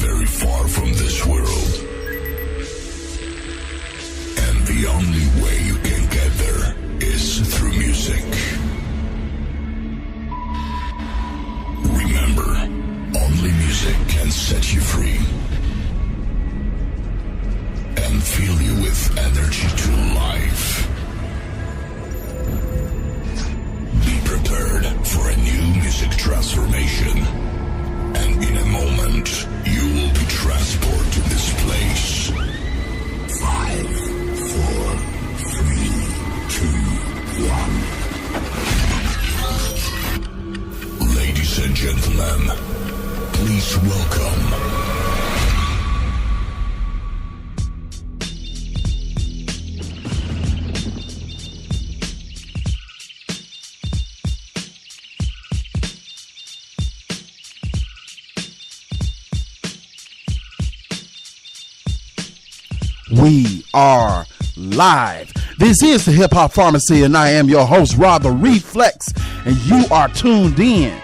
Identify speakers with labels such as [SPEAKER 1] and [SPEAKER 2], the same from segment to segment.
[SPEAKER 1] very far from this world. And the only way you can get there is through music. Remember, only music can set you free and fill you with energy to life. Be prepared for a new music transformation, and in a moment, you will be transported to this place. 5, 4, 3, 2, 1. Ladies and gentlemen, please welcome
[SPEAKER 2] We are live. This is the Hip Hop Pharmacy, and I am your host, Rod the Reflex, and you are tuned in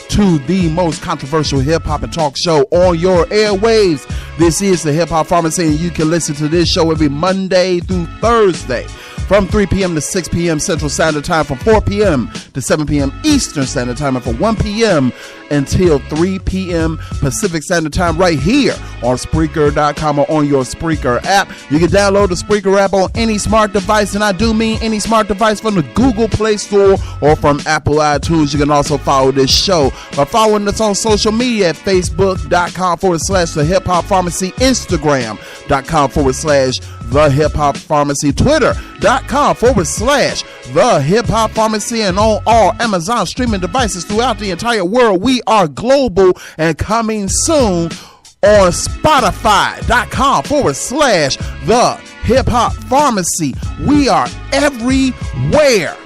[SPEAKER 2] to the most controversial hip hop and talk show on your airwaves. This is the Hip Hop Pharmacy, and you can listen to this show every Monday through Thursday from 3 p.m. to 6 p.m. Central Standard Time, from 4 p.m. to 7 p.m. Eastern Standard Time, and from 1 p.m. until 3 p.m. Pacific Standard Time, right here on Spreaker.com or on your Spreaker app. You can download the Spreaker app on any smart device, and I do mean any smart device, from the Google Play Store or from Apple iTunes. You can also follow this show by following us on social media at Facebook.com/The Hip Hop Pharmacy, Instagram.com/The Hip Hop Pharmacy, Twitter.com/The Hip Hop Pharmacy, and on all Amazon streaming devices throughout the entire world. We are global and coming soon on Spotify.com/The Hip Hop Pharmacy. We are everywhere.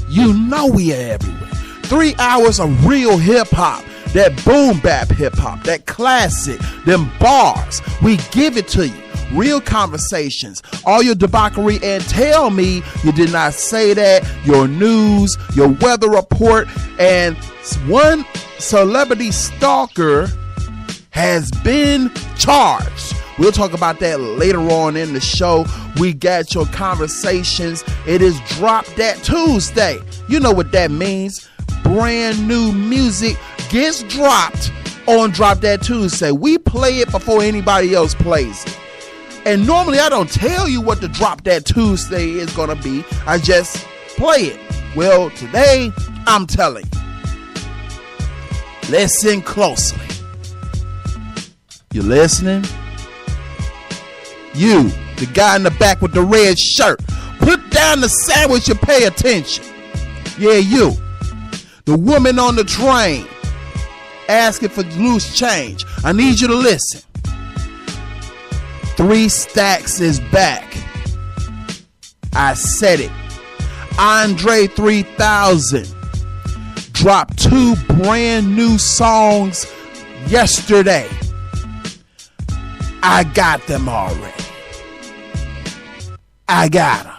[SPEAKER 2] You know we are everywhere. 3 hours of real hip hop, that boom bap hip hop, that classic, them bars. We give it to you. Real conversations, all your debauchery, and tell me you did not say that, your news, your weather report, and one celebrity stalker has been charged. We'll talk about that later on in the show. We got your conversations. It is Drop That Tuesday. You know what that means. Brand new music gets dropped on Drop That Tuesday. We play it before anybody else plays it. And normally I don't tell you what the Drop That Tuesday is going to be. I just play it. Well, today I'm telling you. Listen closely. You listening? You, the guy in the back with the red shirt, put down the sandwich and pay attention. Yeah, you. The woman on the train asking for loose change. I need you to listen. 3 Stacks is back. I said it. Andre 3000 dropped 2 brand new songs yesterday. I got them already. I got them.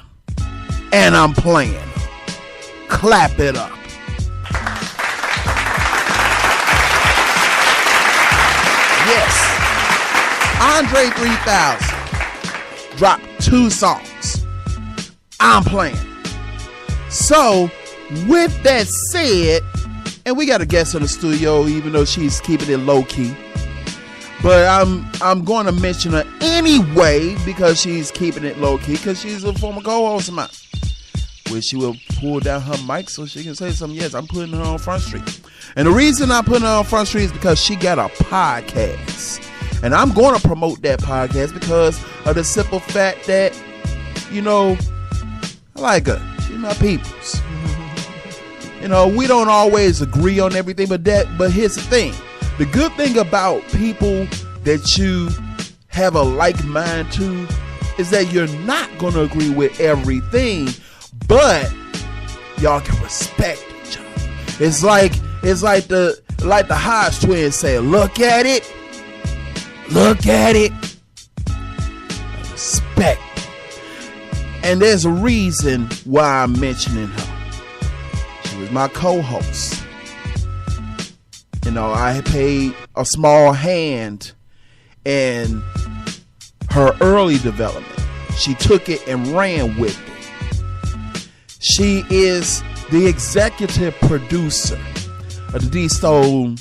[SPEAKER 2] And I'm playing them. Clap it up. Yes. Andre 3000 dropped 2 songs. I'm playing. So, with that said, and we got a guest in the studio, even though she's keeping it low key, but I'm going to mention her anyway because she's keeping it low key, because she's a former co-host of mine. Where she will pull down her mic so she can say something. Yes, I'm putting her on Front Street. And the reason I'm putting her on Front Street is because she got a podcast. And I'm going to promote that podcast because of the simple fact that, you know, I like her. She's my peoples. You know, we don't always agree on everything, but here's the thing. The good thing about people that you have a like mind to is that you're not going to agree with everything, but y'all can respect each other. It's like the Hodge twins say, look at it, respect. And there's a reason why I'm mentioning her. She was my co-host in I had paid a small hand in her early development. She took it and ran with it. She is the executive producer of the D-Stone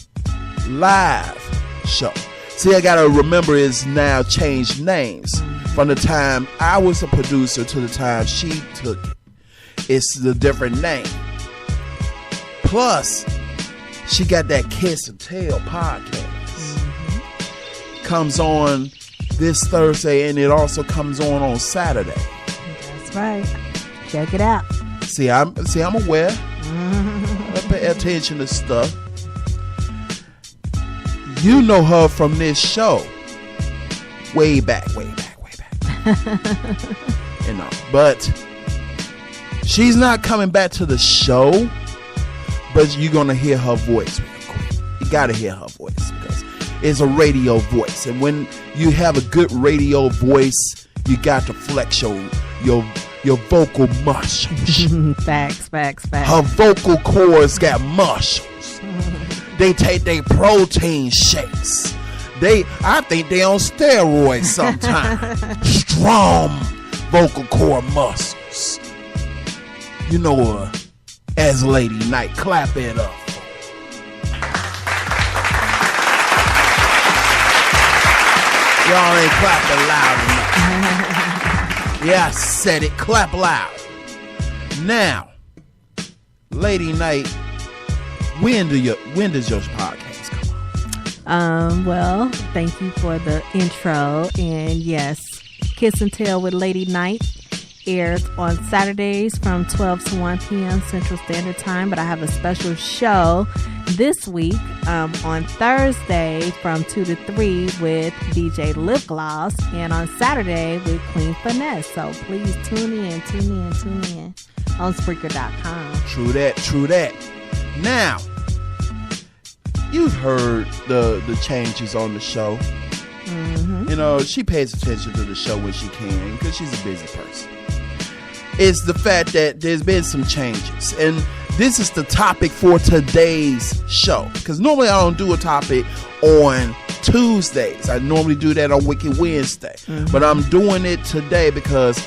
[SPEAKER 2] Live show. See, I gotta remember it's now changed names from the time I was a producer to the time she took it. It's the different name. Plus, she got that Kiss and Tell podcast. Comes on this Thursday, and it also comes on Saturday.
[SPEAKER 3] That's right. Check it out.
[SPEAKER 2] See, I'm aware. I pay attention to stuff. You know her from this show. Way back. But she's not coming back to the show. But you're gonna hear her voice real quick. You gotta hear her voice because it's a radio voice, and when you have a good radio voice, you got to flex your vocal muscles.
[SPEAKER 3] Facts.
[SPEAKER 2] Her vocal cords got muscles. They take their protein shakes. I think they on steroids sometimes. Strong vocal cord muscles. You know her as Lady Knight. Clap it up. Y'all ain't clapping loud enough. Yeah, I said it. Clap loud. Now, Lady Knight, when does your podcast come on?
[SPEAKER 3] Well, thank you for the intro. And yes, Kiss and Tell with Lady Knight airs on Saturdays from 12 to 1 p.m. Central Standard Time, but I have a special show this week on Thursday from 2 to 3 with DJ Lip Gloss, and on Saturday with Queen Finesse. So please tune in on Spreaker.com.
[SPEAKER 2] True that. Now, you've heard the changes on the show. She pays attention to the show when she can because she's a busy person. It's the fact that there's been some changes, and this is the topic for today's show, because normally I don't do a topic on Tuesdays. I normally do that on Wicked Wednesday, but I'm doing it today because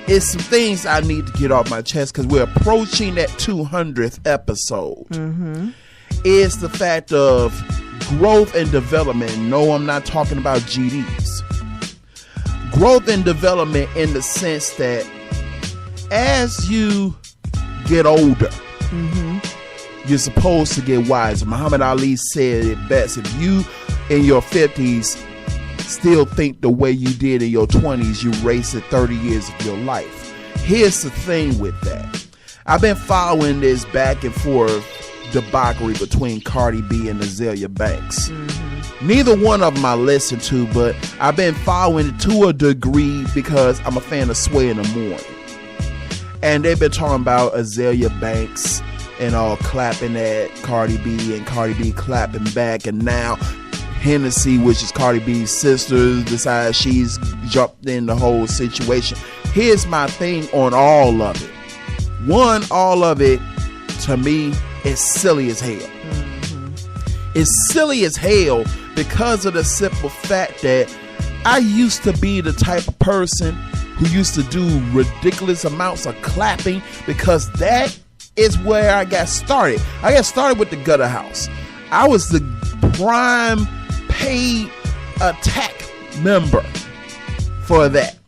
[SPEAKER 2] it's some things I need to get off my chest because we're approaching that 200th episode. It's the fact of growth and development. No, I'm not talking about GDs. Growth and development in the sense that as you get older, you're supposed to get wiser. Muhammad Ali said it best. If you in your 50s still think the way you did in your 20s, you wasted 30 years of your life. Here's the thing with that. I've been following this back and forth debauchery between Cardi B and Azalea Banks. Neither one of them I listen to, but I've been following it to a degree because I'm a fan of Sway in the Morning. And they've been talking about Azalea Banks and all clapping at Cardi B and Cardi B clapping back. And now Hennessy, which is Cardi B's sister, decides she's jumped in the whole situation. Here's my thing on all of it. One, all of it, to me, is silly as hell. It's silly as hell because of the simple fact that I used to be the type of person who used to do ridiculous amounts of clapping because that is where I got started. I got started with the Gutter House. I was the prime paid attack member for that.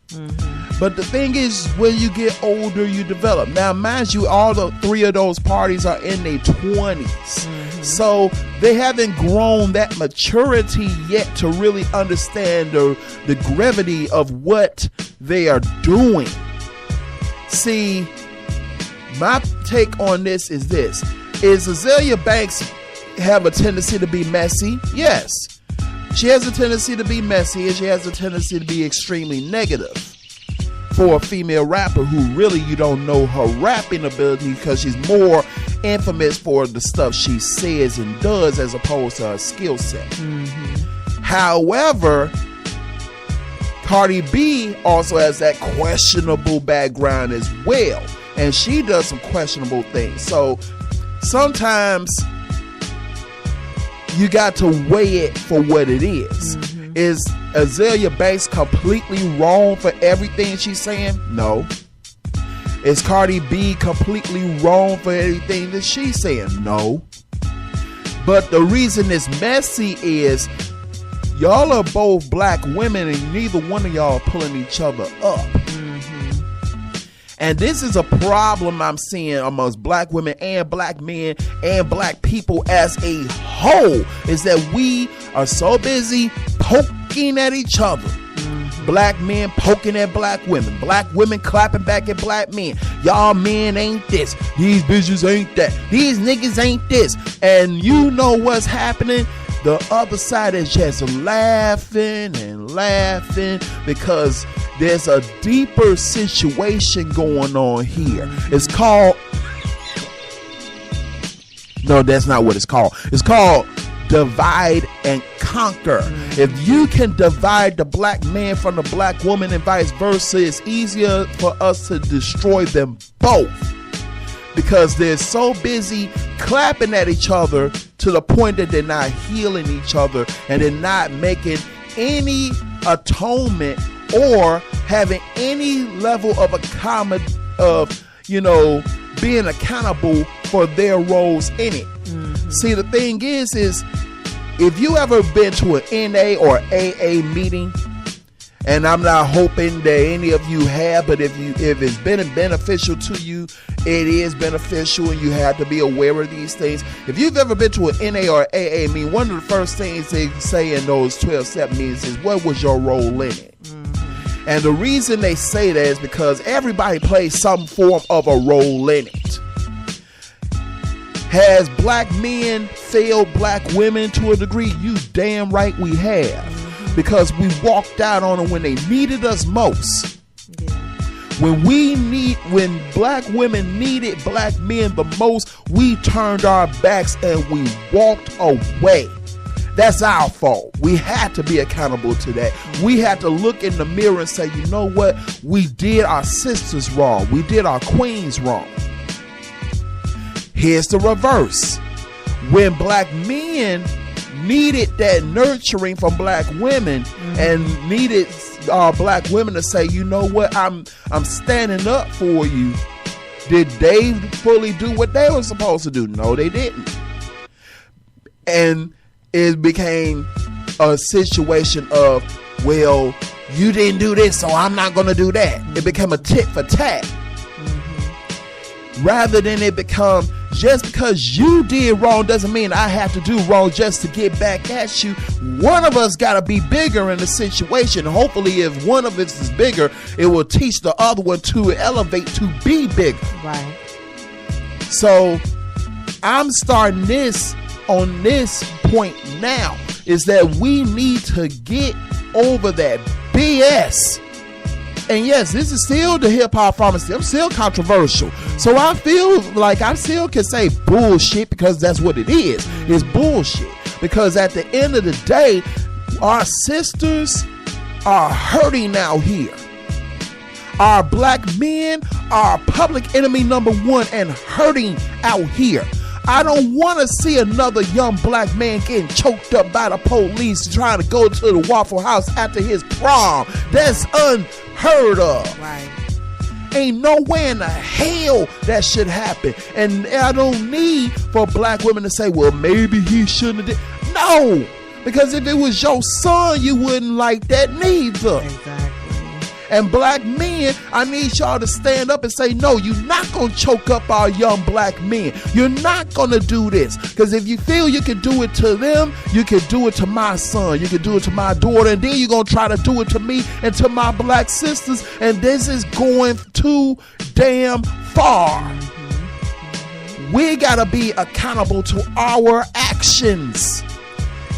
[SPEAKER 2] But the thing is, when you get older, you develop. Now, mind you, all the three of those parties are in their 20s. So they haven't grown that maturity yet to really understand the gravity of what they are doing. See, my take on this is this. Is Azalea Banks have a tendency to be messy? Yes. She has a tendency to be messy, and she has a tendency to be extremely negative. For a female rapper who really you don't know her rapping ability because she's more infamous for the stuff she says and does as opposed to her skill set. However, Cardi B also has that questionable background as well, and she does some questionable things. So sometimes you got to weigh it for what it is. Is Azealia Banks completely wrong for everything she's saying? No. Is Cardi B completely wrong for anything that she's saying? No. But the reason it's messy is y'all are both black women and neither one of y'all are pulling each other up. And this is a problem I'm seeing amongst black women and black men and black people as a whole, is that we are so busy poking at each other. Black men poking at black women clapping back at black men. Y'all men ain't this, these bitches ain't that, these niggas ain't this. And you know what's happening? The other side is just laughing and laughing because there's a deeper situation going on here. It's called, no, that's not what it's called. It's called divide and conquer. If you can divide the black man from the black woman and vice versa, it's easier for us to destroy them both. Because they're so busy clapping at each other to the point that they're not healing each other and they're not making any atonement or having any level of being accountable for their roles in it. See, the thing is if you ever been to an NA or AA meeting, and I'm not hoping that any of you have, but if it's been beneficial to you, it is beneficial, and you have to be aware of these things. If you've ever been to an NA or AA meeting, one of the first things they say in those 12-step meetings is, what was your role in it? And the reason they say that is because everybody plays some form of a role in it. Has black men failed black women to a degree? You damn right we have. Because we walked out on them when they needed us most. Yeah. When black women needed black men the most, we turned our backs and we walked away. That's our fault. We had to be accountable to that. We had to look in the mirror and say, you know what? We did our sisters wrong. We did our queens wrong. Here's the reverse. When black men needed that nurturing from black women and needed black women to say, you know what, I'm standing up for you. Did they fully do what they were supposed to do? No, they didn't. And it became a situation of, well, you didn't do this, so I'm not going to do that. It became a tit for tat. Rather than it become, just because you did wrong doesn't mean I have to do wrong just to get back at you. One of us got to be bigger in the situation. Hopefully, if one of us is bigger, it will teach the other one to elevate to be bigger. Right. So I'm starting this on this point now, is that we need to get over that BS. And yes, this is still the hip-hop pharmacy. I'm still controversial. So I feel like I still can say bullshit because that's what it is. It's bullshit. Because at the end of the day, our sisters are hurting out here. Our black men are public enemy number one and hurting out here. I don't want to see another young black man getting choked up by the police trying to go to the Waffle House after his prom. That's unheard of. Right. Ain't no way in the hell that should happen. And I don't need for black women to say, well, maybe he shouldn't have did. No, because if it was your son, you wouldn't like that neither. Exactly. And black men, I need y'all to stand up and say, no, you're not going to choke up our young black men. You're not going to do this. Because if you feel you can do it to them, you can do it to my son. You can do it to my daughter. And then you're going to try to do it to me and to my black sisters. And this is going too damn far. We got to be accountable to our actions.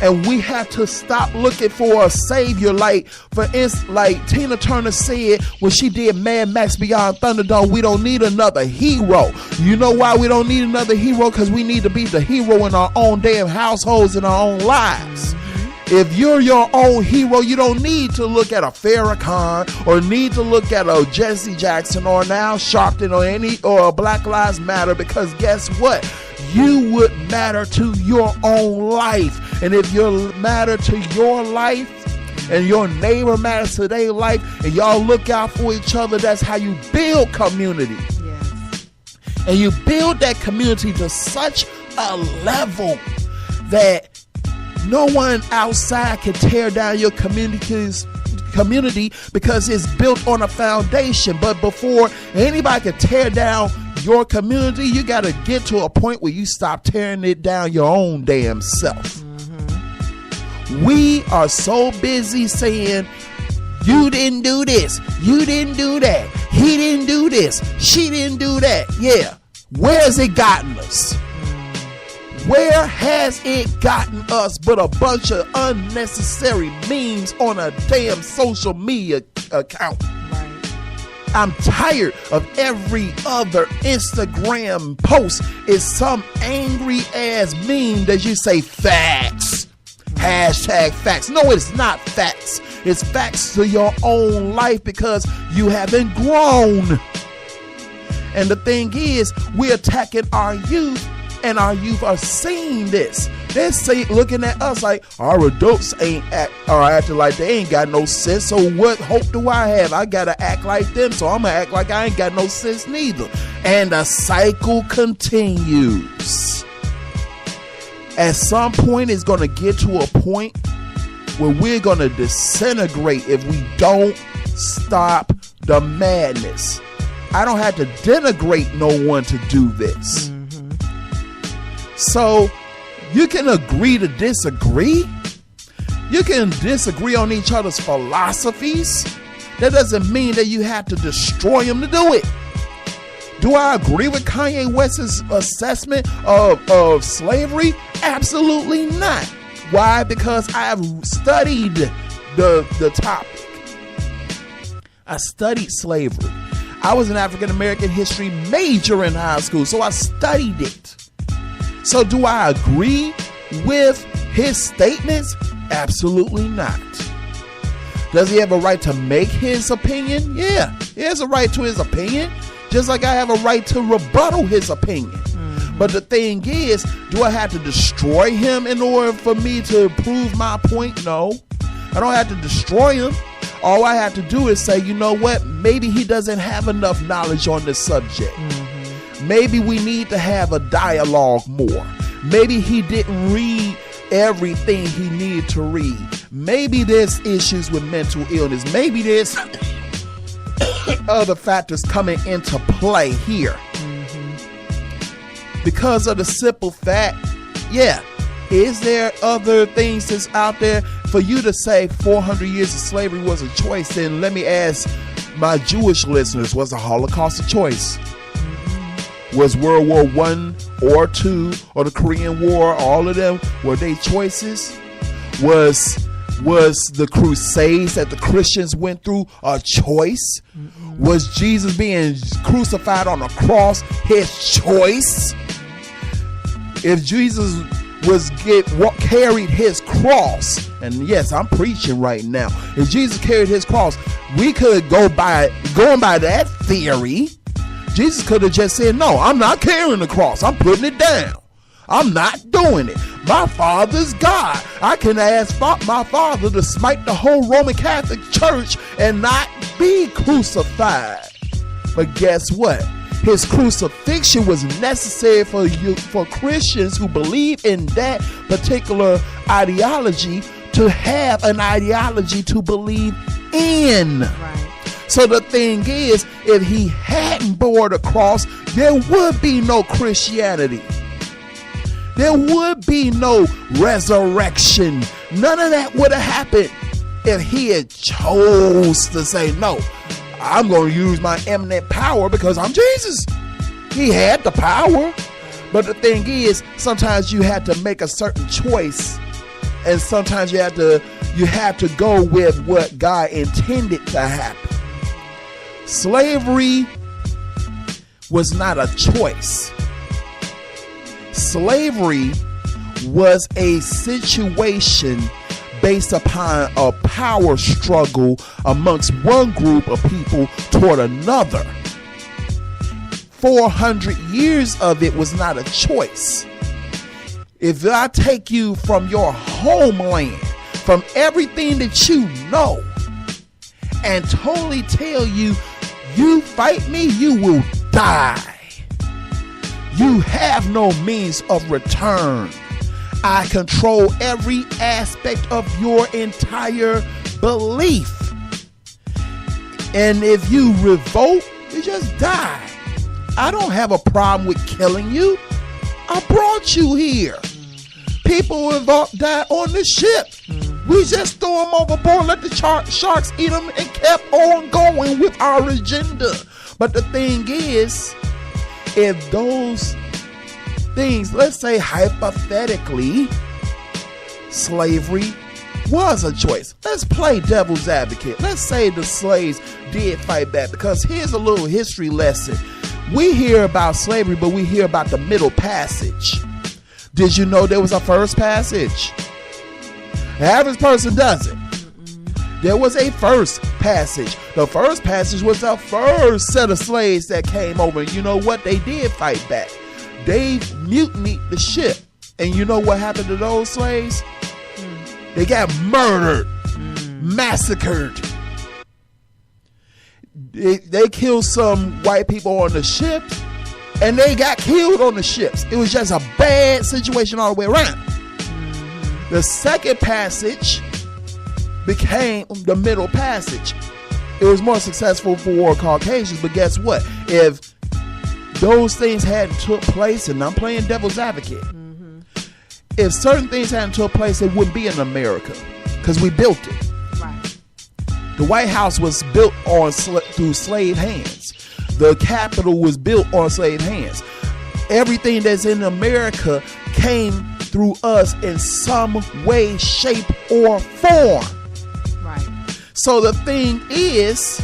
[SPEAKER 2] And we have to stop looking for a savior, like for instance, like Tina Turner said when she did Mad Max Beyond Thunderdome, we don't need another hero. You know why we don't need another hero? Because we need to be the hero in our own damn households and our own lives. If you're your own hero, you don't need to look at a Farrakhan or need to look at a Jesse Jackson or an Al Sharpton or a Black Lives Matter, because guess what? You would matter to your own life. And if you matter to your life and your neighbor matters to their life and y'all look out for each other, that's how you build community.
[SPEAKER 3] Yes.
[SPEAKER 2] And you build that community to such a level that no one outside can tear down your community because it's built on a foundation. But before anybody can tear down your community, you got to get to a point where you stop tearing it down your own damn self. We are so busy saying, you didn't do this, you didn't do that, he didn't do this, she didn't do that. Yeah, where has it gotten us? Where has it gotten us but a bunch of unnecessary memes on a damn social media account? I'm tired of every other Instagram post is some angry ass meme that you say facts. Hashtag facts. No, it's not facts. It's facts to your own life because you haven't grown. And the thing is, we're attacking our youth, and our youth are seeing this. They're looking at us like our adults are acting like they ain't got no sense. So what hope do I have? I gotta act like them, so I'm gonna act like I ain't got no sense neither. And the cycle continues. At some point, it's gonna get to a point where we're gonna disintegrate if we don't stop the madness. I don't have to denigrate no one to do this. So you can agree to disagree. You can disagree on each other's philosophies. That doesn't mean that you have to destroy them to do it. Do I agree with Kanye West's assessment of slavery? Absolutely not. Why? Because I have studied the topic. I studied slavery. I was an African American history major in high school, so I studied it. So do I agree with his statements? Absolutely not. Does he have a right to make his opinion? Yeah, he has a right to his opinion, just like I have a right to rebuttal his opinion. But the thing is, do I have to destroy him in order for me to prove my point? No, I don't have to destroy him. All I have to do is say, you know what? Maybe he doesn't have enough knowledge on this subject. Maybe we need to have a dialogue more. Maybe he didn't read everything he needed to read. Maybe there's issues with mental illness. Maybe there's other factors coming into play here. Because of the simple fact, yeah, is there other things that's out there? For you to say 400 years of slavery was a choice, then let me ask my Jewish listeners, was the Holocaust a choice? Was World War I or II or the Korean War, all of them, were they choices? Was the Crusades that the Christians went through a choice? Was Jesus being crucified on a cross his choice? If Jesus carried his cross, and yes, I'm preaching right now. If Jesus carried his cross, we could going by that theory. Jesus could have just said, no, I'm not carrying the cross. I'm putting it down. I'm not doing it. My Father's God. I can ask my Father to smite the whole Roman Catholic Church and not be crucified. But guess what? His crucifixion was necessary for Christians who believe in that particular ideology to have an ideology to believe in.
[SPEAKER 3] Right.
[SPEAKER 2] So the thing is, if he hadn't bore the cross, there would be no Christianity. There would be no resurrection. None of that would have happened if he had chose to say, no, I'm going to use my eminent power because I'm Jesus. He had the power. But the thing is, sometimes you have to make a certain choice, and sometimes you have to go with what God intended to happen. Slavery was not a choice. Slavery was a situation based upon a power struggle amongst one group of people toward another. 400 years of it was not a choice. If I take you from your home homeland, from everything that you know, and totally tell you, you fight me, you will die. You have no means of return. I control every aspect of your entire belief. And if you revolt, you just die. I don't have a problem with killing you. I brought you here. People involved died on the ship. We just threw them overboard, let the sharks eat them, and kept on going with our agenda. But the thing is, if those things, let's say hypothetically, slavery was a choice. Let's play devil's advocate. Let's say the slaves did fight back, because here's a little history lesson. We hear about slavery, but we hear about the Middle Passage. Did you know there was a first passage? The average person doesn't. There was a first passage. The first passage was the first set of slaves that came over. And you know what? They did fight back. They mutinied the ship. And you know what happened to those slaves? They got murdered, massacred. They killed some white people on the ship, and they got killed on the ships. It was just a bad situation all the way around. The second passage became the Middle Passage. It was more successful for Caucasians, but guess what? If those things hadn't took place, and I'm playing devil's advocate, if certain things hadn't took place, it wouldn't be in America, because we built it. Right. The White House was built on through slave hands. The Capitol was built on slave hands. Everything that's in America came through us in some way, shape, or form. Right. So the thing is,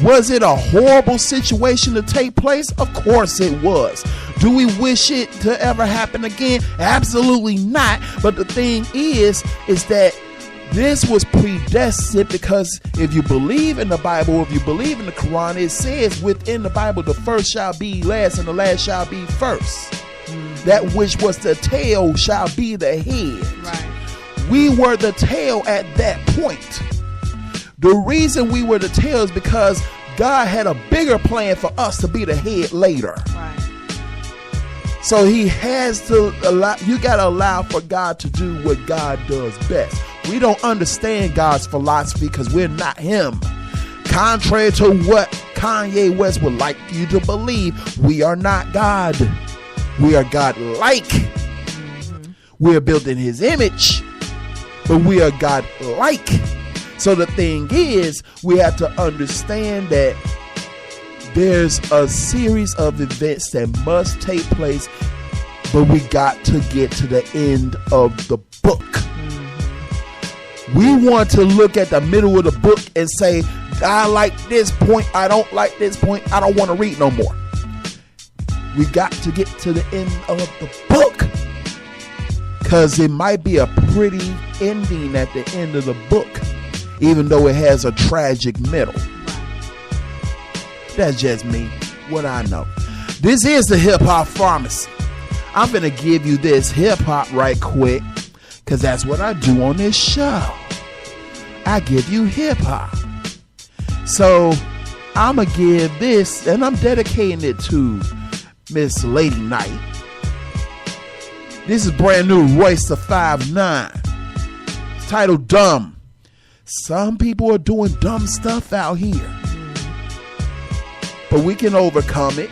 [SPEAKER 2] was it a horrible situation to take place? Of course it was. Do we wish it to ever happen again? Absolutely not. But the thing is that this was predestined, because if you believe in the Bible, if you believe in the Quran, it says within the Bible, the first shall be last and the last shall be first. That which was the tail shall be the head. Right. We were the tail at that point. The reason we were the tail is because God had a bigger plan for us to be the head later. Right. So he has to allow, you got to allow for God to do what God does best. We don't understand God's philosophy because we're not him. Contrary to what Kanye West would like you to believe, we are not God. We are God-like. We're built in his image, but we are God-like. So the thing is, we have to understand that there's a series of events that must take place, but we got to get to the end of the book. We want to look at the middle of the book and say, I like this point, I don't like this point, I don't want to read no more. We got to get to the end of the book, because it might be a pretty ending at the end of the book, even though it has a tragic middle. That's just me, what I know. This is the Hip Hop Pharmacy. I'm going to give you this hip hop right quick, because that's what I do on this show. I give you hip hop. So I'm going to give this, and I'm dedicating it to Miss Lady Knight. This is brand new Royce the 5'9", titled Dumb. Some people are doing dumb stuff out here, but we can overcome it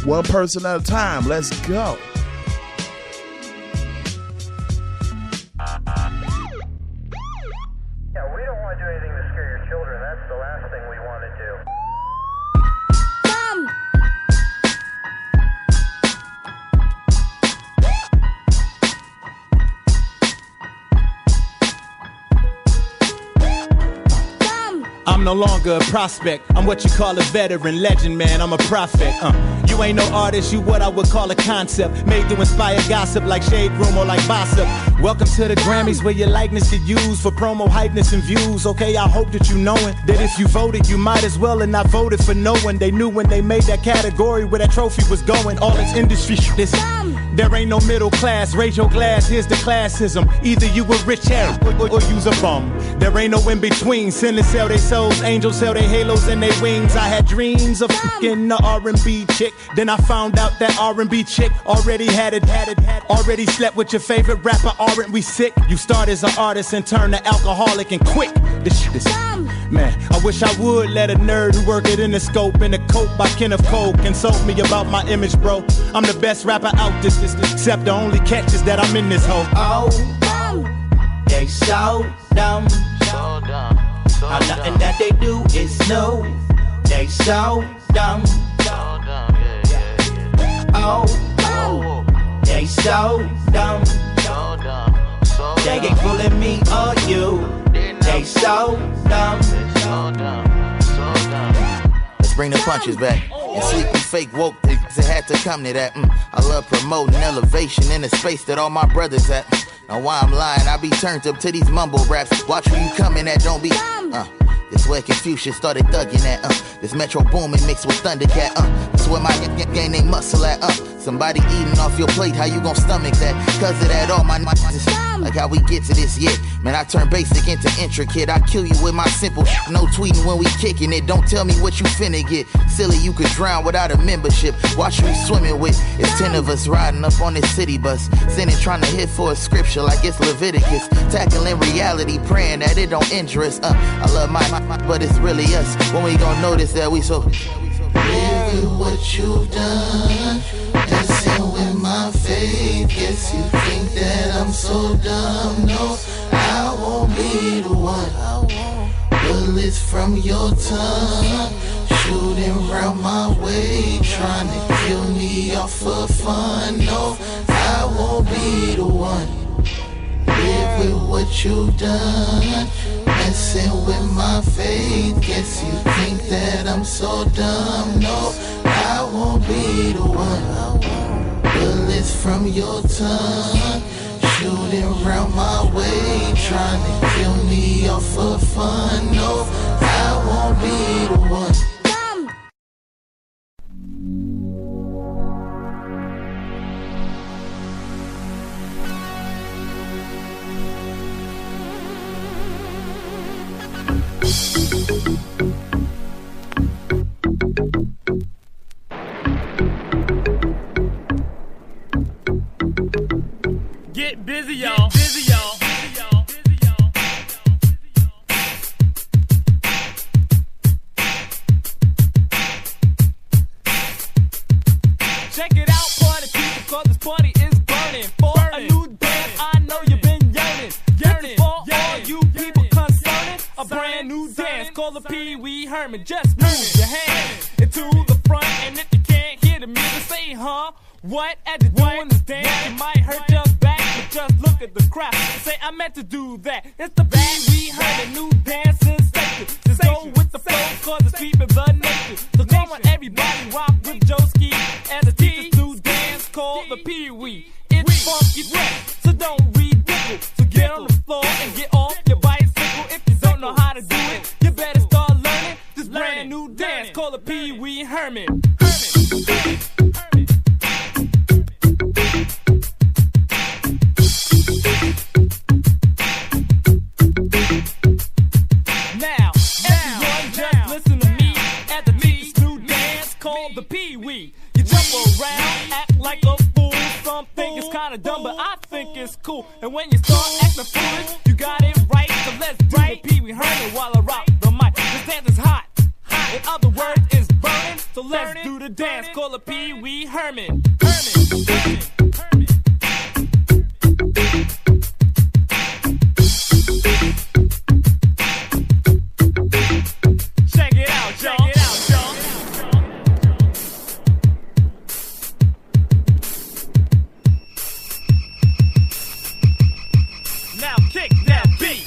[SPEAKER 2] one person at a time. Let's go.
[SPEAKER 4] Yeah, we don't want to do anything to scare your children. That's the last thing we want to do.
[SPEAKER 5] I'm no longer a prospect. I'm what you call a veteran legend, man. I'm a prophet. You You ain't no artist, you what I would call a concept, made to inspire gossip like Shade Room or like Gossip. Welcome to the Grammys where your likeness get used for promo, hypeness, and views. Okay, I hope that you knowin' that if you voted, you might as well and not voted for no one. They knew when they made that category where that trophy was going. All its industry shit. There ain't no middle class. Raise your glass, here's the classism. Either you a rich ass or use a bum. There ain't no in between. Sinners sell their souls, angels sell their halos and their wings. I had dreams of fucking the R&B chick. Then I found out that R&B chick already had it. Already slept with your favorite rapper, aren't we sick? You start as an artist and turn to alcoholic and quick. This shit is man, I wish I would let a nerd who work it in the scope in a coat by Kenneth Cole consult me about my image, bro. I'm the best rapper out this, except the only catch is that I'm in this hoe.
[SPEAKER 6] Oh, they so dumb. So dumb. How nothing that they do is new. They so dumb. So dumb. Yeah. Oh, they so dumb. So dumb. They ain't fooling me or you. They so dumb. So dumb. So dumb.
[SPEAKER 7] Let's bring the punches back. And sleepy fake woke things, it had to come to that. I love promoting elevation in the space that all my brothers at. Now why I'm lying, I be turned up to these mumble raps. Watch where you coming at, don't be this where Confucius started thugging at. This Metro Boomin mixed with Thundercat. This where my gang they muscle at. Somebody eating off your plate, how you gon' stomach that? Cause of that, all my like how we get to this, yeah. Man, I turn basic into intricate. I kill you with my simple no tweeting when we kicking it. Don't tell me what you finna get. Silly, you could drown without a membership. Watch who you swimming with. It's 10 of us riding up on this city bus. Sinning trying to hit for a scripture like it's Leviticus. Tackling reality, praying that it don't injure us. I love my, but it's really us. When we gon' notice that we so
[SPEAKER 1] Live with what you've done, dancing with my faith. Guess you think that I'm so dumb. No, I won't be the one. Bullets from your tongue shooting round my way, trying to kill me off for fun. No, I won't be the one. Live with what you've done, messing with my faith. Guess you think that I'm so dumb. No, I won't be the one. Bullets from your tongue shooting round my way, trying to kill me off for fun. No, I won't be the one.
[SPEAKER 8] Get busy, y'all. Busy, y'all. Check it out, party people, cause this party is burning. For a new dance, I know you've been yearning. Yearning for all you people concerning. A brand new dance called the Pee Wee Herman. Just move your hand into the front, and if you can't hear the music, say, huh? What? As you're doing this dance, you might hurt your back, but just look at the crowd and say, I meant to do that. It's the Pee Wee Herman new dance sensation. Just go with the flow, cause it's keeping the nation. So come on, everybody, rock with Joeski and the teacher's new dance called the Pee Wee. It's funky rap, so don't ridicule. So get on the floor and get off your bicycle. If you don't know how to do it, you better start learning this brand new dance called the Pee Wee Herman. Now, everyone just listen to me at the teacher's new dance called the Pee Wee. You jump around, act like a fool. Some think it's kinda dumb, but I think it's cool. And when you start acting foolish, you got it right. So let's do the Pee Wee Herman while I rock the mic. This dance is hot. In other words, it's burning. So let's do the dance called the Pee Wee Herman. Check it out, y'all. Now kick that beat.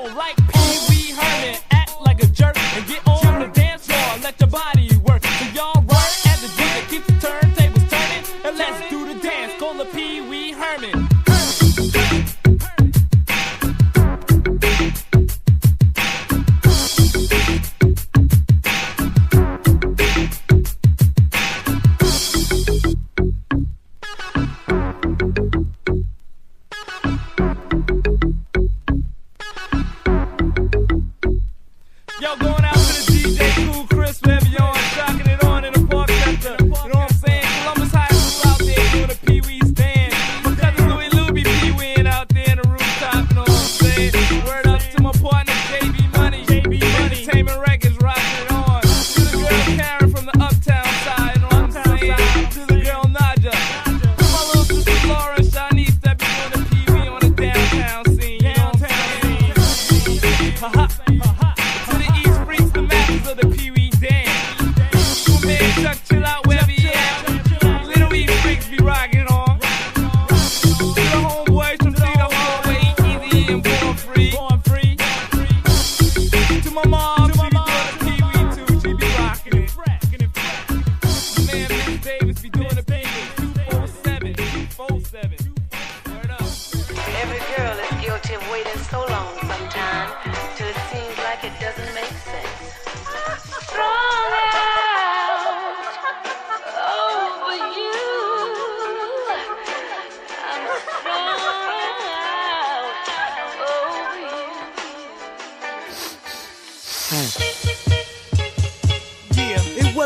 [SPEAKER 8] on like Pee Wee Herman. Act like a jerk and get on the dance floor. Let your body work. So y'all work as a DJ. Keep the turntables turning. And let's do the dance. Call the Pee Wee Herman.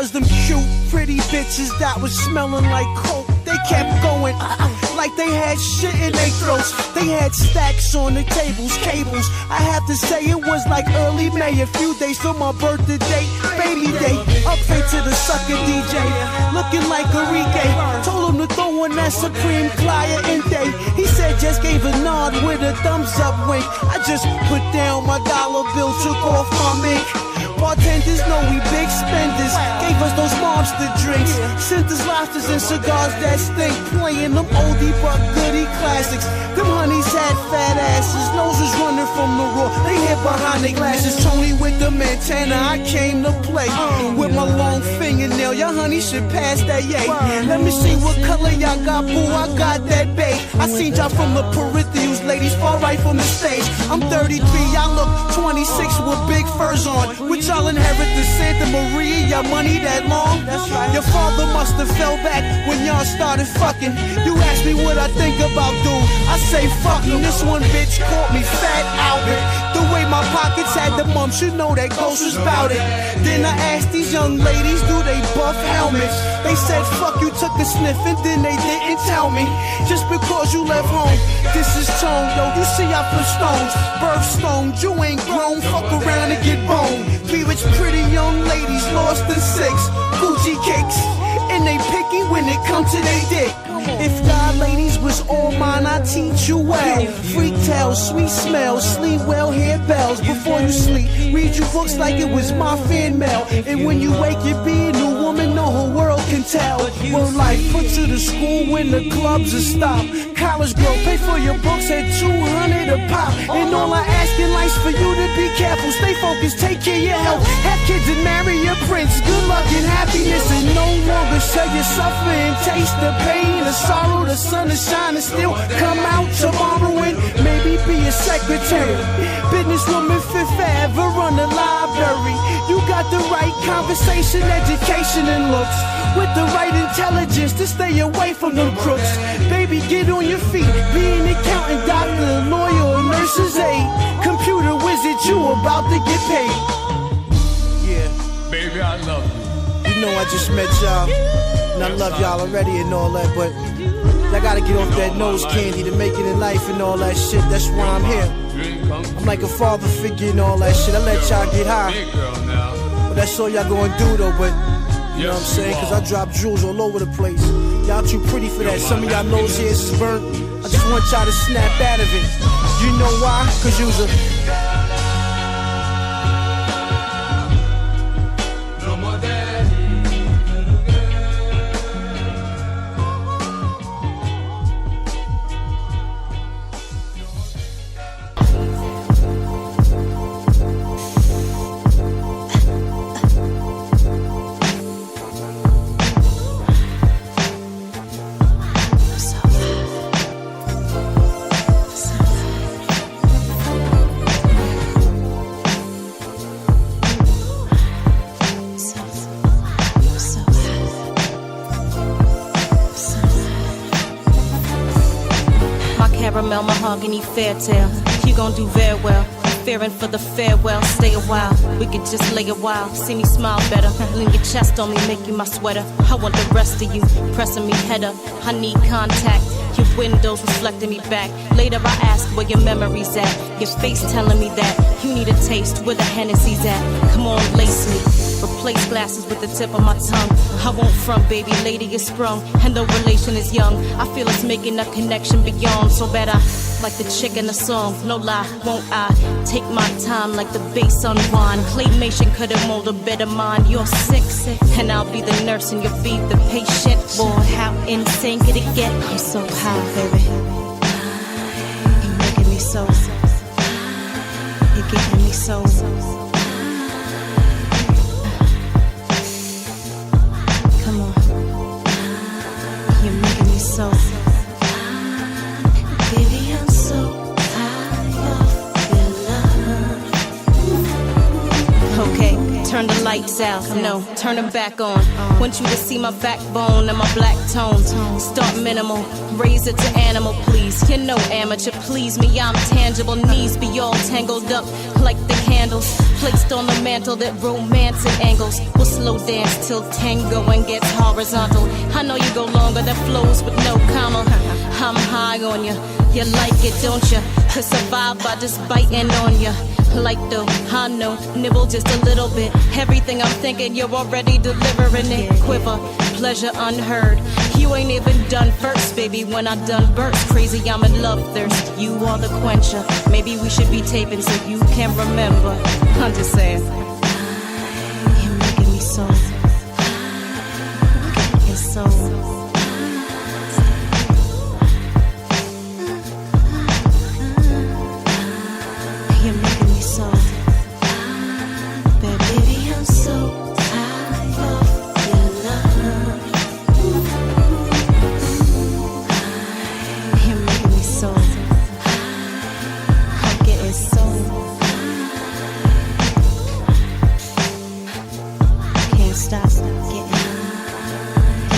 [SPEAKER 9] Them cute, pretty bitches that was smelling like coke. They kept going like they had shit in their throats. They had stacks on the tables, cables. I have to say it was like early May, a few days from my birthday date, baby day. Up to the sucker DJ, looking like Enrique. Told him to throw on that Supreme Cliente. He said just gave a nod with a thumbs up wink. I just put down my dollar bill, took off my mink. Bartenders know we big spenders. Gave us those monster drinks. Sent us lobsters and cigars that stink. Playing them oldie but goodie classics. Them honeys had fat asses. Noses running from the raw. They hid behind their glasses. Tony with the antenna. I came to play with my long fingernail. Your honey should pass that yay. Let me see what color y'all got, boo. I got that babe. I seen y'all from the peripherals, ladies, far right from the stage. I'm 33. Y'all look 26 with big furs on. Which y'all inherit the Santa Maria, y'all money that long? That's right. Your father must have fell back when y'all started fucking. You asked me what I think about dude. I say fucking. This one bitch caught me fat Albert. The way my pockets had the mumps, you know that ghost was bout it. Then I asked these young ladies, do they buff helmets? They said fuck you, took a sniff and then they didn't tell me. Just because you left home, this is tone, yo. You see I flip stones, birthstones. You ain't grown, fuck around and get boned. Be rich, pretty young ladies lost in 6 Gucci cakes, and they picky when it comes to they dick. If y'all ladies was all mine, I'd teach you well. Freak tales, sweet smells, sleep well, hear bells before you sleep. Read you books like it was my fan mail. And when you wake, you be a new woman, the whole world can tell. Word life, put you to school when the clubs are stopped. College girl, pay for your books at $200 a pop. And all I ask in life's for you to be careful, stay focused, take care of your health. Have kids and marry your prince. Good luck and happiness, and no longer shall you suffer and taste the pain, the sorrow. The sun is shining still. Come out tomorrow and maybe be a secretary, businesswoman, Fifth Ave, run the library. You got the right conversation, education, and looks, with the right intelligence to stay away from them crooks. Baby, get on your feet. Be an accountant, doctor, lawyer, or nurse's aide. Computer wizard, you about to get paid. Yeah,
[SPEAKER 8] baby, I love you.
[SPEAKER 9] You know I just met y'all, and I love y'all already and all that, but I gotta get off that nose candy to make it in life and all that shit. That's why I'm here. I'm like a father figure and all that shit. I let y'all get high, but that's all y'all gonna do though. But you know what I'm saying? Cause I drop jewels all over the place. Y'all too pretty for that. Some of y'all nose hairs is burnt. I just want y'all to snap out of it. You know why? Cause you was a
[SPEAKER 10] brown mahogany fair tale. You gon' do very well. Fearing for the farewell, stay a while. We could just lay a while, see me smile better. Lean your chest on me, make you my sweater. I want the rest of you, pressing me head up. I need contact, your windows reflecting me back. Later I ask where your memory's at. Your face telling me that you need a taste where the Hennessy's at. Come on, lace me. Replace glasses with the tip of my tongue. I won't front, baby, lady is sprung, and the relation is young. I feel us making a connection beyond. So bad I like the chick in the song. No lie, won't I take my time like the bass unwind. Claymation couldn't mold a better mind. You're sick, and I'll be the nurse and you'll be the patient. Boy, how insane could it get? I'm so high, baby. You're making me so. You're getting me so. Come on, you're making me so. Baby, I'm so tired of your love. Okay, turn the lights out. No, turn them back on. Want you to see my backbone and my black tones. Start minimal, raise it to animal, please. You know amateur, please me, I'm tangible. Knees be all tangled up like the candles placed on the mantle that romance and angles. We'll slow dance till tango and gets horizontal. I know you go longer, that flows with no comma. I'm high on you, you like it, don't you? To survive by just biting on you. Like though, I know, nibble just a little bit. Everything I'm thinking, you're already delivering it. Quiver, pleasure unheard. You ain't even done first, baby, when I done burst. Crazy, I'm in love thirst. You are the quencher. Maybe we should be taping so you can remember. I'm just saying. You're making me so. It's so. You're making me so. Baby, I'm so tired of your love. You're making me so. I'm getting so. Can't stop getting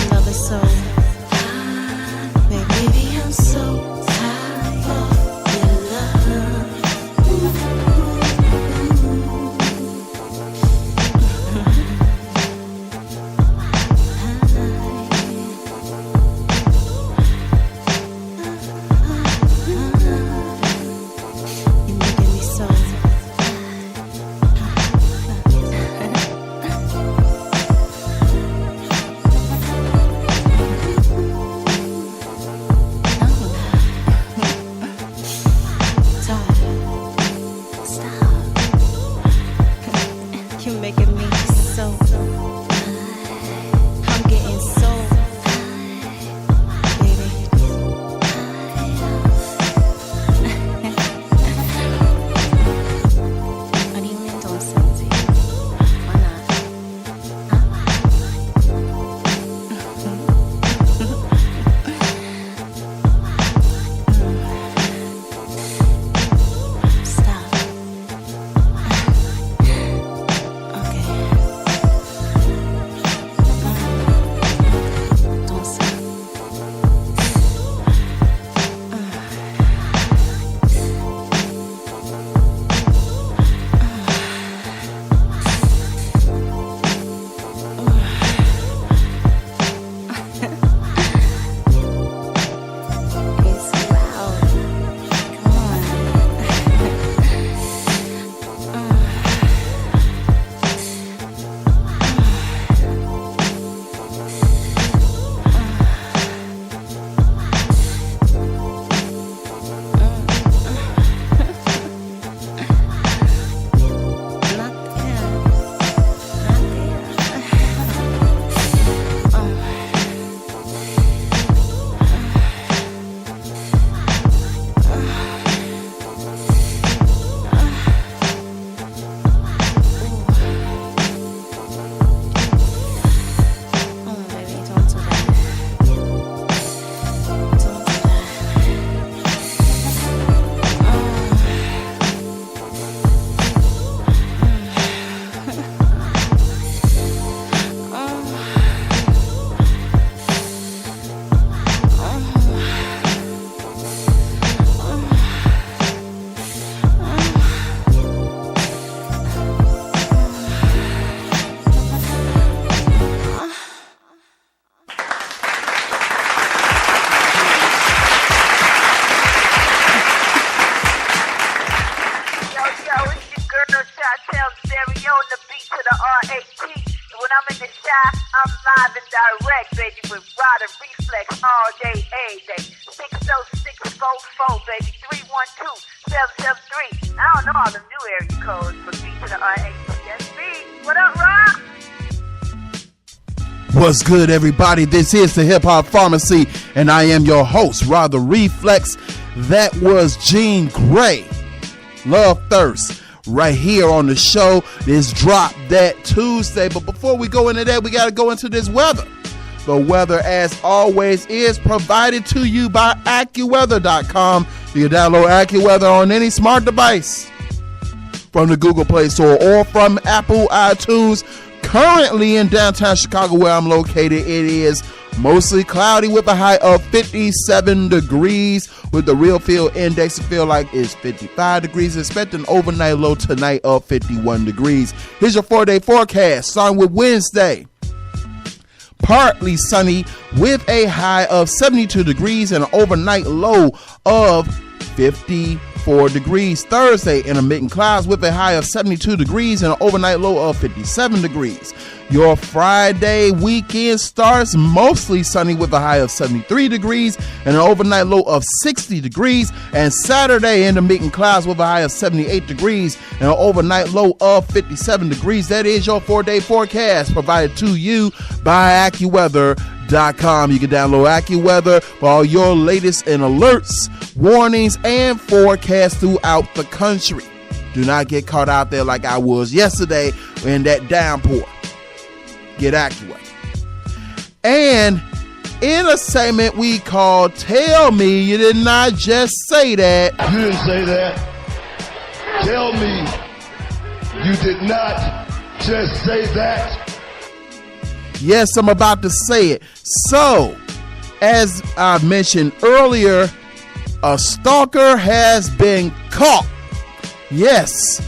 [SPEAKER 10] another soul. Baby, I'm so tired of your love. You're making me so. Stop. You're making me so. I'm getting so. Baby. What do you mean don't sexy? Why not? Stop. Okay.
[SPEAKER 11] I tell stereo on the beat to the R-A-T. When I'm in the shot, I'm live and direct, baby, with Rod and Reflex all day, every day. 60644, baby, 312-773. I don't know all the new area codes for beat to the R-A-T-S-B. What up, Rob?
[SPEAKER 2] What's good, everybody? This is the Hip Hop Pharmacy, and I am your host, Rod the Reflex. That was Jean Grae, Love Thirst, right here on the show. This dropped that Tuesday. But before we go into that, we got to go into this weather. The weather, as always, is provided to you by AccuWeather.com. You can download AccuWeather on any smart device from the Google Play Store or from Apple iTunes. Currently in downtown Chicago, where I'm located, it is mostly cloudy with a high of 57 degrees, with the real feel index to feel like it's 55 degrees. Expect an overnight low tonight of 51 degrees. Here's your 4-day forecast, starting with Wednesday. Partly sunny with a high of 72 degrees and an overnight low of 54 degrees. Thursday, intermittent clouds with a high of 72 degrees and an overnight low of 57 degrees. Your Friday weekend starts mostly sunny with a high of 73 degrees and an overnight low of 60 degrees. And Saturday, intermittent clouds with a high of 78 degrees and an overnight low of 57 degrees. That is your 4-day forecast provided to you by AccuWeather.com. You can download AccuWeather for all your latest and alerts, warnings, and forecasts throughout the country. Do not get caught out there like I was yesterday in that downpour. Get AccuWeather. And in a segment we call Tell Me You Did Not Just Say That.
[SPEAKER 1] You didn't say that. Tell me you did not just say that.
[SPEAKER 2] Yes, I'm about to say it. So, as I mentioned earlier, a stalker has been caught. Yes.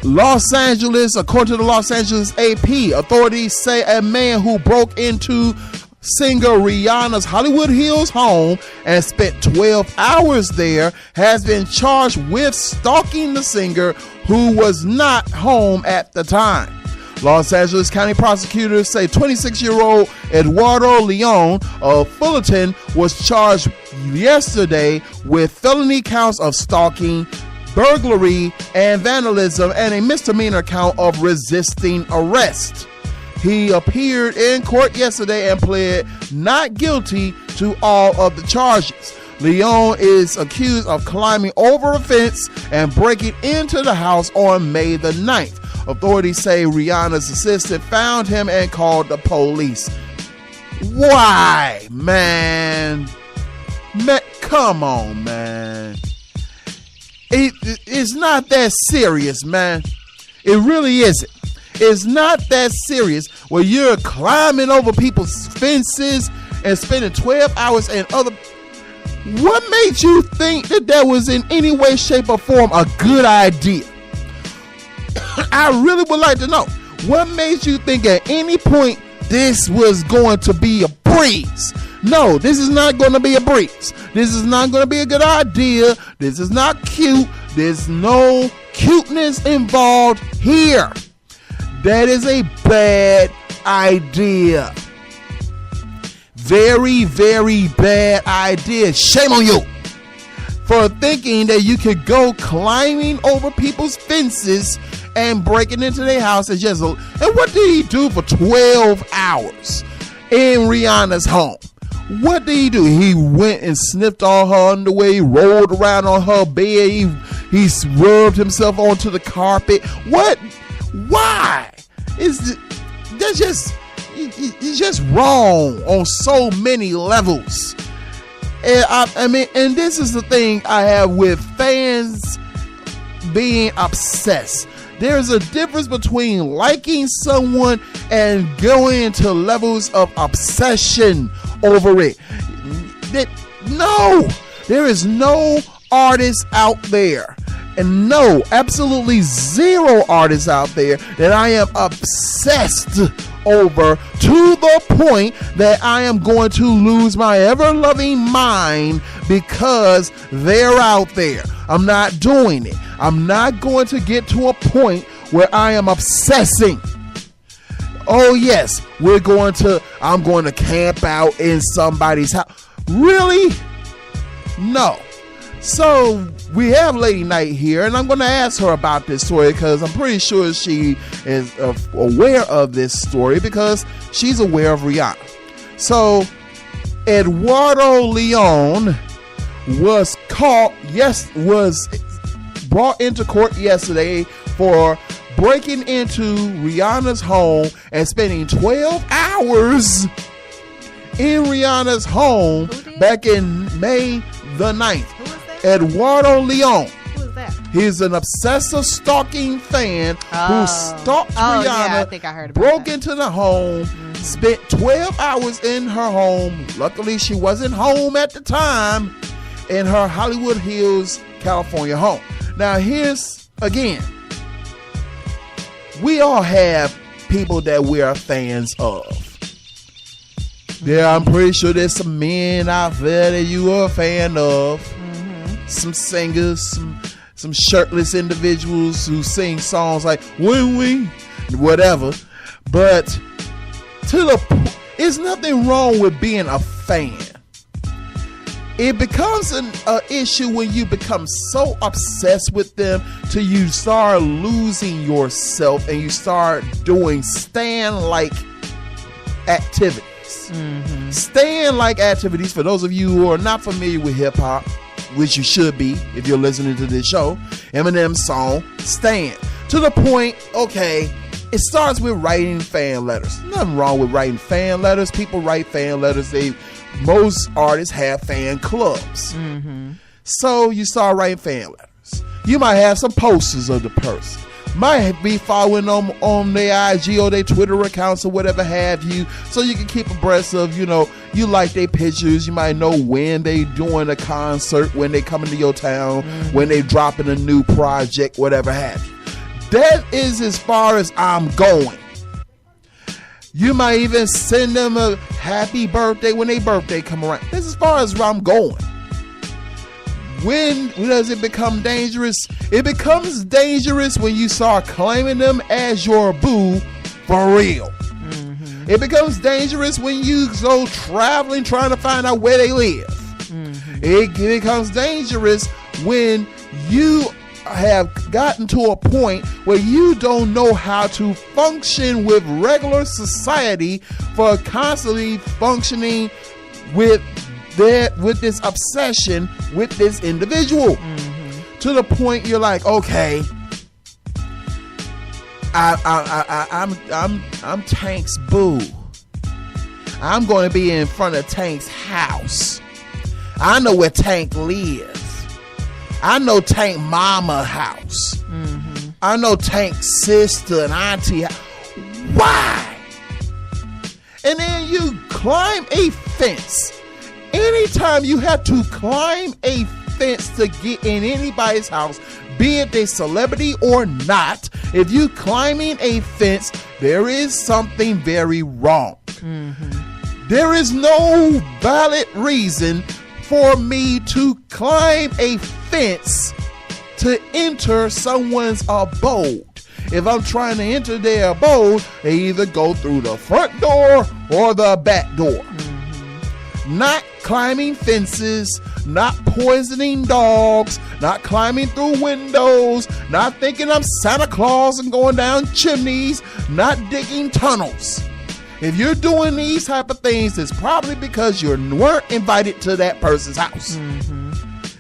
[SPEAKER 2] Los Angeles, according to the Los Angeles AP, authorities say a man who broke into singer Rihanna's Hollywood Hills home and spent 12 hours there has been charged with stalking the singer who was not home at the time. Los Angeles County prosecutors say 26-year-old Eduardo Leon of Fullerton was charged yesterday with felony counts of stalking, burglary, and vandalism, and a misdemeanor count of resisting arrest. He appeared in court yesterday and pled not guilty to all of the charges. Leon is accused of climbing over a fence and breaking into the house on May the 9th. Authorities say Rihanna's assistant found him and called the police. Why, man? Come on, man. It's not that serious, man. It really isn't. It's not that serious where you're climbing over people's fences and spending 12 hours and other. What made you think that was in any way, shape, or form a good idea? I really would like to know. What made you think at any point this was going to be a breeze? No, this is not going to be a breeze. This is not going to be a good idea. This is not cute. There's no cuteness involved here. That is a bad idea. Very, very bad idea. Shame on you for thinking that you could go climbing over people's fences and breaking into their house. And what did he do for 12 hours in Rihanna's home? What did he do? He went and sniffed all her underwear. He rolled around on her bed. He rubbed himself onto the carpet. What? Why? It's just wrong on so many levels. And and this is the thing I have with fans being obsessed. There's a difference between liking someone and going into levels of obsession over it. No, there is no artist out there, and no, absolutely zero artists out there that I am obsessed over to the point that I am going to lose my ever-loving mind because they're out there. I'm not doing it. I'm not going to get to a point where I am obsessing. Oh yes, I'm going to camp out in somebody's house. Really? No. So we have Lady Knight here, and I'm going to ask her about this story because I'm pretty sure she is aware of this story because she's aware of Rihanna. So Eduardo Leon was brought into court yesterday for breaking into Rihanna's home and spending 12 hours in Rihanna's home back in May the 9th. Eduardo Leon.
[SPEAKER 3] Who is that?
[SPEAKER 2] He's an obsessive stalking fan who stalked Rihanna,
[SPEAKER 3] yeah, I think I heard about
[SPEAKER 2] broke
[SPEAKER 3] that.
[SPEAKER 2] into the home, spent 12 hours in her home. Luckily, she wasn't home at the time in her Hollywood Hills, California home. Now, here's, again, we all have people that we are fans of. Yeah, I'm pretty sure there's some men out there that you are a fan of. Some singers, some shirtless individuals who sing songs like "Wing Wing," whatever. But there's nothing wrong with being a fan. It becomes an issue when you become so obsessed with them till you start losing yourself and you start doing stan-like activities. Stan-like activities, for those of you who are not familiar with hip-hop, which you should be if you're listening to this show, Eminem's song Stan. To the point, okay, it starts with writing fan letters. Nothing wrong with writing fan letters. People write fan letters. Most artists have fan clubs. So you start writing fan letters. You might have some posters of the person. Might be following them on their IG or their Twitter accounts or whatever have you, so you can keep abreast of, you like their pictures. You might know when they doing a concert, when they coming to your town, when they dropping a new project, whatever have you. That is as far as I'm going. You might even send them a happy birthday when their birthday come around. This is as far as where I'm going. When does it become dangerous? It becomes dangerous when you start claiming them as your boo for real. It becomes dangerous when you go traveling trying to find out where they live. It becomes dangerous when you have gotten to a point where you don't know how to function with regular society for constantly functioning with this obsession with this individual. To the point you're like, okay, I'm Tank's boo. I'm going to be in front of Tank's house. I know where Tank lives. I know Tank mama house. I know Tank's sister and auntie. Why? And then you climb a fence. Anytime you have to climb a fence to get in anybody's house, be it a celebrity or not, if you climbing a fence, there is something very wrong. There is no valid reason for me to climb a fence to enter someone's abode. If I'm trying to enter their abode, they either go through the front door or the back door. Not climbing fences, not poisoning dogs, not climbing through windows, not thinking I'm Santa Claus and going down chimneys, not digging tunnels. If you're doing these type of things, it's probably because you weren't invited to that person's house.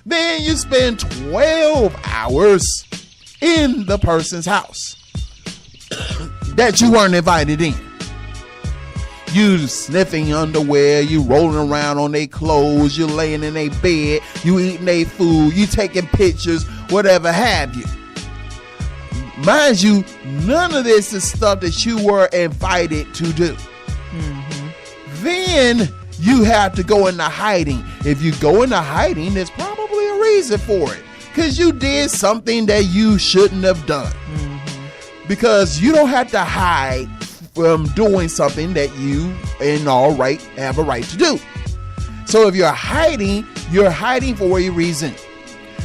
[SPEAKER 2] Then you spend 12 hours in the person's house that you weren't invited in. You sniffing underwear, you rolling around on their clothes, you laying in their bed, you eating their food, you taking pictures, whatever have you. Mind you, none of this is stuff that you were invited to do. Then you have to go into hiding. If you go into hiding, there's probably a reason for it. Because you did something that you shouldn't have done. Because you don't have to hide from doing something that you have a right to do. So if you're hiding for a reason.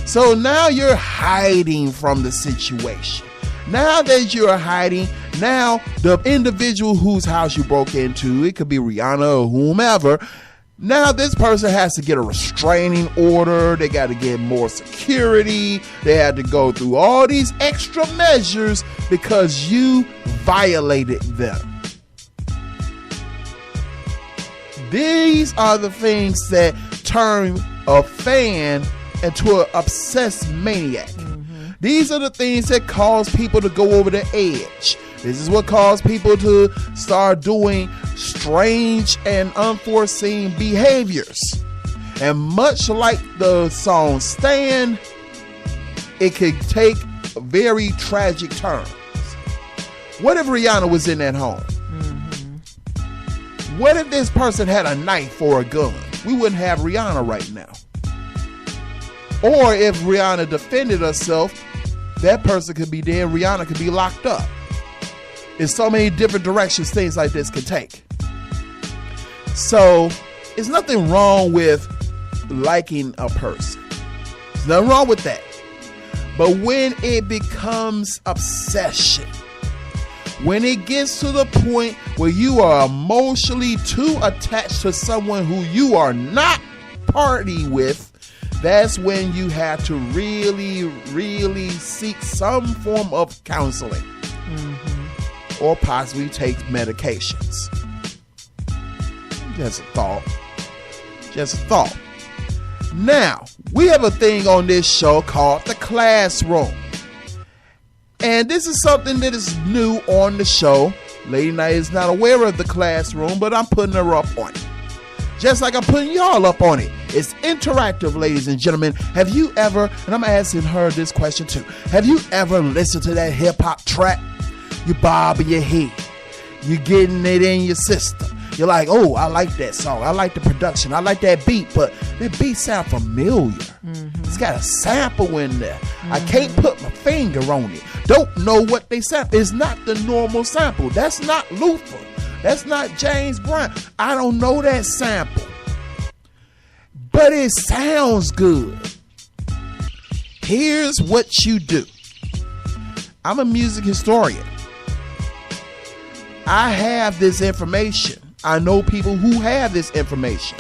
[SPEAKER 2] So now you're hiding from the situation. Now that you're hiding, now the individual whose house you broke into, it could be Rihanna or whomever, now this person has to get a restraining order. They got to get more security. They had to go through all these extra measures because you violated them. These are the things that turn a fan into an obsessed maniac. These are the things that cause people to go over the edge. This is what caused people to start doing strange and unforeseen behaviors. And much like the song Stand, it could take very tragic turns. What if Rihanna was in that home? What if this person had a knife or a gun? We wouldn't have Rihanna right now. Or if Rihanna defended herself, that person could be dead, Rihanna could be locked up. There's so many different directions things like this can take. So, there's nothing wrong with liking a person. There's nothing wrong with that. But when it becomes obsession, when it gets to the point where you are emotionally too attached to someone who you are not party with, that's when you have to really, really seek some form of counseling. Or possibly take medications. Just a thought. Just a thought. Now, we have a thing on this show called The Classroom. And this is something that is new on the show. Lady Night is not aware of The Classroom, but I'm putting her up on it. Just like I'm putting y'all up on it. It's interactive, ladies and gentlemen. Have you ever, and I'm asking her this question too, have you ever listened to that hip-hop track? You bobbing your head. You're getting it in your system. You're like, oh, I like that song. I like the production. I like that beat, but that beat sound familiar. It's got a sample in there. I can't put my finger on it. Don't know what they sample. It's not the normal sample. That's not Luther. That's not James Brown. I don't know that sample. But it sounds good. Here's what you do. I'm a music historian. I have this information. I know people who have this information.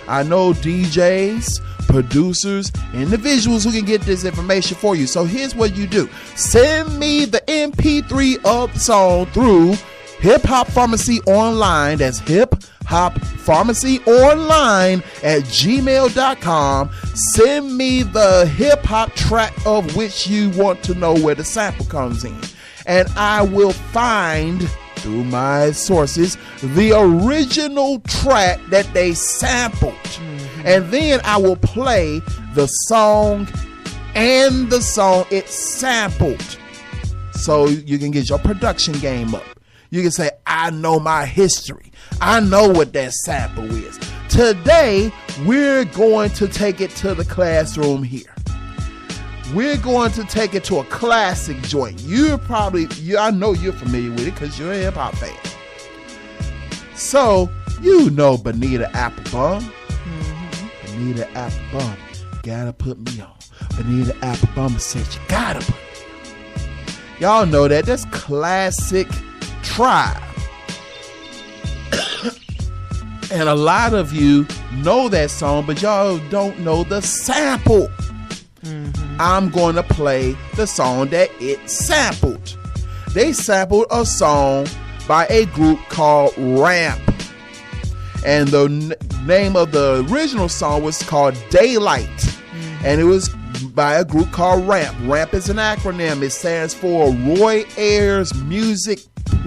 [SPEAKER 2] I know DJs, producers, individuals who can get this information for you. So here's what you do. Send me the MP3 of the song through Hip Hop Pharmacy Online. That's Hip Hop Pharmacy Online at gmail.com. Send me the hip hop track of which you want to know where the sample comes in. And I will find, through my sources, the original track that they sampled. And then I will play the song and the song it sampled. So you can get your production game up. You can say, I know my history. I know what that sample is. Today, we're going to take it to the classroom here. We're going to take it to a classic joint. I know you're familiar with it because you're a hip hop fan. So, you know Bonita Applebum. Bonita Applebum, gotta put me on. Bonita Applebum said you gotta put me on. Y'all know that. That's classic Tribe. And a lot of you know that song, but y'all don't know the sample. I'm going to play the song that it sampled. They sampled a song by a group called Ramp. And the name of the original song was called Daylight. And it was by a group called Ramp. Ramp is an acronym. It stands for Roy Ayers Music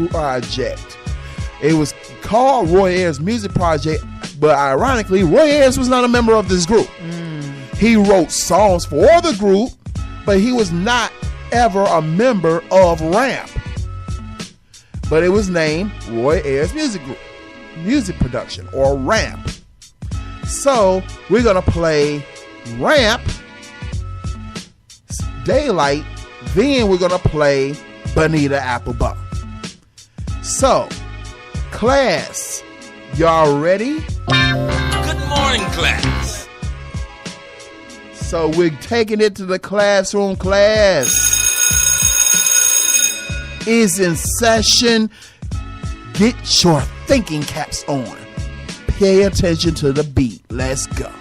[SPEAKER 2] Project. It was called Roy Ayers Music Project, but ironically, Roy Ayers was not a member of this group. He wrote songs for the group, but he was not ever a member of Ramp. But it was named Roy Ayers Music Production, or Ramp. So we're gonna play Ramp, Daylight, then we're gonna play Bonita Applebum. So, class, y'all ready?
[SPEAKER 12] Good morning, class.
[SPEAKER 2] So we're taking it to the classroom. Class is in session. Get your thinking caps on. Pay attention to the beat. Let's go.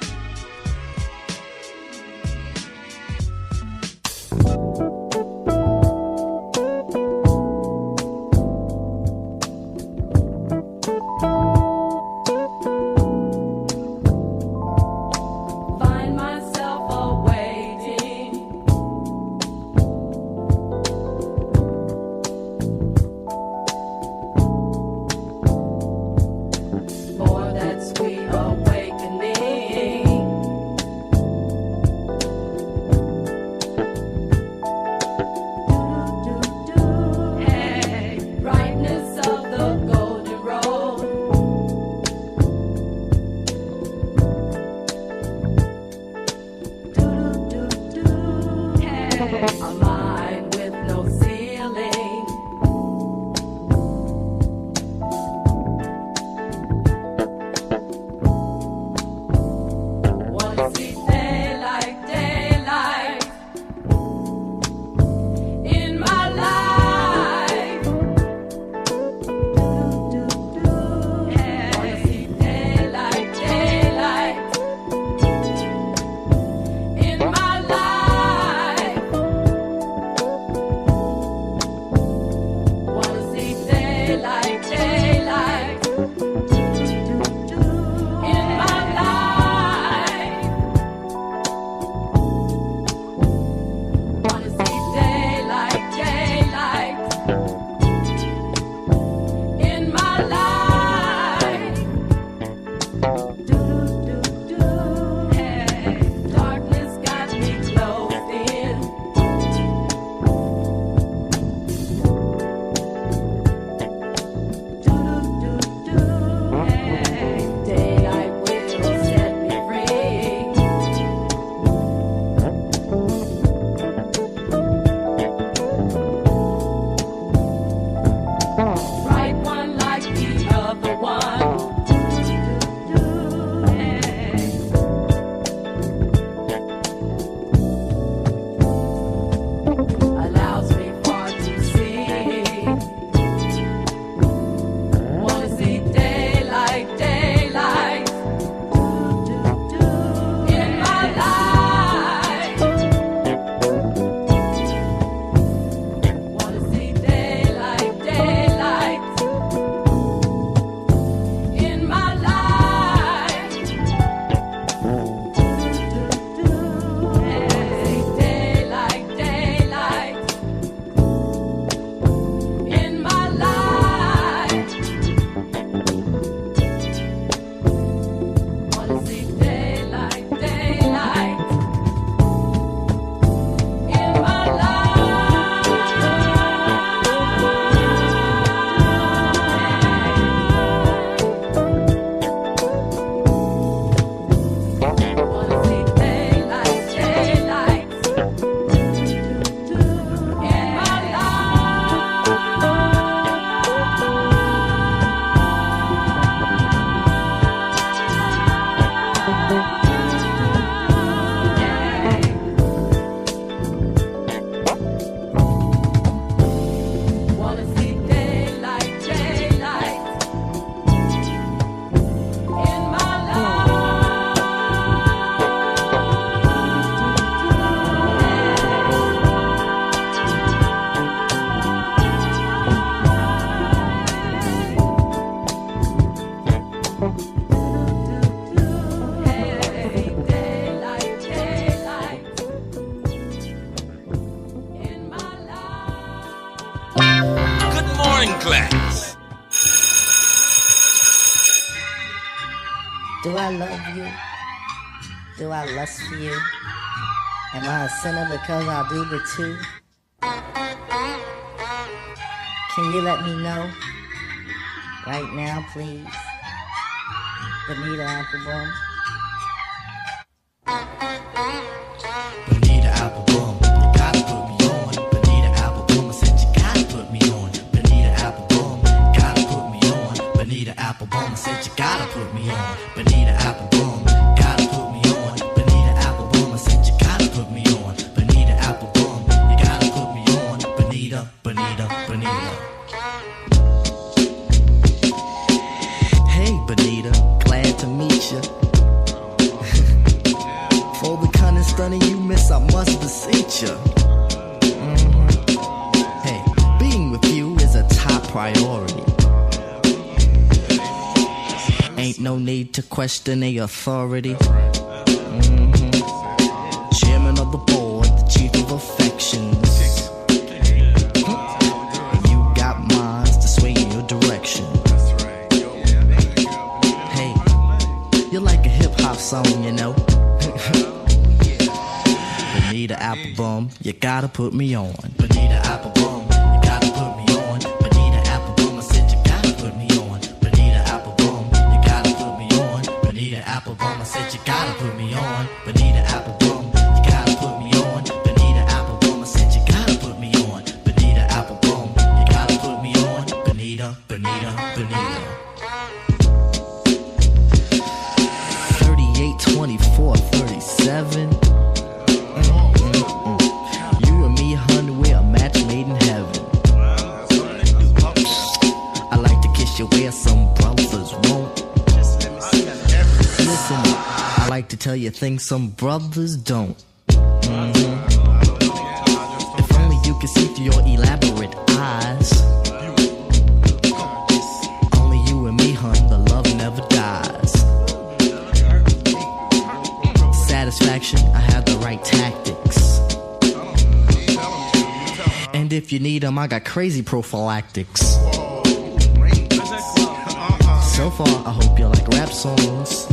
[SPEAKER 12] class.
[SPEAKER 13] Do I love you? Do I lust for you? Am I a sinner because I do the two? Can you let me know right now, please? Bonita Applebum.
[SPEAKER 14] Bonita Applebum, you gotta put me on. Bonita Applebum, I said you gotta put me on. Bonita Applebum, gotta put me on. Bonita Applebum, I said you gotta put me on. Bonita Applebum, gotta put me on. Bonita Applebum, I said you gotta Bonita, Bonita. Hey, Bonita, glad to meet ya. For the cunning stunning you miss, I must beseech ya. Hey, being with you is a top priority. Ain't no need to question the authority. Chairman of the board, the chief of affections. You got minds to sway in your direction. Hey, you're like a hip-hop song, you know. Bonita Applebum, you gotta put me on. Bonita Applebum, you gotta put me on. Bonita Applebum, I said you gotta put me on. Bonita Applebum, you gotta put me on. Bonita Applebum, I said you gotta put me on. Bonita Applebum, you gotta put me on. Bonita Applebum, I said you gotta put me on. Bonita Applebum, you gotta put me on. Bonita, Bonita, Bonita. 38, 24, 37. You and me, honey, we're a match made in heaven. I like to kiss you where some brothers won't. Listen, I like to tell you things some brothers don't. If only you could see through your elaborate eyes. Only you and me, hun, the love never dies. Satisfaction, I have the right tactics. And if you need them, I got crazy prophylactics. So far, I hope you like rap songs.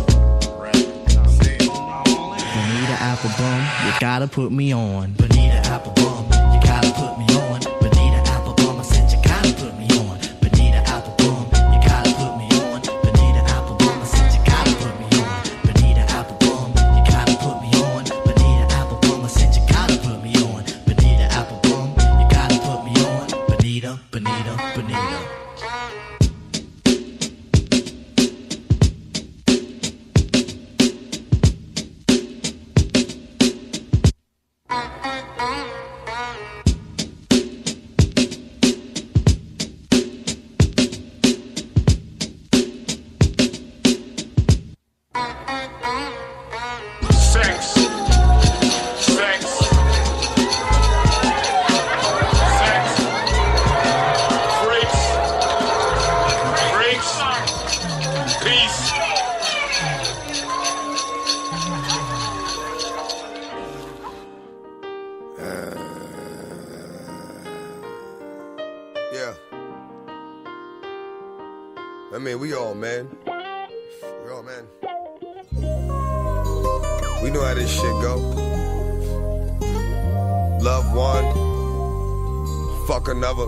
[SPEAKER 14] Bonita Applebum, you gotta put me on. Bonita Applebum, you gotta put me on. Bonita Applebum, I said you gotta put me on. Bonita Applebum, you gotta put me on. Bonita Applebum, I said you gotta put me on. Bonita Applebum, you gotta put me on. Bonita Applebum, I said you gotta put me on. Bonita Applebum, you gotta put me on. Bonita, Bonita, Bonita.
[SPEAKER 12] Yeah. I mean, we all, man. We all, man. We know how this shit go. Love one, fuck another.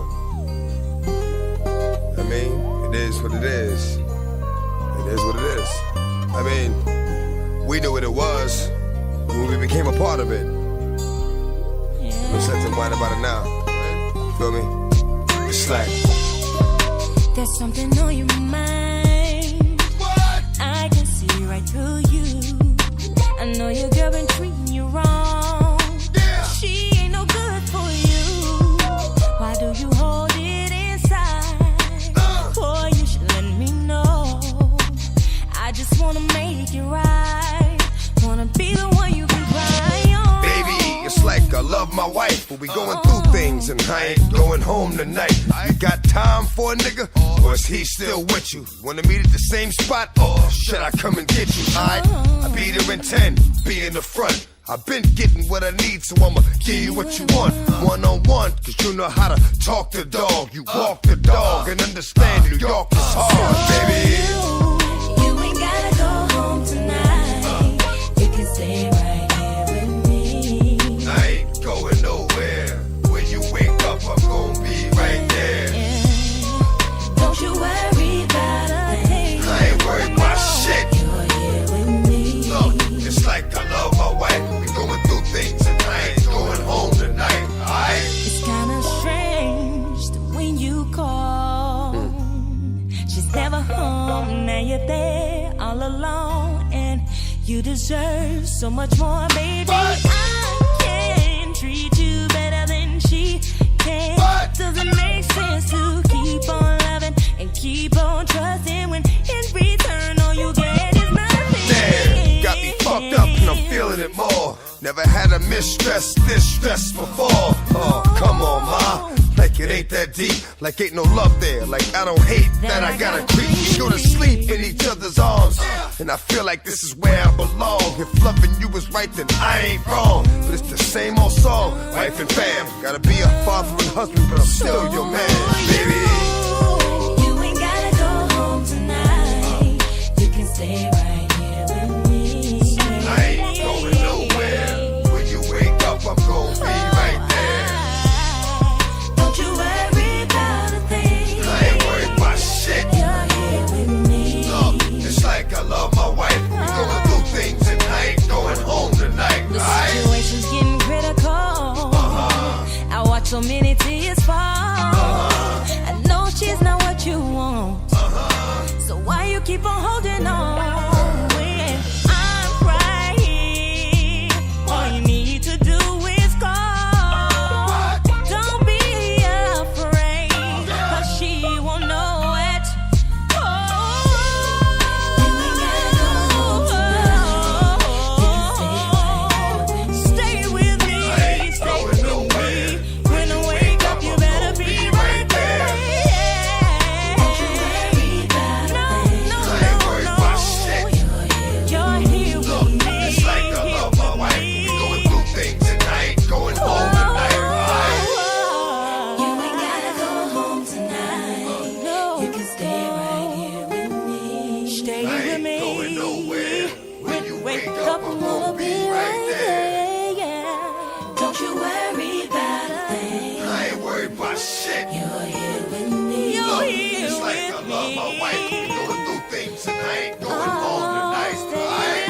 [SPEAKER 12] I mean, it is what it is. It is what it is. I mean, we knew what it was when we became a part of it. No sense in whining about it now. Feel me? It's like
[SPEAKER 15] there's something on your mind. What? I can see right through you. I know your girl been treating you wrong. Yeah. She ain't no good for you. Why do you hold it inside? Boy, you should let me know. I just wanna make it right. Wanna be the one you can cry on.
[SPEAKER 12] baby, it's like I love my wife, but we going through things and I ain't going home tonight. You got time for a nigga, or is he still with you? Wanna meet at the same spot, or should I come and get you? I be there in 10, be in the front. I've been getting what I need, so I'ma give you what you want. One-on-one, cause you know how to talk the dog. You walk the dog and understand New York is hard, baby.
[SPEAKER 15] You ain't gotta go home tonight. You can stay right here with me.
[SPEAKER 12] I ain't going nowhere. When you wake up, I'm gonna be right there.
[SPEAKER 15] Don't you worry about a thing.
[SPEAKER 12] I ain't worried about shit.
[SPEAKER 15] You're here with me.
[SPEAKER 12] Look, it's like I love my wife. We going through things and I ain't going home tonight. Alright?
[SPEAKER 15] It's kinda strange that when you call, she's never home. Now you're there all alone, and you deserve so much more, baby. I can treat you better than she can. can. Doesn't make sense to keep on loving and keep on trusting when in return all you get is nothing.
[SPEAKER 12] Damn, got me fucked up and I'm feeling it more. Never had a mistress this stressed before. Oh, come on, ma. Like it ain't that deep, like ain't no love there. Like I don't hate that I gotta creep. We go to sleep in each other's arms, and I feel like this is where I belong. If loving you is right, then I ain't wrong. But it's the same old song, wife and fam. Gotta be a father and husband, but I'm still your man, baby.
[SPEAKER 15] You ain't gotta go home tonight. You can stay right here with me.
[SPEAKER 12] I ain't going nowhere. When you wake up, I'm gonna be right there.
[SPEAKER 15] Don't you worry about a thing.
[SPEAKER 12] I ain't worried about shit.
[SPEAKER 15] You're here with me.
[SPEAKER 12] Look, it's like I love my wife. We going through things and I ain't going home tonight.
[SPEAKER 15] The situation's getting critical. I watch so many tears fall. I know she's not what you want. So why you keep on holding on? When I'm right here, all you need to do is call. Don't be afraid, 'cause she won't know it. Stay with me, stay with me. When I wake up, you better be right there. Don't you worry about a thing.
[SPEAKER 12] I ain't worried about shit.
[SPEAKER 15] You're here with me.
[SPEAKER 12] It's like I love my wife. We going through things and I ain't going home tonight.
[SPEAKER 15] You ain't gotta go home tonight. No. You can stay right here with me. Stay
[SPEAKER 12] I
[SPEAKER 15] with
[SPEAKER 12] ain't
[SPEAKER 15] me.
[SPEAKER 12] going nowhere. When you wake up,
[SPEAKER 15] Up,
[SPEAKER 12] I'm
[SPEAKER 15] I'm
[SPEAKER 12] gonna
[SPEAKER 15] gonna
[SPEAKER 12] be right there.
[SPEAKER 15] yeah. Don't you worry about a thing.
[SPEAKER 12] I ain't worried about shit.
[SPEAKER 15] You're here with me.
[SPEAKER 12] Look, it's like I love my wife. We going through things and I ain't going home tonight. Alright?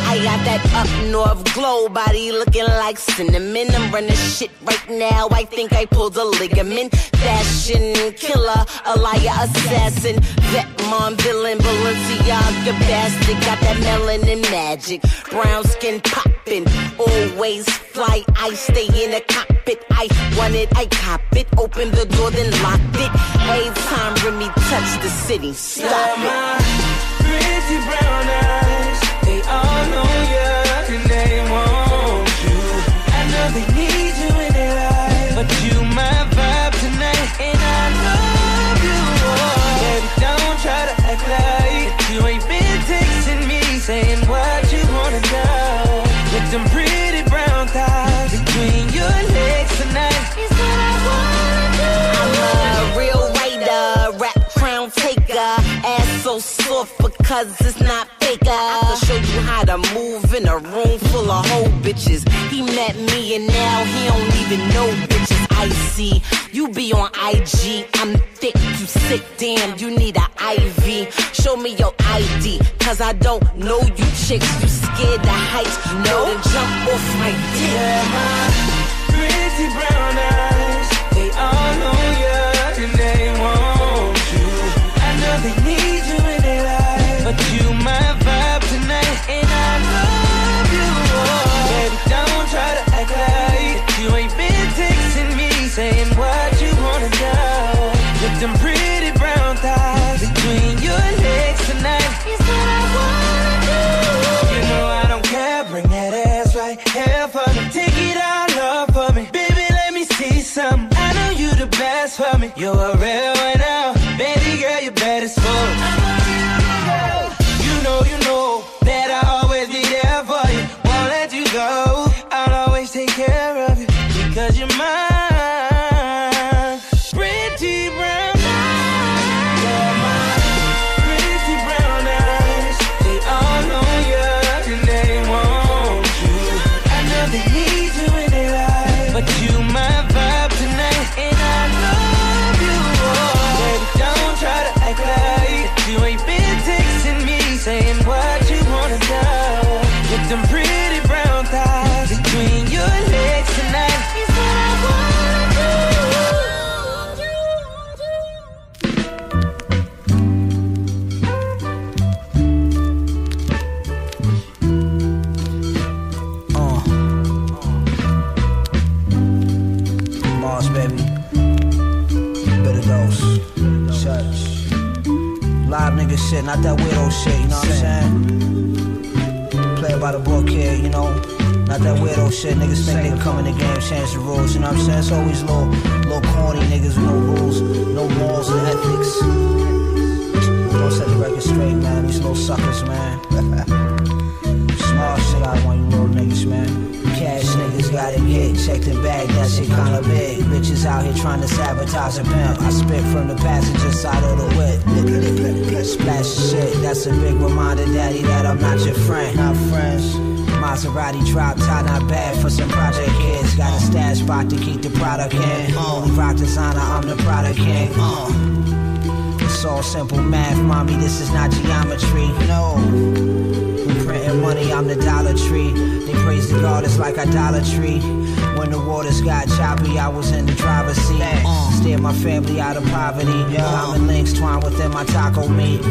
[SPEAKER 16] I got that up north glow body looking like cinnamon. I'm running shit right now. I think I pulled a ligament. Fashion killer, a liar, assassin, vet mom, villain, Balenciaga bastard. Got that melanin magic, brown skin poppin'. Always fly, I stay in the cockpit. I want it, I cop it. Open the door, then locked it. Every time Remy touch the city, stop it.
[SPEAKER 8] Pretty brown eyes, they all know you and they want you. I know they need you in their life, but you my vibe tonight, and I love you. Baby, don't try to act like you ain't been texting me, saying what you wanna know. With them pretty brown thighs between your legs tonight is what I wanna do.
[SPEAKER 16] I'm a real writer, rap crown taker. Ass so soft because it's not faker. I can show you how to move in a room full of whole bitches. He met me and now he don't even know bitches. I see you be on IG. I'm thick, you sick, damn, you need an IV. Show me your ID, 'cause I don't know you chicks. You scared the heights, no, then jump off my dick.
[SPEAKER 8] Yeah, my pretty brown eyes, they all know you and they want you. I know they need you in their life, but you my vibe tonight, and I love you. Baby, don't try to act like you ain't been texting me, saying what you wanna know. With them pretty brown thighs between your legs tonight is what I wanna do. You know I don't care, bring that ass right here for me. Take it all off for me, baby, let me see some. I know you the best for me, you're a real one now. Baby girl, you better spoil. You know that I'll always be there for you. Won't let you go, I'll always take care of you, because you're mine. Pretty brown eyes, you're mine. Pretty brown eyes, they all know you and they want you. I know they need you in their life, but you my vibe tonight, and I love you. Baby, don't try to act like
[SPEAKER 17] Live nigga shit, not that weirdo shit, you know what I'm saying? Play by the book here, you know? Not that weirdo shit, niggas think they can come in the game, change the rules, you know what I'm saying? It's always little corny niggas with no rules, no morals and ethics. Don't set the record straight, man, these little suckers, man. Small shit I want you little niggas, man. Cash niggas gotta get checked and bagged, that shit kinda big. Bitches out here trying to sabotage a pimp. I spit from the passenger side of the whip. Splash shit, that's a big reminder, daddy, that I'm not your friend. Not friends. Maserati drop top, not bad for some project kids. Got a stash spot to keep the product in. Only rock designer, I'm the product king. It's all simple math, mommy, this is not geometry. No. Printing money, I'm the Dollar Tree. They praise the God, it's like idolatry. When the waters got choppy, I was in the driver's seat. Steered my family out of poverty. Diamond links twined within my taco meat.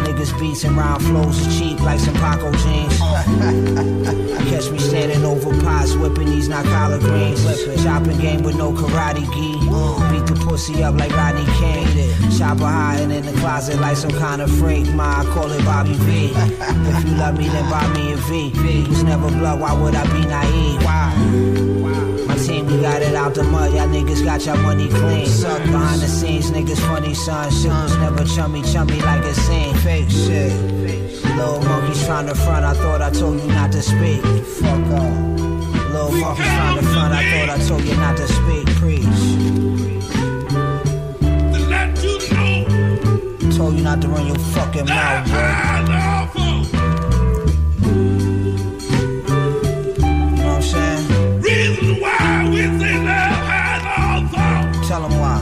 [SPEAKER 17] Niggas beats and rhyme flows is cheap like some Paco jeans. Catch me standing over pots, whipping these not collard greens. Chopping game with no karate gi. Beat the pussy up like Rodney King. Chopper hiding in the closet like some kind of freak. Ma, I call it Bobby V. If you love me, then buy me a V. Was never blood, why would I be naive? Why? My team, we got it out the mud. Y'all niggas got your money clean. Behind the scenes, niggas funny, son. Shit was never chummy like it seemed. Fake shit. Little monkeys trying to front. I thought I told you not to speak. Fuck off. Little monkeys trying to front. I thought I told you not to speak. Preach. Told you not to run your fucking mouth, bro. You know what I'm saying?
[SPEAKER 1] Reason why we say love has all thought.
[SPEAKER 17] Tell them why.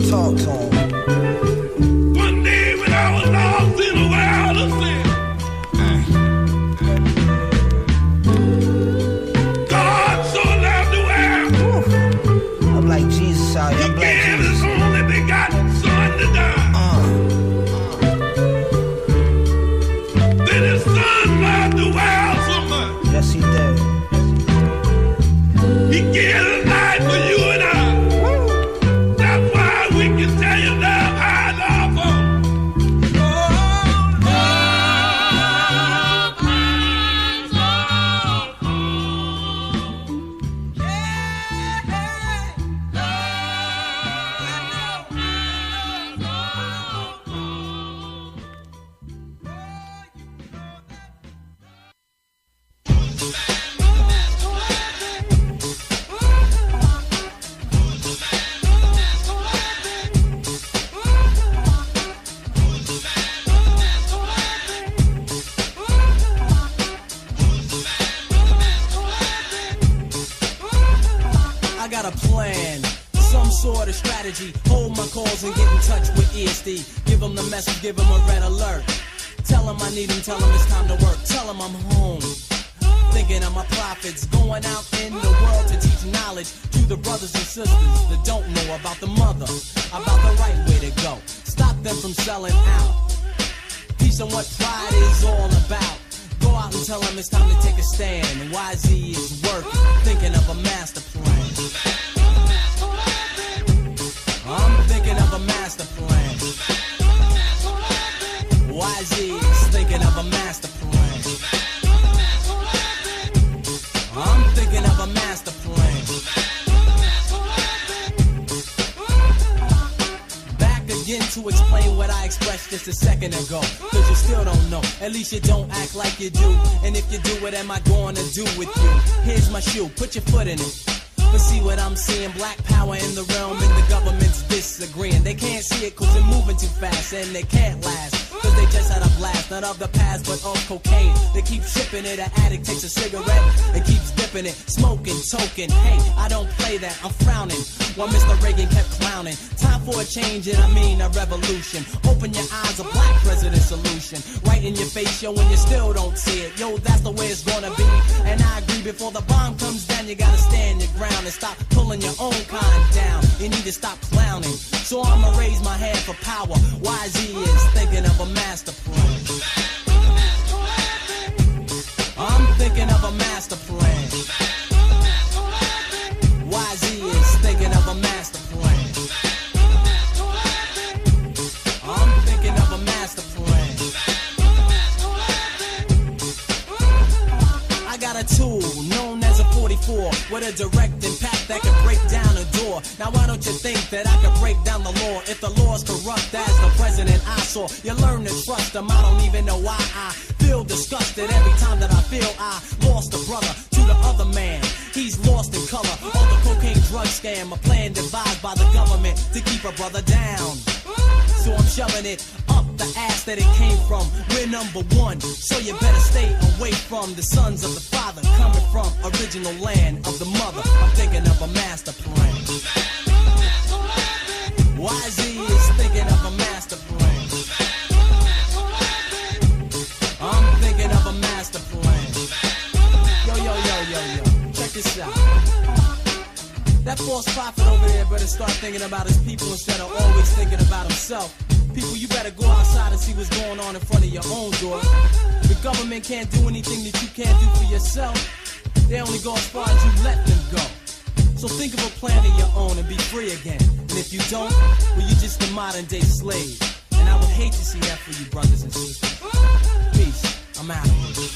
[SPEAKER 17] Talk to them.
[SPEAKER 1] One day when I was lost in a world of sin, God so loved the world.
[SPEAKER 17] I'm like Jesus out here. I'm like
[SPEAKER 1] Jesus.
[SPEAKER 17] Jesus.
[SPEAKER 1] His only begotten Son to die. Then his Son loved the world so much.
[SPEAKER 17] Yes, he did.
[SPEAKER 1] He gave his life for you and I. That's why we can tell you love has all thought.
[SPEAKER 18] I got a plan, some sort of strategy. Hold my calls and get in touch with ESD. Give them the message, give them a red alert. Tell them I need them, tell them it's time to work. Tell them I'm home, thinking of my profits. Going out in the world to teach knowledge to the brothers and sisters that don't know about the mother, about the right way to go. Stop them from selling out. Teach them what pride is all about. Go out and tell them it's time to take a stand. And YZ is working, thinking of a master plan. I'm thinking of a master plan. YZ is thinking of a master plan. I'm thinking of a master plan. Back again to explain what I expressed just a second ago. Cause you still don't know, at least you don't act like you do. And if you do, what am I gonna do with you? Here's my shoe, put your foot in it. But see what I'm seeing, black power in the realm and the government's disagreeing. They can't see it cause they're moving too fast and they can't last. Cause they just had a blast, not of the past but of cocaine. They keep shipping it, an addict takes a cigarette and keeps dipping it, smoking, token. Hey, I don't play that, I'm frowning. While Mr. Reagan kept clowning. Time for a change and I mean a revolution. Open your eyes, a black president solution. Right in your face, yo, and you still don't see it. Yo, that's the way it's gonna be. And I agree, before the bomb comes down, you gotta stand your ground and stop pulling your own kind down. You need to stop clowning. So I'ma raise my hand for power. YZ is thinking of a master plan. I'm thinking of a master plan. YZ is thinking of a master plan. with a direct impact that can break down a door. Now why don't you think that I can break down the law? If the law's corrupt as the president I saw, you learn to trust them. I don't even know why I feel disgusted every time that I feel I lost a brother to the other man. He's lost in color. All the cocaine drug scam, a plan devised by the government to keep a brother down. So I'm shoving it up the ass that it came from. We're number one, so you better stay away from the sons of the father, coming from original land of the mother. I'm thinking of a master plan. YZ is thinking of a master plan. I'm thinking of a master plan. Yo. Check this out. That false prophet over there better start thinking about his people instead of always thinking about himself. People, you better go outside and see what's going on in front of your own door. The government can't do anything that you can't do for yourself. They only go as far as you let them go. So think of a plan of your own and be free again. And if you don't, well, you're just a modern day slave. And I would hate to see that for you, brothers and sisters. Peace. I'm out of here.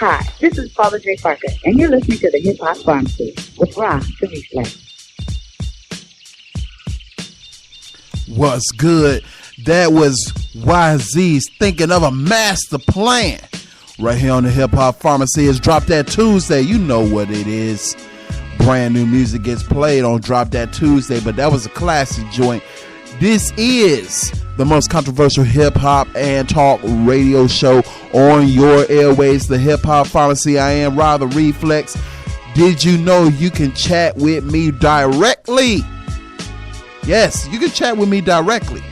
[SPEAKER 19] Hi, this is Paula J. Parker, and you're listening to the Hip Hop Pharmacy with Ra to Reflex.
[SPEAKER 2] What's good? That was YZ's Thinking of a Master Plan. Right here on the Hip Hop Pharmacy. It's Drop That Tuesday. You know what it is. Brand new music gets played on Drop That Tuesday, but that was a classic joint. This is the most controversial hip-hop and talk radio show on your airways, the Hip Hop Pharmacy. I am Ra the Reflex. Did you know you can chat with me directly? Yes, you can chat with me directly.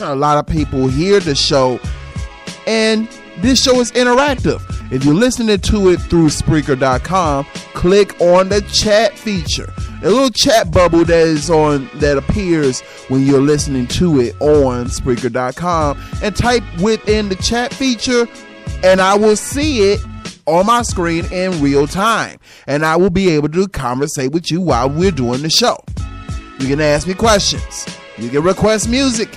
[SPEAKER 2] A lot of people hear the show, and this show is interactive. If you're listening to it through Spreaker.com, click on the chat feature. A little chat bubble that appears when you're listening to it on Spreaker.com, and type within the chat feature, and I will see it on my screen in real time, and I will be able to conversate with you while we're doing the show. You can ask me questions. You can request music.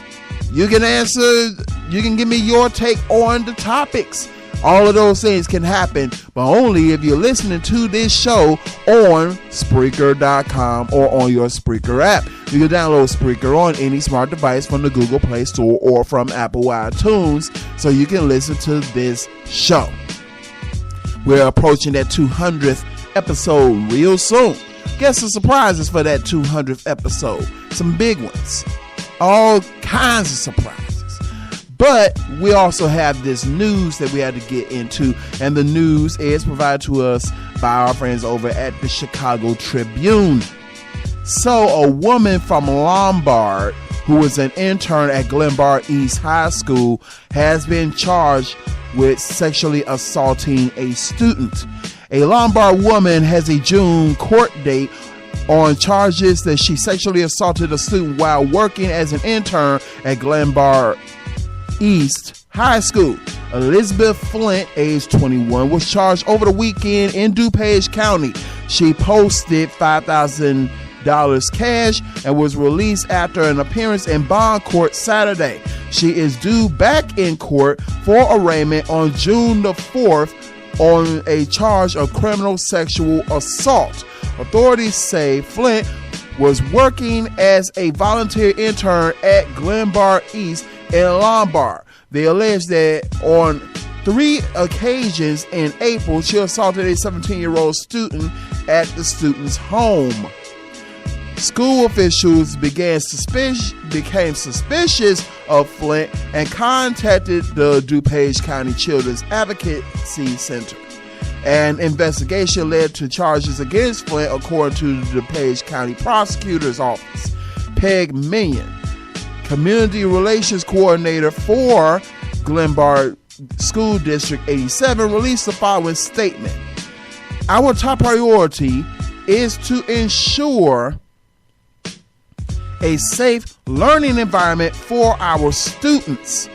[SPEAKER 2] You can answer. You can give me your take on the topics. All of those things can happen, but only if you're listening to this show on Spreaker.com or on your Spreaker app. You can download Spreaker on any smart device from the Google Play Store or from Apple iTunes, so you can listen to this show. We're approaching that 200th episode real soon. Get some surprises for that 200th episode. Some big ones. All kinds of surprises. But we also have this news that we had to get into, and the news is provided to us by our friends over at the Chicago Tribune. So a woman from Lombard, who was an intern at Glenbar East High School, has been charged with sexually assaulting a student. A Lombard woman has a June court date on charges that she sexually assaulted a student while working as an intern at Glenbar East High School. Elizabeth Flint, age 21, was charged over the weekend in DuPage County. She posted $5,000 cash and was released after an appearance in bond court Saturday. She is due back in court for arraignment on June the 4th on a charge of criminal sexual assault. Authorities say Flint was working as a volunteer intern at Glenbar East in Lombard. They allege that on 3 occasions in April, she assaulted a 17-year-old student at the student's home. School officials became suspicious of Flint and contacted the DuPage County Children's Advocacy Center. An investigation led to charges against Flint, according to the DuPage County Prosecutor's Office. Peg Minion, Community Relations Coordinator for Glenbar School District 87, released the following statement. Our top priority is to ensure a safe learning environment for our students.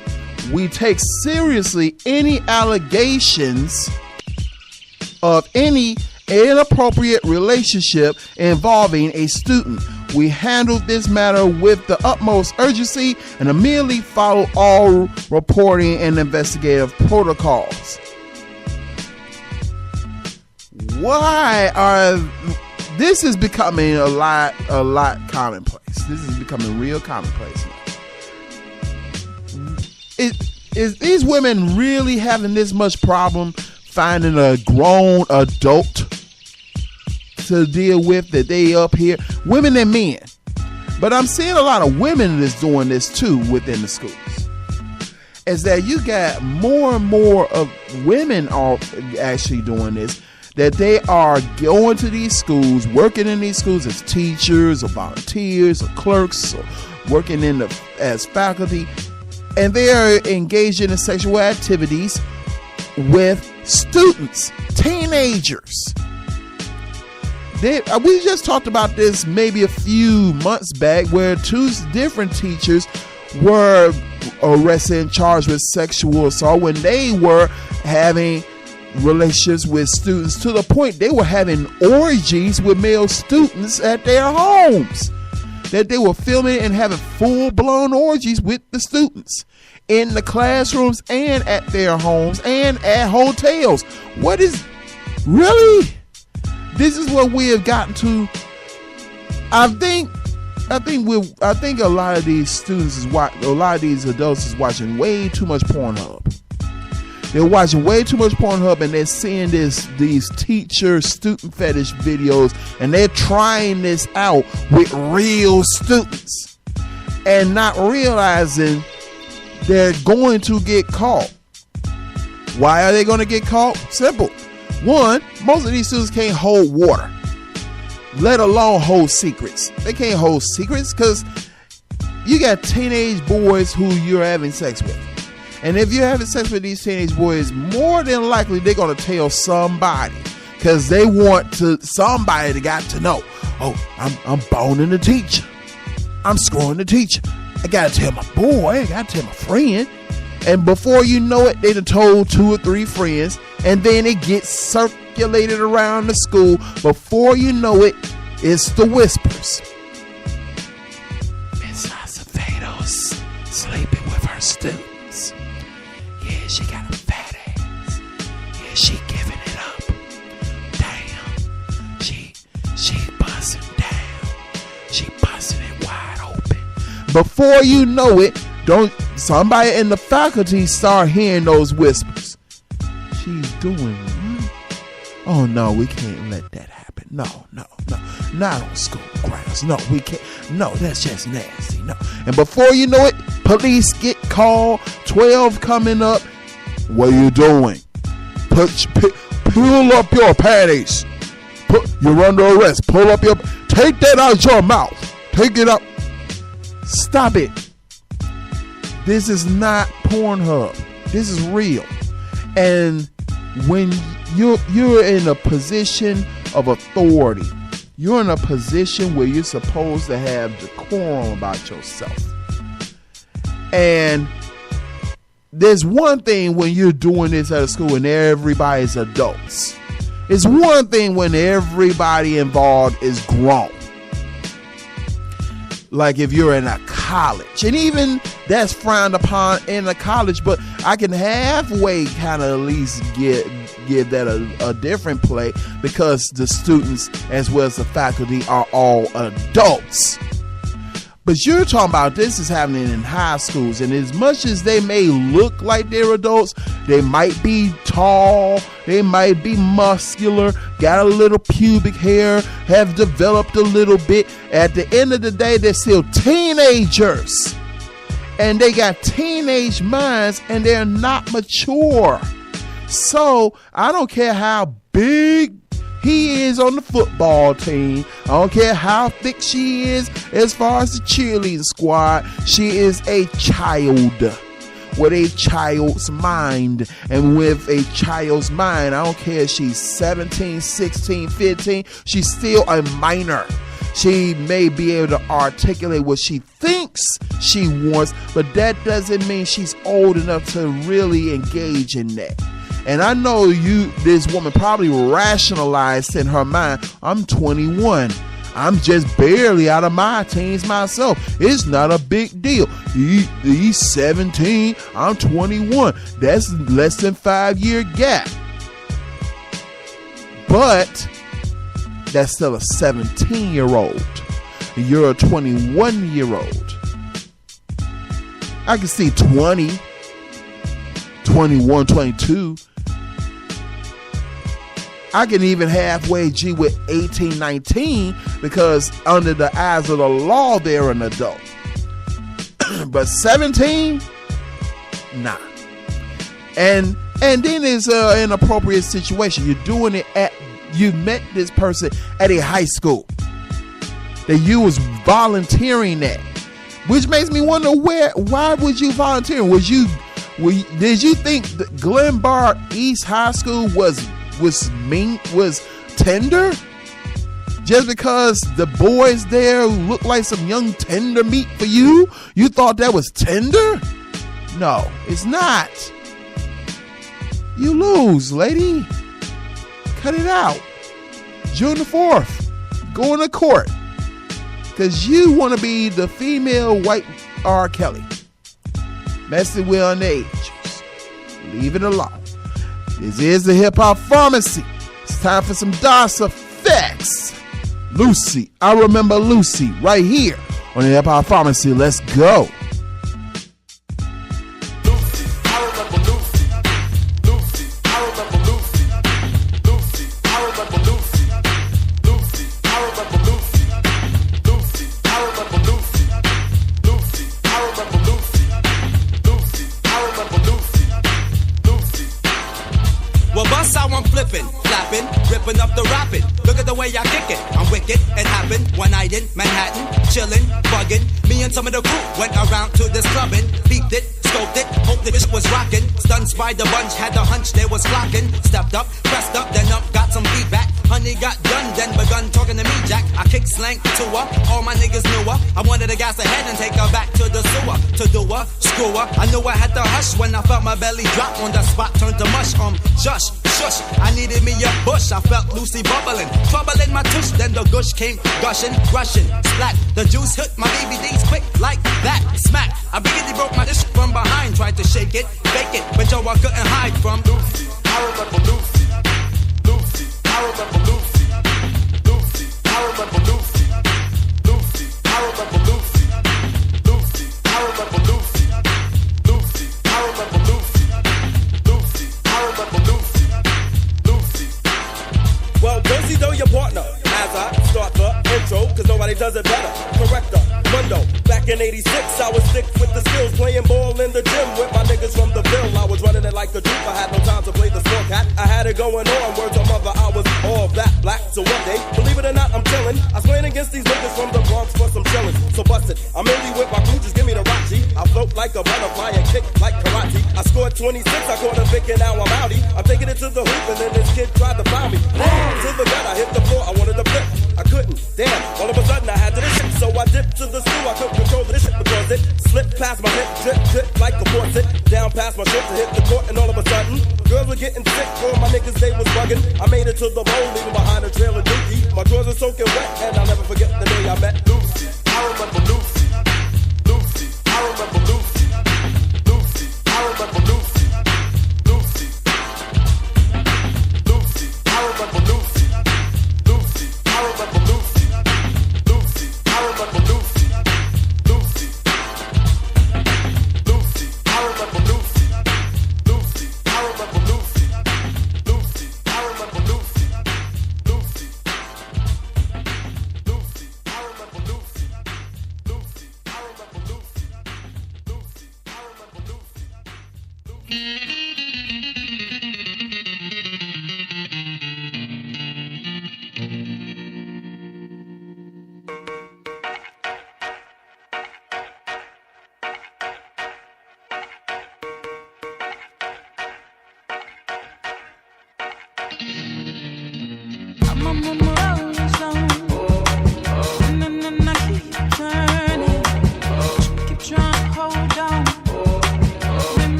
[SPEAKER 2] We take seriously any allegations of any inappropriate relationship involving a student. We handled this matter with the utmost urgency and immediately followed all reporting and investigative protocols. This is becoming a lot commonplace. This is becoming real commonplace now. Is these women really having this much problem finding a grown adult to deal with, that they up here, women and men? But I'm seeing a lot of women that's doing this too within the schools. Is that you got more and more of women are actually doing this, that they are going to these schools, working in these schools as teachers or volunteers or clerks or working as faculty, and they are engaging in sexual activities with students, teenagers. We just talked about this maybe a few months back, where 2 different teachers were arrested and charged with sexual assault when they were having relationships with students, to the point they were having orgies with male students at their homes, that they were filming and having full-blown orgies with the students in the classrooms and at their homes and at hotels. What is really? This is what we have gotten to. I think a lot of these students a lot of these adults is watching way too much Pornhub. They're watching way too much Pornhub, and they're seeing these teacher-student fetish videos, and they're trying this out with real students and not realizing they're going to get caught. Why are they going to get caught? Simple. One, most of these students can't hold water, let alone hold secrets. They can't hold secrets because you got teenage boys who you're having sex with. And if you're having sex with these teenage boys, more than likely they're going to tell somebody, because they want somebody got to know. Oh, I'm boning the teacher. I'm screwing the teacher. I got to tell my boy. I got to tell my friend. And before you know it, they done told 2 or 3 friends. And then it gets circulated around the school. Before you know it, it's the whispers. Miss Acevedo's sleeping with her students. Yeah, she got a fat ass. Yeah, she giving it up. Damn. She busting down. She busting it wide open. Before you know it, somebody in the faculty start hearing those whispers. She's doing what? Oh no, we can't let that happen. No. Not on school grounds. No, we can't. No, that's just nasty. No. And before you know it, police get called. 12 coming up. What are you doing? Pull up your panties. You're under arrest. Take that out of your mouth. Take it up. Stop it. This is not Pornhub. This is real. And when you're in a position of authority, you're in a position where you're supposed to have decorum about yourself. And there's one thing when you're doing this at a school and everybody's adults. It's one thing when everybody involved is grown. Like if you're in a college, and even that's frowned upon in a college, but I can halfway kind of at least give that a different play, because the students as well as the faculty are all adults. But you're talking about this is happening in high schools, and as much as they may look like they're adults, they might be tall, they might be muscular, got a little pubic hair, have developed a little bit. At the end of the day, they're still teenagers, and they got teenage minds, and they're not mature. So I don't care how big he is on the football team. I don't care how thick she is as far as the cheerleading squad. She is a child with a child's mind. And with a child's mind, I don't care if she's 17, 16, 15. She's still a minor. She may be able to articulate what she thinks she wants, but that doesn't mean she's old enough to really engage in that. And I know this woman probably rationalized in her mind, I'm 21. I'm just barely out of my teens myself. It's not a big deal. He's 17. I'm 21. That's less than 5-year gap. But that's still a 17-year-old. You're a 21-year-old. I can see 20, 21, 22. I can even halfway G with 18, 19 because under the eyes of the law, they're an adult. But 17? Nah. And then it's an inappropriate situation. You're doing it you met this person at a high school that you was volunteering at, which makes me wonder why would you volunteer? Did you think that Glenbard East High School was tender? Just because the boys there look like some young tender meat for you? You thought that was tender? No, it's not. You lose, lady. Cut it out. June the 4th. Go into court. Because you want to be the female white R. Kelly. Messing with underage. Leave it alone. This is the Hip Hop Pharmacy. It's time for some DOS effects. Lucy. I remember Lucy right here on the Hip Hop Pharmacy. Let's go.
[SPEAKER 20] Ripping up the rapping. Look at the way I kick it. I'm wicked. It happened one night in Manhattan. Chillin', buggin'. Me and some of the crew went around to this clubbing. Peeped it, scoped it. Hoped the bitch was rockin'. Stunned by the bunch. Had the hunch they was clockin'. Stepped up, pressed up, then up. Got some feedback. Honey got done, then begun talking to me, Jack. I kick slang to her. All my niggas knew her. I wanted to gas ahead and take her back to the sewer. To do her, screw her. I knew I had to hush when I felt my belly drop on the spot. Turned to mush. Shush. I needed me a bush. I felt Lucy bubbling, troubling my tush. Then the gush came gushing, rushing, splat. The juice hit my BBDs quick like that. Smack. I biggity broke my dish from behind. Tried to shake it, bake it, but yo, I couldn't hide from Lucy. I remember Lucy. Lucy. I remember Lucy. Lucy. I remember Lucy. Lucy. I remember Lucy. Lucy. I remember Lucy. Lucy. I remember Lucy. Lucy. I remember Lucy.
[SPEAKER 21] Well, don't see though your partner as I start the intro, cause nobody does it better. Corrector, Mundo. Back in 86, I was sick with the skills, playing ball in the gym with my niggas from the Ville. I was running it like the truth, I had no time to play the sport cat. I had it going on, words of mother, I was all that black. So one day, believe it or not, I'm chillin'. I was playing against these niggas from the Bronx for some chillin'. So bust it, I'm mainly with my crew, just give me the rock G. I float like a butterfly and kick like karate. I scored 26, I caught a Vic and now I'm outie. I'm taking it to the hoop and then this kid tried to foul me. To the gut, I hit the floor, I wanted to flip. I couldn't, damn, all of a sudden I had to this shit. So I dipped to the stool, I couldn't control this shit because it slipped past my hip, drip, drip like a faucet. Down past my shit to hit the court and all of a sudden, girls were getting sick, all my niggas, they was bugging. I made it to the bowl, leaving behind a trail of dookie. My drawers are soaking wet and I'll never forget the day I met Lucy. I remember Lucy. Lucy. I remember Lucy. Lucy. I remember Lucy. Lucy. Lucy. I remember Lucy. Lucy. I remember Lucy. Lucy. I remember Lucy. Lucy. Lucy. I remember Lucy. Lucy. I remember Lucy. Lucy. I remember Lucy. Lucy. Lucy. I remember Lucy. Lucy. I remember Lucy. Lucy. I remember Lucy.
[SPEAKER 15] I'm on my rolling stone.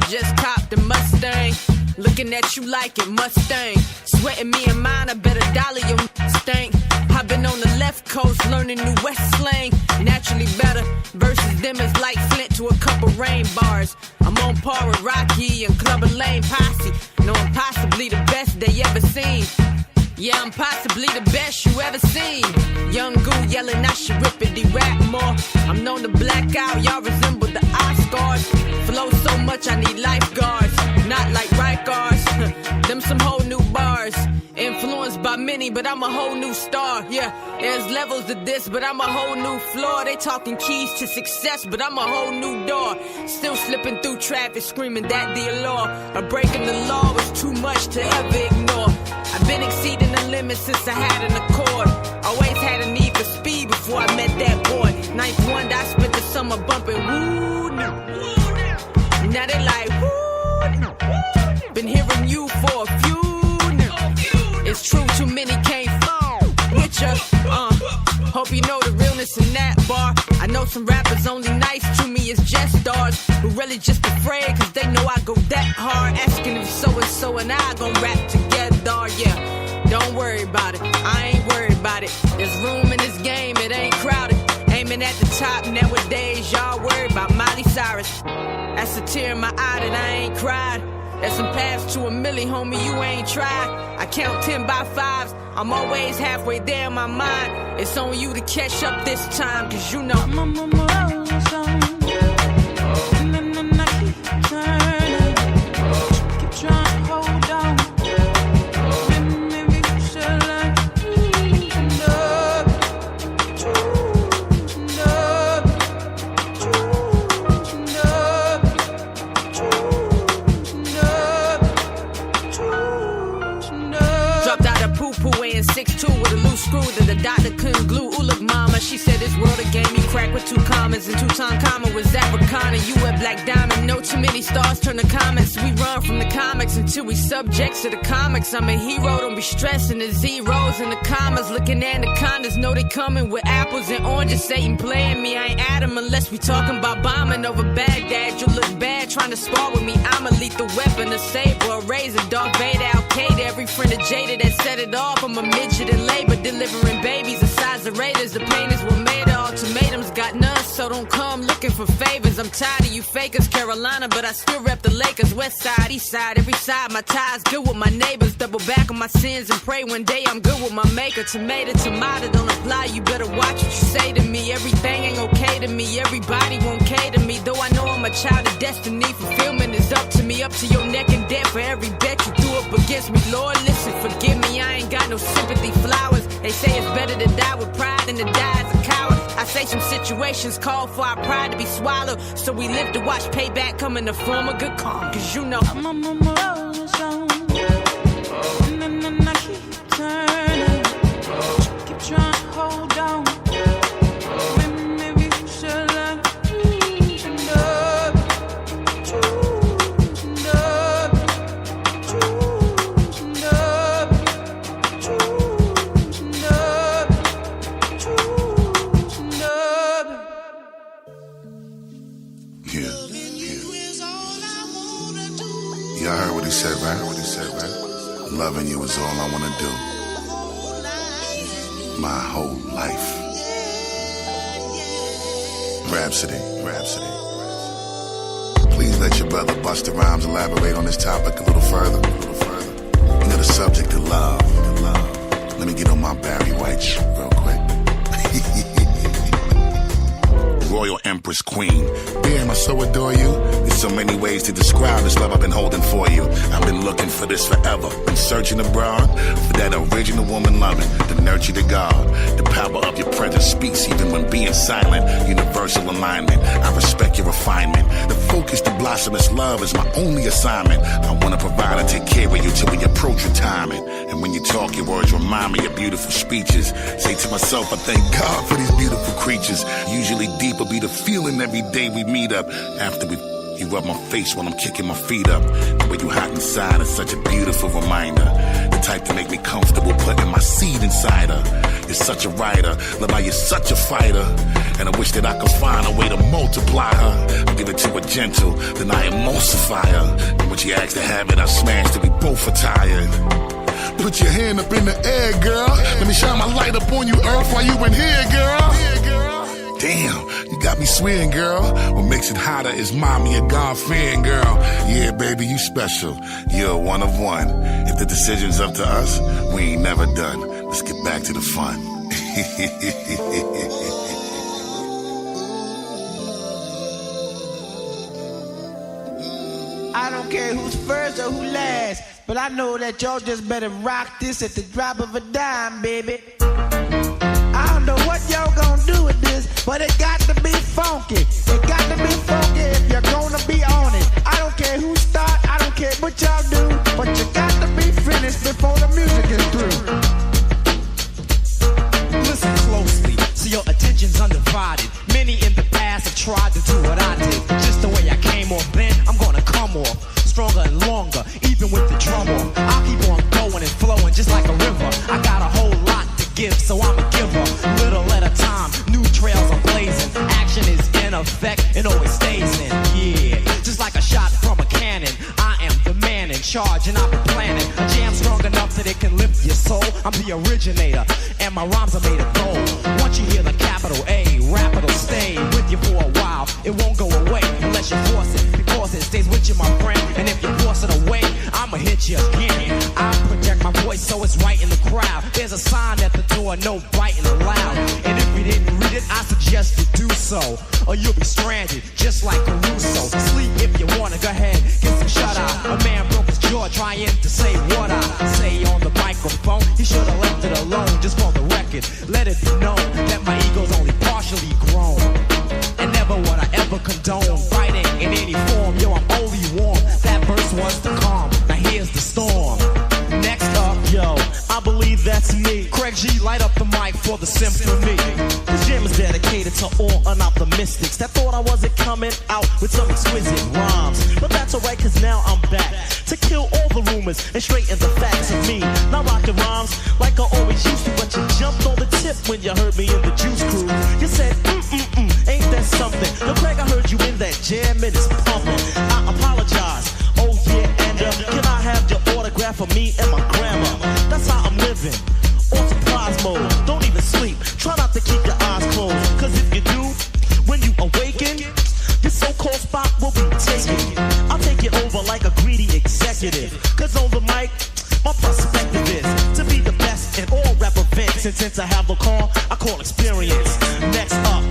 [SPEAKER 4] just copped the Mustang. Looking at you like it, Mustang. Sweating me and mine, I better dollar your stank. I've been on the left coast learning new West slang. Naturally better versus them is like Flint to a couple rain bars. I'm on par with Rocky and Clubber Lane Posse. No, I'm possibly the best they ever seen. Yeah, I'm possibly the best you ever seen. Young Goo yelling, I should rippity rap more. I'm known to black out, y'all resemble the Oscars. Flow so much, I need lifeguards. Not like Rikers, them some whole new bars. Influenced by many, but I'm a whole new star. Yeah, there's levels to this, but I'm a whole new floor. They talking keys to success, but I'm a whole new door. Still slipping through traffic, screaming that the law. Or breaking the law was too much to ever ignore. I've been exceeding the limits since I had an Accord. Always had a need for speed before I met that boy. Ninth Wonder, I spent the summer bumping woo. Now they like woo. Been hearing you for a few. It's true, too many can't with ya. Hope you know the realness in that bar. I know some rappers only nice to me is just stars, who really just afraid cause they know I go that hard. Asking if so and I gon' rap together, yeah. Don't worry about it, I ain't worried about it. There's room in this game, it ain't crowded. Aiming at the top nowadays, y'all worry about Miley Cyrus. That's a tear in my eye that I ain't cried. There's some paths to a milli, homie, you ain't tried. I count 10 by 5s, I'm always halfway there in my mind. It's on you to catch up this time, cause you know I'm on my rolling stone. And then I keep turning, keep trying to hold on. Maybe you should learn to loosen up, dropped out of poo-poo weighing 6'2" with a loose screw that the doctor couldn't glue. Ooh, look, mama, she said this world a game you crack with 2 commas, and 2 times comma was Africana. You a black diamond, no too many stars turn to comments. We run from the comics until we subjects to the comics. I'm a hero, don't be stressing the zeros and the commas. Looking at anacondas, know they coming with apples and oranges. Satan playing me, I ain't at him unless we talking about bombing over Baghdad. You look bad trying to spar with me, I'm a lethal weapon, a saber, a razor, Darth Vader, Al-Qaeda. Every friend of Jada that set it off, I'm a midget in labor, delivering babies the size of Raiders. The painters were made of ultimatums, got none, so don't come looking for favors. I'm tired of you fakers, Carolina, but I still rep the Lakers. West side, east side, every side, my ties good with my neighbors. Double back on my sins and pray one day I'm good with my maker. Tomato, don't apply, you better watch what you say to me. Everything ain't okay to me, everybody won't cater me. Though I know I'm a child of destiny, fulfillment is up to me. Up to your neck and dead for every bet you threw up against me. Lord, listen, forgive me, I ain't got no sympathy flowers. They say it's better to die with pride than to die as a coward. I say some situations call for our pride to be swallowed, so we live to watch payback come in the form of good karma. Cause you know I'm on my rolling stone, and then I keep turning, keep trying to hold on. Maybe you should learn to loosen up, loosen up, loosen up, loosen up, loosen up.
[SPEAKER 1] Y'all heard what he said, right? Loving you is all I wanna do. My whole life. Rhapsody. Please let your brother Busta Rhymes elaborate on this topic a little further. You know the subject of love. Let me get on my Barry White shit real quick. Royal Empress Queen. Damn, I so adore you. There's so many ways to describe this love I've been holding for you. I've been looking for this forever. Been searching abroad for that original woman loving, the nurture to God. The power of your presence speaks even when being silent. Universal alignment. I respect your refinement. The focus to blossom this love is my only assignment. I want to provide and take care of you till we approach retirement. And when you talk, your words remind me of beautiful speeches. Say to myself, I thank God for these beautiful creatures. Usually deep will be the feeling every day we meet up after we You rub my face when I'm kicking my feet up. The way you hot inside is such a beautiful reminder. The type to make me comfortable putting my seed inside her. You're such a writer, love how you're such a fighter. And I wish that I could find a way to multiply her. I give it to her gentle, then I emulsify her. And when she asks to have it, I smash till we both are tired. Put your hand up in the air, girl. Let me shine my light up on you, Earth, while you in here, girl. Damn, you got me swearing, girl. What makes it hotter is mommy, a God-fearing girl. Yeah, baby, you special. You're one of one. If the decision's up to us, we ain't never done. Let's get back to the fun.
[SPEAKER 9] I don't care who's first or who last, but I know that y'all just better rock this at the drop of a dime, baby. I don't know what y'all gonna do with this, but it got to be funky. It got to be funky if you're gonna be on it. I don't care who start, I don't care what y'all do, but you got to be finished before the music is through.
[SPEAKER 18] Listen closely, so your attention's undivided. Many in the past have tried to do what I did. Just the way I came off then, I'm gonna come off stronger and longer, even with the drum off. I'll keep on going and flowing just like a river. I got a whole lot to give, so I'm a giver. Little at a time, new trails are blazing. Action is in effect and always stays in. Yeah, just like a shot from a cannon. I am the man in charge and I've been planning a jam strong enough that it can lift your soul. I'm the originator and my rhymes are made of gold. Once you hear the capital A, rap it'll stay with you for a while. It won't go away unless you force it, because it stays with you, my friend. And if you force it away, I'ma hit you again. I project my voice so it's right in the crowd. There's a sign at the door, no biting allowed. And if you didn't read it, I suggest you do so, or you'll be stranded, just like Caruso. Sleep if you wanna, go ahead, get some shut eye. A man broke his jaw trying to say what I say on the microphone. He should've left it alone, just for the record. Let it be known that my ego's only partially grown. And never would I ever condone fighting in any form. Yo, I'm only warm. That verse was the calm. Now here's the storm. Next up, yo, I believe that's me. Craig G, light up the mic for the symphony. This jam is dedicated to all unoptimistics that thought I wasn't coming out with some exquisite rhymes. But that's alright, cause now I'm back to kill all the rumors and straighten the facts of me. Now rockin' rhymes like I always used to, but you jumped on the tip when you heard me in the Juice Crew. You said, ain't that something? Yo, Craig, I heard you in that jam and it's pumping. I apologize. Oh yeah, and can I have your autograph for me and my grandma? That's how I'm living. On surprise mode. Don't even sleep. Try not to keep your eyes closed. Cause if you do, when you awaken, your so-called spot will be taken. I'll take it over like a greedy executive. Cause on the mic, my perspective is to be the best in all rap events. And since I have a call, I call experience. Next up,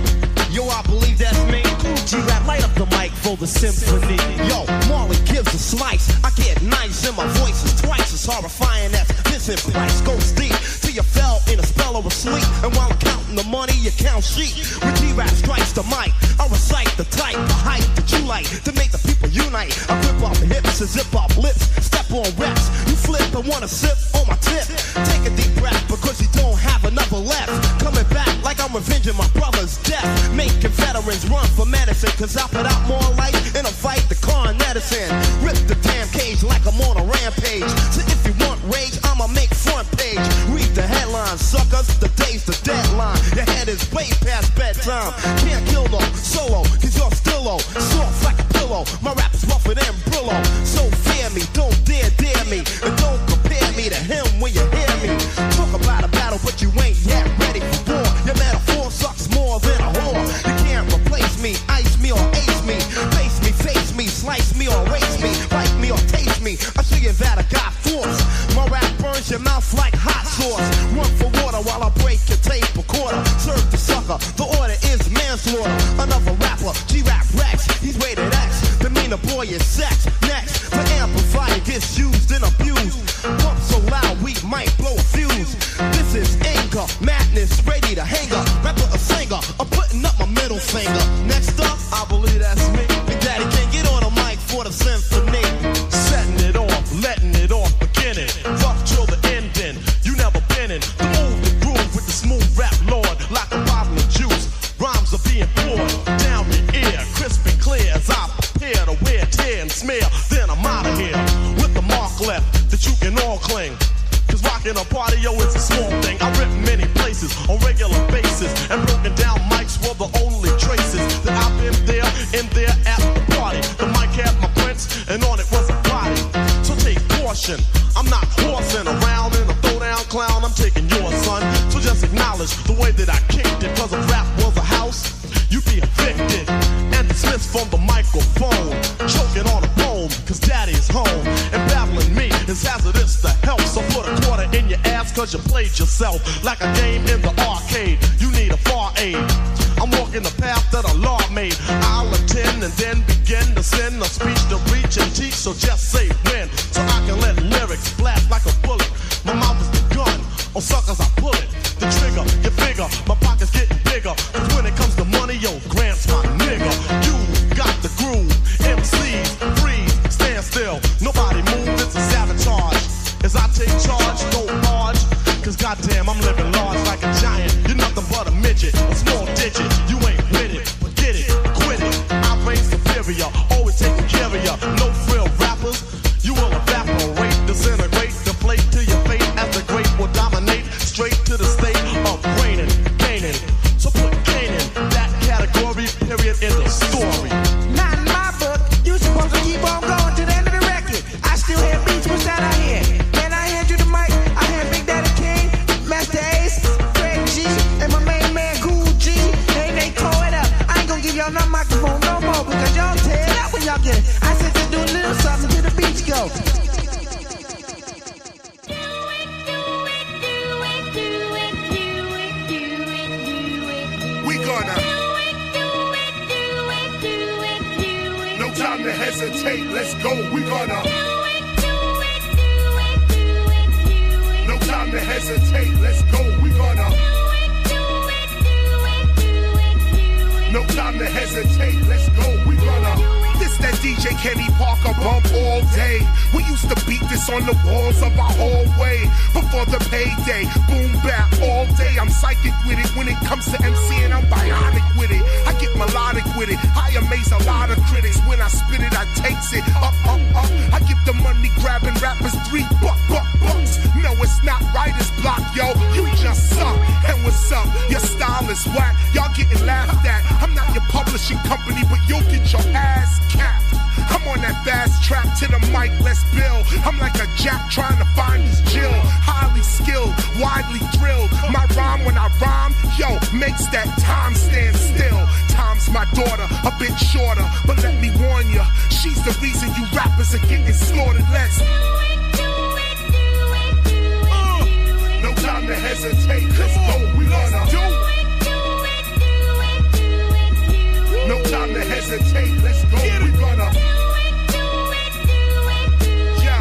[SPEAKER 18] yo, I believe that's me. Cool G-Rap, light up the mic for the symphony. Yo, Marley gives a slice. I get nice and my voice is twice as horrifying as Vincent Price. Goes deep till you fell in a spell of a sleep. And while I'm counting the money, you count sheep. When G-Rap strikes the mic, I recite the type, the height that you like to make the people unite. I rip off the hips and zip off lips. Step on reps. You flip and wanna sip on my tip. Take a deep breath because you don't have another left. Coming back like I'm revenging my brother's death. Making veterans run for medicine, cause I put out more light in a fight the con medicine. Rip the damn cage like I'm on a rampage. So if you want rage, I'ma make front page. Read the headlines, suckers, the day's the deadline. Your head is way past bedtime. Can't kill no solo, cause you're still low. Soft like a pillow, my rap is rougher than Brillo. So fear me, don't dare me. And don't compare me to him when you hear me. Talk about a battle, but you ain't yet ready for war. Your metaphor sucks more than a whore. You can't replace me, ice me or ace me. Face me, slice me or waste me. Bite me or taste me, I'll show you that I got force. My rap burns your mouth like hot sauce. Run for water while I break your tape recorder. Serve the sucker, the order is manslaughter. Another rapper, G-Rap Rex, he's rated X. The meaner boy is sex. Next, the amplifier gets used and abused. Pump so loud we might blow a fuse. This is anger, madness, ready to hang up. Rapper or singer, I'm putting up my middle finger. Next up, I believe that's me. Big Daddy can't get on a mic for the symphony. Setting it off, letting it off, beginning. Rough till the ending, you never been in. The move, the groove with the smooth rap lord. Like a bottle of juice, rhymes are being poured down your ear. Crisp and clear as I prepare to win.
[SPEAKER 5] then I'm out of here with the mark left that you can all cling. Cause rocking a party, yo, it's a small thing. I rip many places on regular basis, and broken down mics were the only traces that I've been there, in there at the party. The mic had my prints, and on it was a body. So take caution, I'm not horsing around in a throwdown clown. I'm taking yours, son. So just acknowledge the way that I kicked it. Cause if rap was a house, you'd be evicted and dismissed from the microphone. Choking on a bone, cause daddy's home. And battling me is hazardous to health. So put a quarter in your ass cause you played yourself. Like a game in the arcade, you need a far aid. I'm walking the path that a law made. I'll attend and then begin to send a speech to reach and teach. So just say when, so I can let lyrics blast like a bullet. My mouth is the gun, on suckers I pull it. The trigger, you figure, my pocket's getting bigger. Cause when it comes to money, yo, Grant's my nigga. You got the groove, MCs, freeze, stand still. Nobody move, it's a sabotage. As I take charge, don't barge. Cause goddamn, I'm living large like a giant. You're nothing but a midget, a small digit. You ain't with it, forget it, quit it. I reign superior, always taking care of ya. No frill rappers, you will evaporate, disintegrate, deflate to your fate. As the great will dominate, straight to the state of reigning, gaining. So put gain in that category, period, in the story.
[SPEAKER 9] Not in my book, you supposed to keep on going to the end of the record. I still hear beats, what's that I hear? Man, I hand you the mic, I hear Big Daddy King, Master Ace, Greg G, and my main man Cool G. They tore it up. I ain't gonna give y'all no microphone no more because y'all tear it up when y'all get it. I said to do a little something till the beats go.
[SPEAKER 12] We gonna. No time to hesitate, let's go. We gonna. No time to hesitate, let's go. We gonna. No time to hesitate, let's go. We gonna. This that DJ Kenny Parker bump all day. We used to beat this on the walls of our hallway before the payday. Boom bap all day. I'm psychic with it when it comes to MCing. I'm bionic with it. I get melodic with it. I amaze a lot of critics. When I spit it, I takes it up, up, up. I give the money grabbing rappers $3 bucks. No, it's not writer's block, yo. You just suck. And what's up? Your style is whack. Y'all getting laughed at. I'm not your publishing company, but you'll get your ass capped. I'm on that fast track to the mic, let's build. I'm like a jack trying to find his Jill. Highly skilled, widely drilled. My rhyme when I rhyme, yo, makes that time stand still. Time's my daughter, a bit shorter, but let me warn ya, she's the reason you rappers are getting slaughtered. Let's no time to hesitate, let's go. We gonna do it. No time to hesitate, let's go. We gonna. Yo,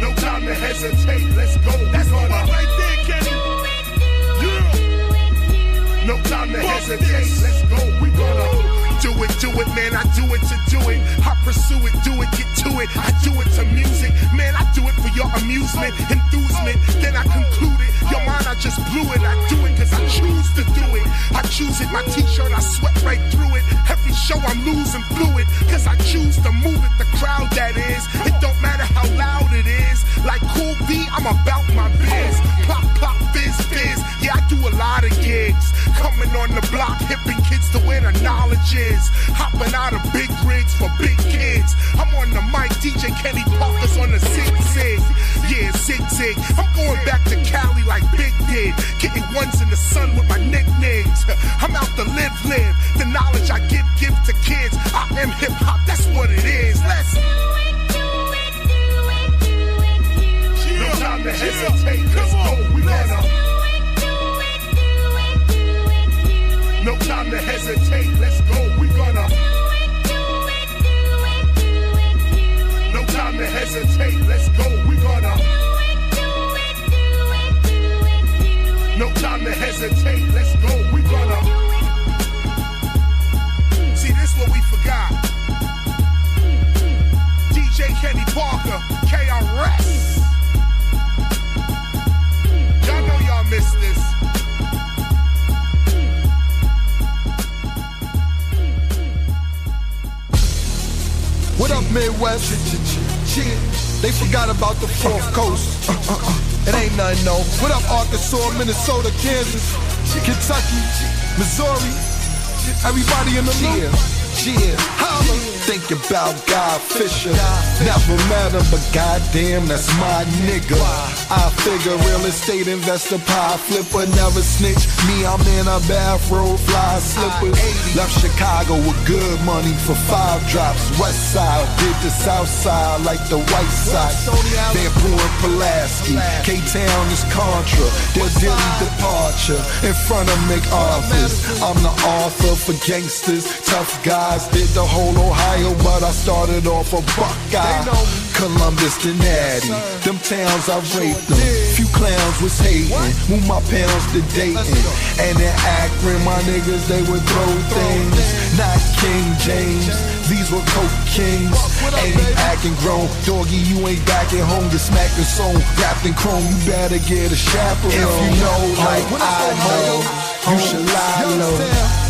[SPEAKER 12] no time to hesitate, let's go. That's the one right there, Kenny. Yeah. No time to hesitate, let's go. We gonna. Do it, man, I do it to do it. I pursue it, do it, get to it. I do it to music, man, I do it for your amusement, enthusement. Then I conclude it, your mind, I just blew it. I do it cause I choose to do it. I choose it, my t-shirt, I sweat right through it. Every show I'm losing fluid, cause I choose to move it. The crowd that is, it don't matter how loud it is. Like Cool B, I'm about my biz. Plop, plop, fizz, fizz. Yeah, I do a lot of gigs. Coming on the block, hipping kids to where the knowledge is. Hopping out of big rigs for big kids. I'm on the mic, DJ Kenny Parker's on the zig-zig. Yeah, zig-zig. I'm going back to Cali like Big did. Getting ones in the sun with my nicknames. I'm out to live. The knowledge I give to kids. I am hip-hop, that's what it is. Let's no time to hesitate, let's go. We gonna. No time to hesitate, let's go. We gonna. No time to hesitate, let's go. We gonna. No time to hesitate, let's go. We gonna. See, this what we forgot. DJ Kenny Parker, KRS. Y'all know y'all missed this.
[SPEAKER 22] What up, Midwest?
[SPEAKER 6] They forgot about the fourth coast. It ain't nothing, no. What up, Arkansas, Minnesota, Kansas, Kentucky, Missouri? Everybody in the loop. Holla. Think about Guy Fisher. Never met him, but goddamn, that's my nigga. I figure real estate investor, pie flipper, never snitch. Me, I'm in a bathrobe, fly slippers. Left Chicago with good money for 5 drops. West side did the south side like the white side. Van Buren, Pulaski, K-Town is Contra. Their daily departure in front of McArthur's. I'm the author for gangsters, tough guys. Did the whole Ohio, but I started off a Buckeye. Columbus to Natty, them towns I raped them. Few clowns was hating, move my pounds to Dayton. And in Akron, my niggas, they would throw things. Not King James, these were coke kings. Ain't acting grown, doggy, you ain't back at home to smack the song. Wrapped in chrome, you better get a chaperone. If you know like I know, you should lie low.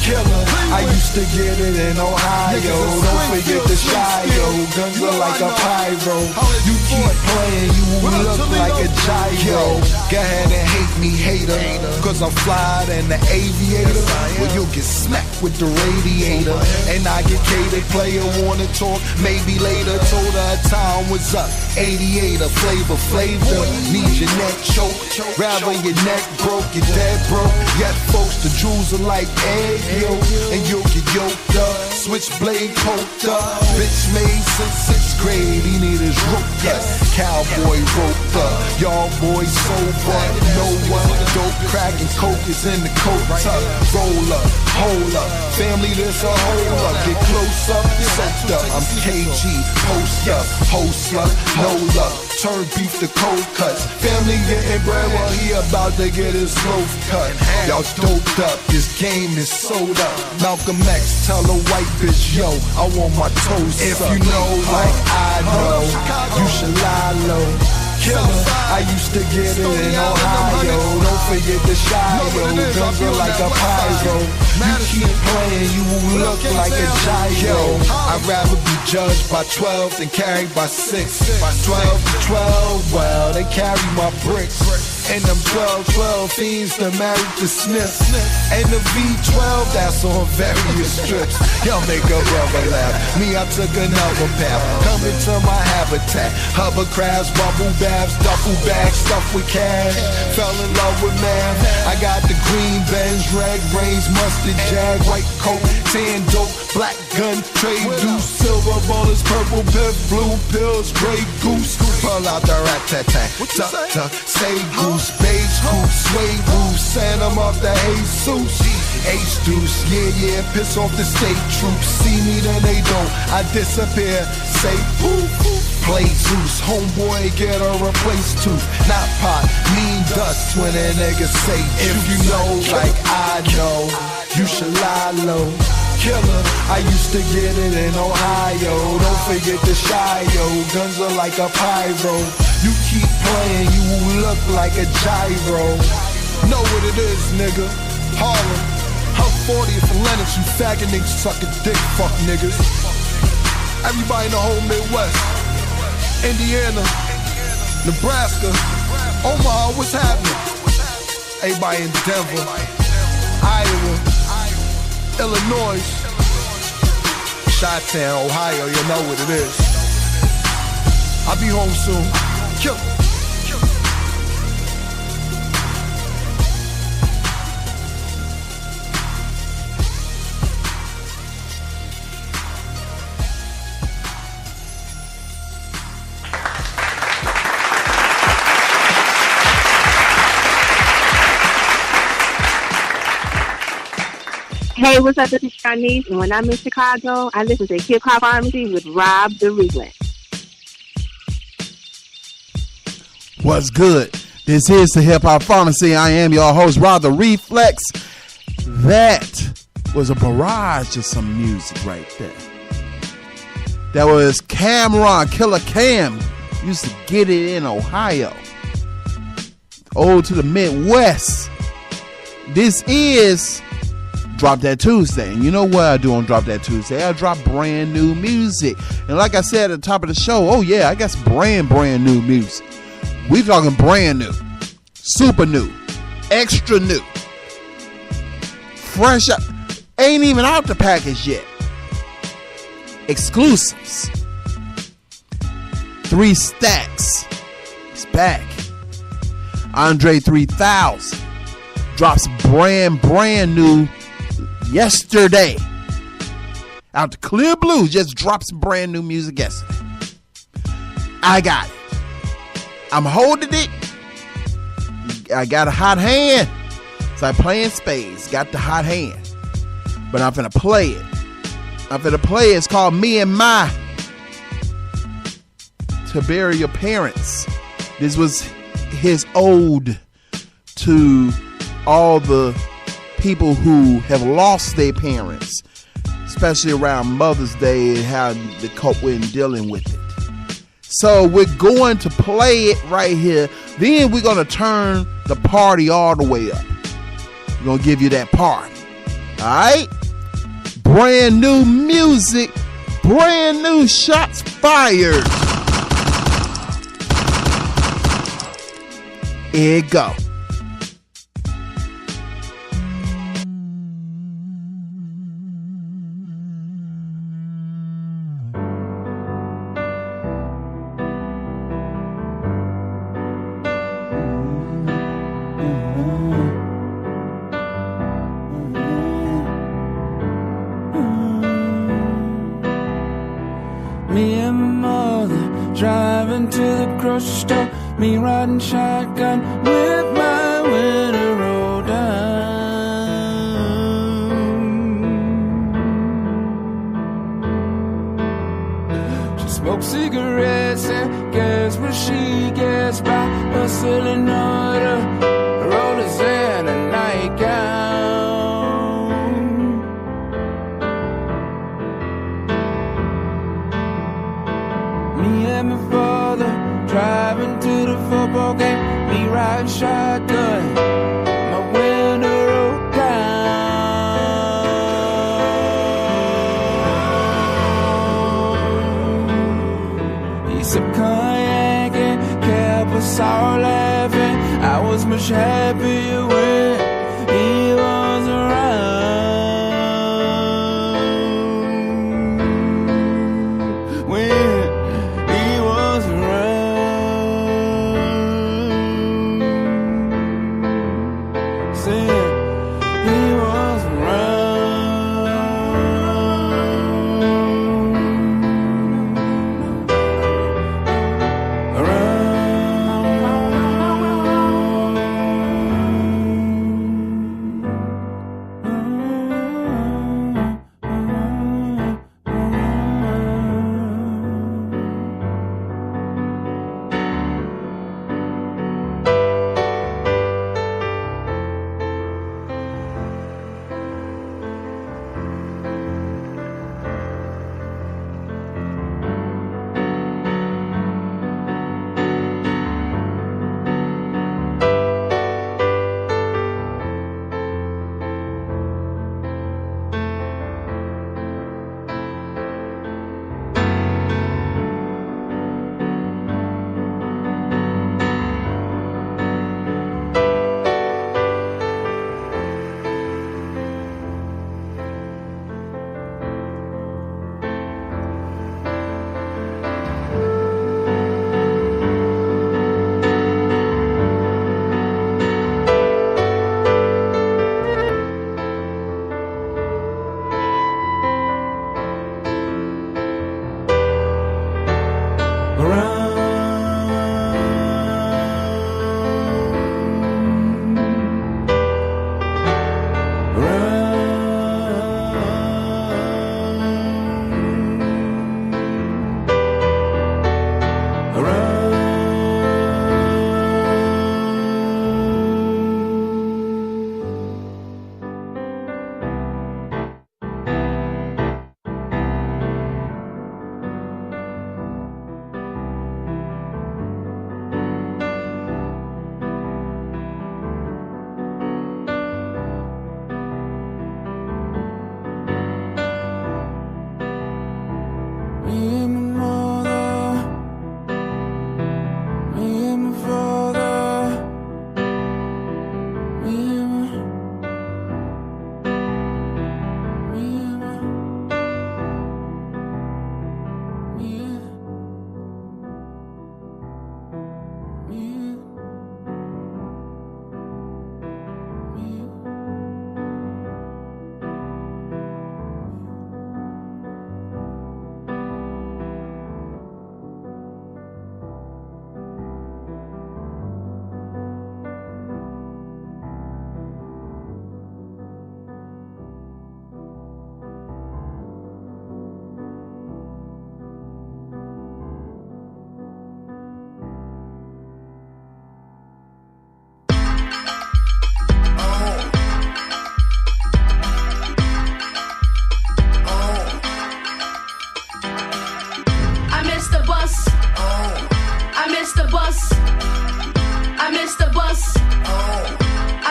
[SPEAKER 6] Killer, I used to get it in Ohio. Don't forget the Shio. Guns are like a pyro. You keep playing, you will look like a gyro. Go ahead and hate me, hater, cause I'm flyer than the aviator. Well, you'll get smacked with the radiator. And I get catered, player wanna talk, maybe later. Told her time was up, 88er, flavor. Need your neck choked, rather your neck broke, you're dead broke. Yet folks, the jewels are like egg yolk, and you'll get yoked up. Switchblade poked up, bitch made since 6th grade. He need his rope cut, cowboy roped up. Y'all boys sober, no one. Dope, crack, and coke is in the coat tuck. Roll up, hold up, family this a hold up. Get close up, soaked up. I'm KG, post up, host up, no luck. Turn beef to cold cuts. Family getting bread while he about to get his loaf cut. Y'all doped up, this game is sold up. Malcolm X, tell a white bitch, yo, I want my toes. If you know like I know, you should lie low. Killer, I used to get it in Ohio. Don't forget the Shio. Guns are like a pyro. You keep playing, you will look like a gyro. I'd rather be judged by 12 than carried by 6. By 12 to 12, well, they carry my bricks. And them 12 fiends that married to Smith. And the V12, that's on various strips. Y'all make a brother laugh. Me, I took another path. Coming to my habitat. Hovercrafts, bubble baths, duffel bags, stuffed with cash. Fell in love with math. I got the green Benz, red range, mustard jag, white coat, tan dope, black gun, trade deuce, silver bullets, purple piff, blue pills, gray goose. Pull out the rat-tat-tat. Tuck, say goose, beige goose, suede goose, send them off the Jesus. H-deuce, yeah, piss off the state troops. See me, then they don't. I disappear, say poof. Play Zeus, homeboy, get a replace tooth. Not pot, mean dust when a nigga say if you know like I know, you should lie low. Killer, I used to get it in Ohio. Don't forget the Shio. Guns are like a pyro. You keep playing, you will look like a gyro. Know what it is, nigga. Harlem. I'm 40th and Lennox, you faggot niggas suck a dick, fuck niggas. Everybody in the whole Midwest. Indiana, Nebraska, Omaha, what's happening? Everybody in Denver, Iowa, Illinois, Chi-Town, Ohio, you know what it is. I'll be home soon. Kill.
[SPEAKER 22] Hey, what's up? This is Shanice, and when I'm in Chicago, I listen to Hip Hop Pharmacy with Rob the Relay.
[SPEAKER 2] What's good? This is the Hip Hop Pharmacy. I am your host, Rob the Reflex. That was a barrage of some music right there. That was Cameron, Killer Cam. Used to get it in Ohio. Ode to the Midwest. This is Drop That Tuesday. And you know what I do on Drop That Tuesday? I drop brand new music. And like I said at the top of the show, oh yeah, I got some brand new music. We talking brand new, super new, extra new, fresh up, ain't even out the package yet. Exclusives. 3 Stacks is back. Andre 3000 drops brand new yesterday. Out the clear blue, just dropped some brand new music yesterday. I got it. I'm holding it. I got a hot hand. It's like playing spades. Got the hot hand. But I'm finna play it. It's called Me and My. To Bury Your Parents. This was his ode to all the people who have lost their parents, especially around Mother's Day and how to cope with dealing with it. So we're going to play it right here. Then we're going to turn the party all the way up. We're going to give you that party. All right? Brand new music. Brand new shots fired. Here it go.
[SPEAKER 7] Me and my mother driving to the grocery store. Me riding shotgun with my winter roll down. She smokes cigarettes and gas where she gets by, hustling order, rollers in a nightgown. Me and my father driving to the football game, me riding shotgun, my window rolled down. He sipped cognac and kept us all laughing. I was much happier when he was around.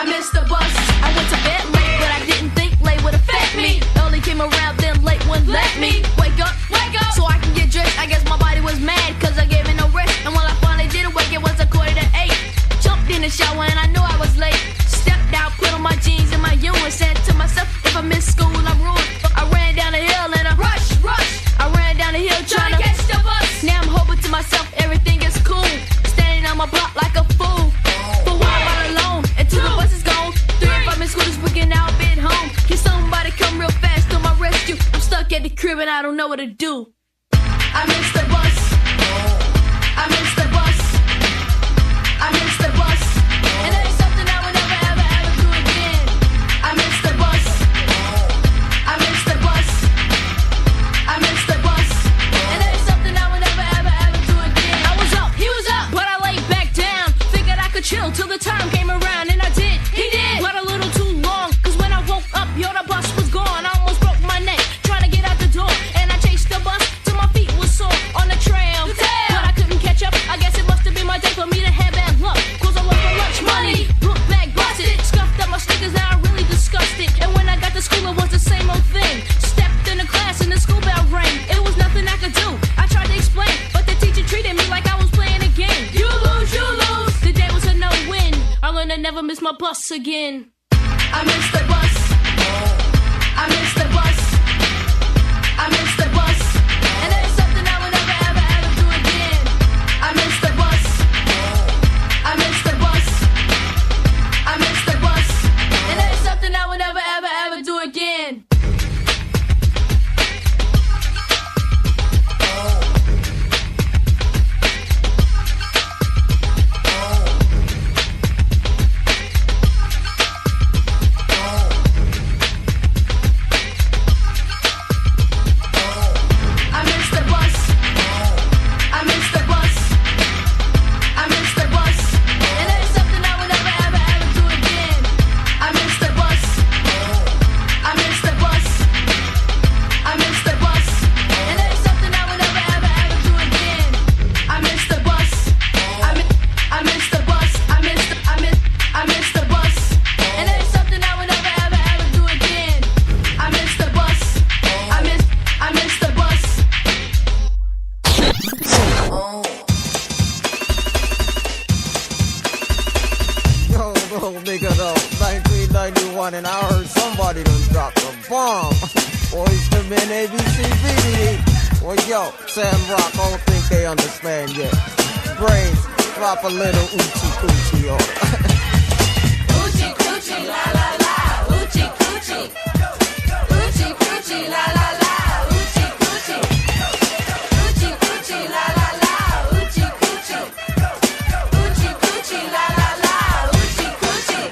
[SPEAKER 10] missed the bus. I went to bed late, but I didn't think late would affect me. Early came around, then late wouldn't let me. Wake up, so I can get dressed. I guess my body was mad, cause I gave it no rest. And when I finally did awake, it was 7:45. Jumped in the shower and I knew I was late. Stepped out, put on my jeans and my uniform. Said to myself, if I miss school, I'm ruined. I ran down the hill and I rush. I ran down the hill trying to catch the bus. Now I'm hoping to myself, everything is cool. Standing on my block like a fool. For a while I'm alone, until the bus is gone. 3 if I'm in school this weekend, now I'll be at home. Can somebody come real fast to my rescue? I'm stuck at the crib and I don't know what to do. I missed the bus. I missed the bus. I missed the bus. And that is something I would never, ever, ever do again. I missed the bus. I missed the bus. I missed the bus. And that is something I would never, ever, ever do again. I was up, he was up, but I laid back down. Figured I could chill till the time came around, and I did. He did. But a little too long, cause when I woke up, yo, the bus was gone. I almost broke my neck trying to get out the door. And I chased the bus till my feet was sore on the trail. But I couldn't catch up. I guess it must have been my day for me to have bad luck. Cause I looked for lunch money, book bag busted, scuffed up my sneakers, now I'm really disgusted. And when I got to school, it was the same old thing. Stepped in the class and the school bell rang. It was nothing I could do. I tried to explain, but the teacher treated me like I was playing a game. You lose, you lose. The day was a no-win. I learned to never miss my bus again. I missed the bus. I missed the bus. I missed the bus. And that is something I would never, ever, ever do again. I missed the bus. I missed the bus. I missed the bus. And that is something I would never, ever, ever do again. I missed the bus. I missed the bus. I missed the bus. And that is something I would never, ever, ever do again. I missed the bus. I missed the bus. I missed the bus. And that is something I would never, ever, ever do again. I missed the bus. I missed the bus. I missed the bus. And that is something I would never, ever, ever do again. I missed the bus. I missed the bus.
[SPEAKER 11] Yo, nigga, though, 1991, and I heard somebody done dropped a bomb. Boys, the men, ABCD. Well, yo, Sam Rock, I don't think they understand yet. Brains, drop a little oochie coochie on it.
[SPEAKER 10] Oochie coochie la la la, oochie coochie, oochie coochie la la la, oochie coochie, oochie coochie la la la, oochie coochie, oochie coochie la la la, oochie coochie.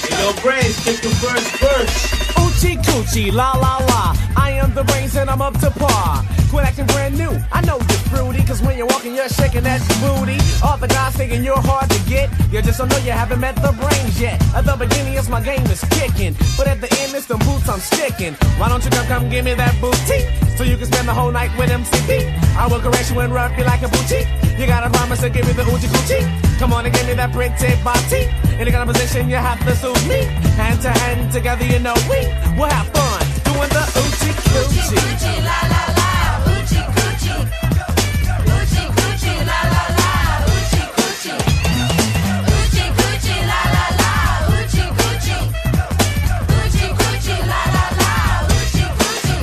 [SPEAKER 23] Hey, yo, Brains, kick the first verse.
[SPEAKER 18] Oochie coochie, la la la. I am the brains and I'm up to par. Quit acting brand new. I know you're fruity, cause when you're walking, you're shaking that booty. All the guys thinking you're hard to get. You just don't know you haven't met the brains yet. At the beginning, it's my game is kicking. But at the end, it's the boots I'm sticking. Why don't you come give me that boutique? So you can spend the whole night with MCP. I will caress you and rough you like a boutique. You gotta promise to give me the oochie coochie. Come on and give me that pretty body. In the kind of position, you have to suit me. Hand to hand together, you know we will have fun doing the oochie coochie.
[SPEAKER 10] Oochie la la la, oochie coochie, oochie coochie la la la, oochie coochie, oochie coochie la la la, oochie coochie, oochie coochie la la la, oochie coochie.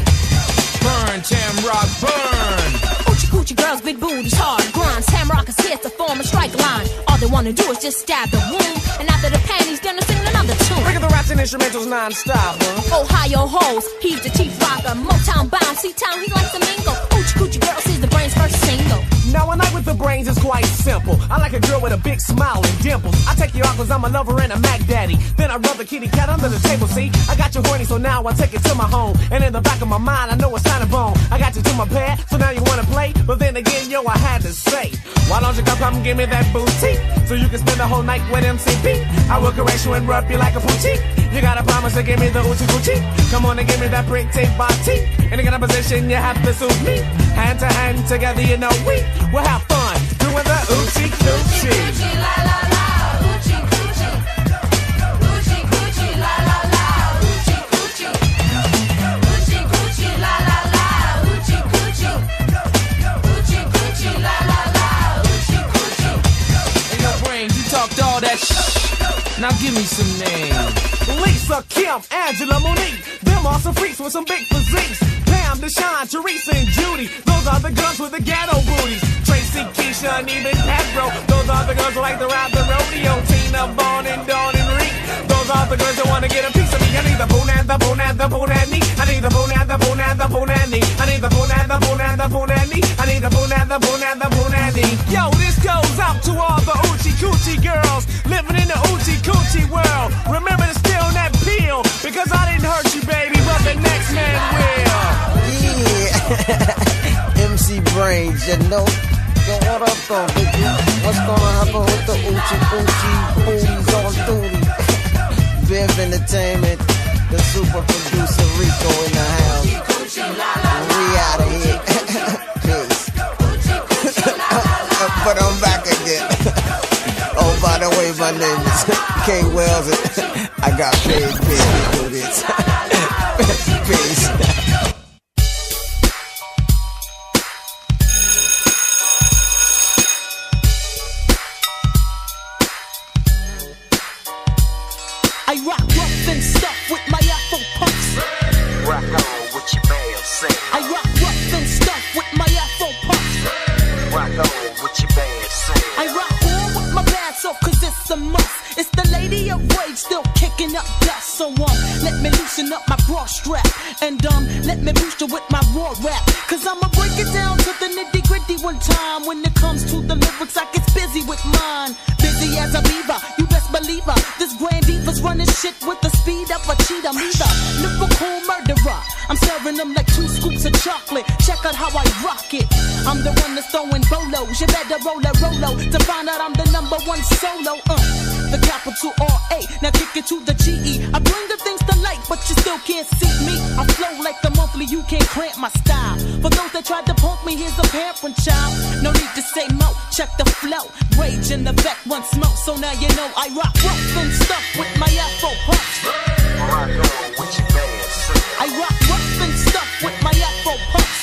[SPEAKER 23] Burn, Tam Rock, burn.
[SPEAKER 15] Oochie coochie girls, big booties, hard grind. Sam Rock is here to form a strike line. All they wanna do is just stab the wound. And after the panties, then they're singing another tune.
[SPEAKER 18] Look at the raps and instrumentals non-stop, huh?
[SPEAKER 15] Ohio hoes, he's the chief rocker. Motown bound, C-Town, he likes to mingle. Oochie coochie girls is the brain's first single.
[SPEAKER 18] Now a night with the brains is quite simple. I like a girl with a big smile and dimples. I take you out cause I'm a lover and a Mac daddy. Then I rub the kitty cat under the table, see? I got you horny, so now I take it to my home. And in the back of my mind, I know it's time to bone. I got you to my pad, so now you wanna play. But then again, yo, I had to say, why don't you come give me that boutique? So you can spend the whole night with MCP. I will caress you and rub you like a boutique. You gotta promise to give me the oochie coochie. Come on and give me that pretty body. In the kind of position, you have to suit me. Hand to hand together, you know we will have fun doing the oochie coochie.
[SPEAKER 10] Oochie la la la, oochie coochie,
[SPEAKER 23] skipped all that Now give me some names.
[SPEAKER 8] Lisa, Kim, Angela, Monique. Them are some freaks with some big physiques. Pam, Deshaun, Teresa, and Judy. Those are the girls with the ghetto booties. Tracy, Keisha, and even Pedro. Those are the girls who like to ride the rodeo. Tina, Vaughn, and Dawn, and Reek. Those are the girls that wanna get a piece of me. I need the boon and the boon and the boon and me. I need the boon and the boon and the boon and me. I need the boon and the boon and the boon and me. I need the boon and the boon and the boon and me. Yo, this goes out to all the oochie coochie girls living in the oochie coochie world. Remember to steal that peel, because I didn't hurt you, baby, but the next man will.
[SPEAKER 11] Yeah. MC Brains, you know. Yo, what up, though, baby? What's gonna happen with the oochie booties on duty? Viv Entertainment, the super producer Rico in the house. We out of here. Peace. But I'm back again. Oh, by the way, my name is K. Wells. I got paid to do this. Peace.
[SPEAKER 9] I rock rough and stuff with my Afro punks.
[SPEAKER 3] Rock on with your man, say.
[SPEAKER 9] I rock rough and stuff with my Afro punks.
[SPEAKER 3] Rock on with your man, say.
[SPEAKER 9] I rock on with my pants off cause it's a must. It's the lady of rage still kicking up dust. So let me loosen up my bra strap. And let me boost you with my raw rap. Cause I'ma break it down to the nitty gritty one time. When it comes to the lyrics I get busy with mine. Busy as a beaver, you best believe her. This grand diva's running shit with the speed of a cheetah. Me the lyrical murderer. I'm serving them like 2 scoops of chocolate. Check out how I rock it. I'm the one that's throwing bolos. You better roll a Rolo to find out I'm the #1 solo. The capital R-A, now kick it to the G-E. I bring the things to light, but you still can't see me. I flow like the monthly, you can't cramp my style. For those that tried to punk me, here's a parent child. No need to say mo, check the flow. Rage in the back once more, so now you know I rock rough and stuff with my Afro punks.
[SPEAKER 3] Rock on with your man, say.
[SPEAKER 9] I rock rough and stuff with my Afro punks.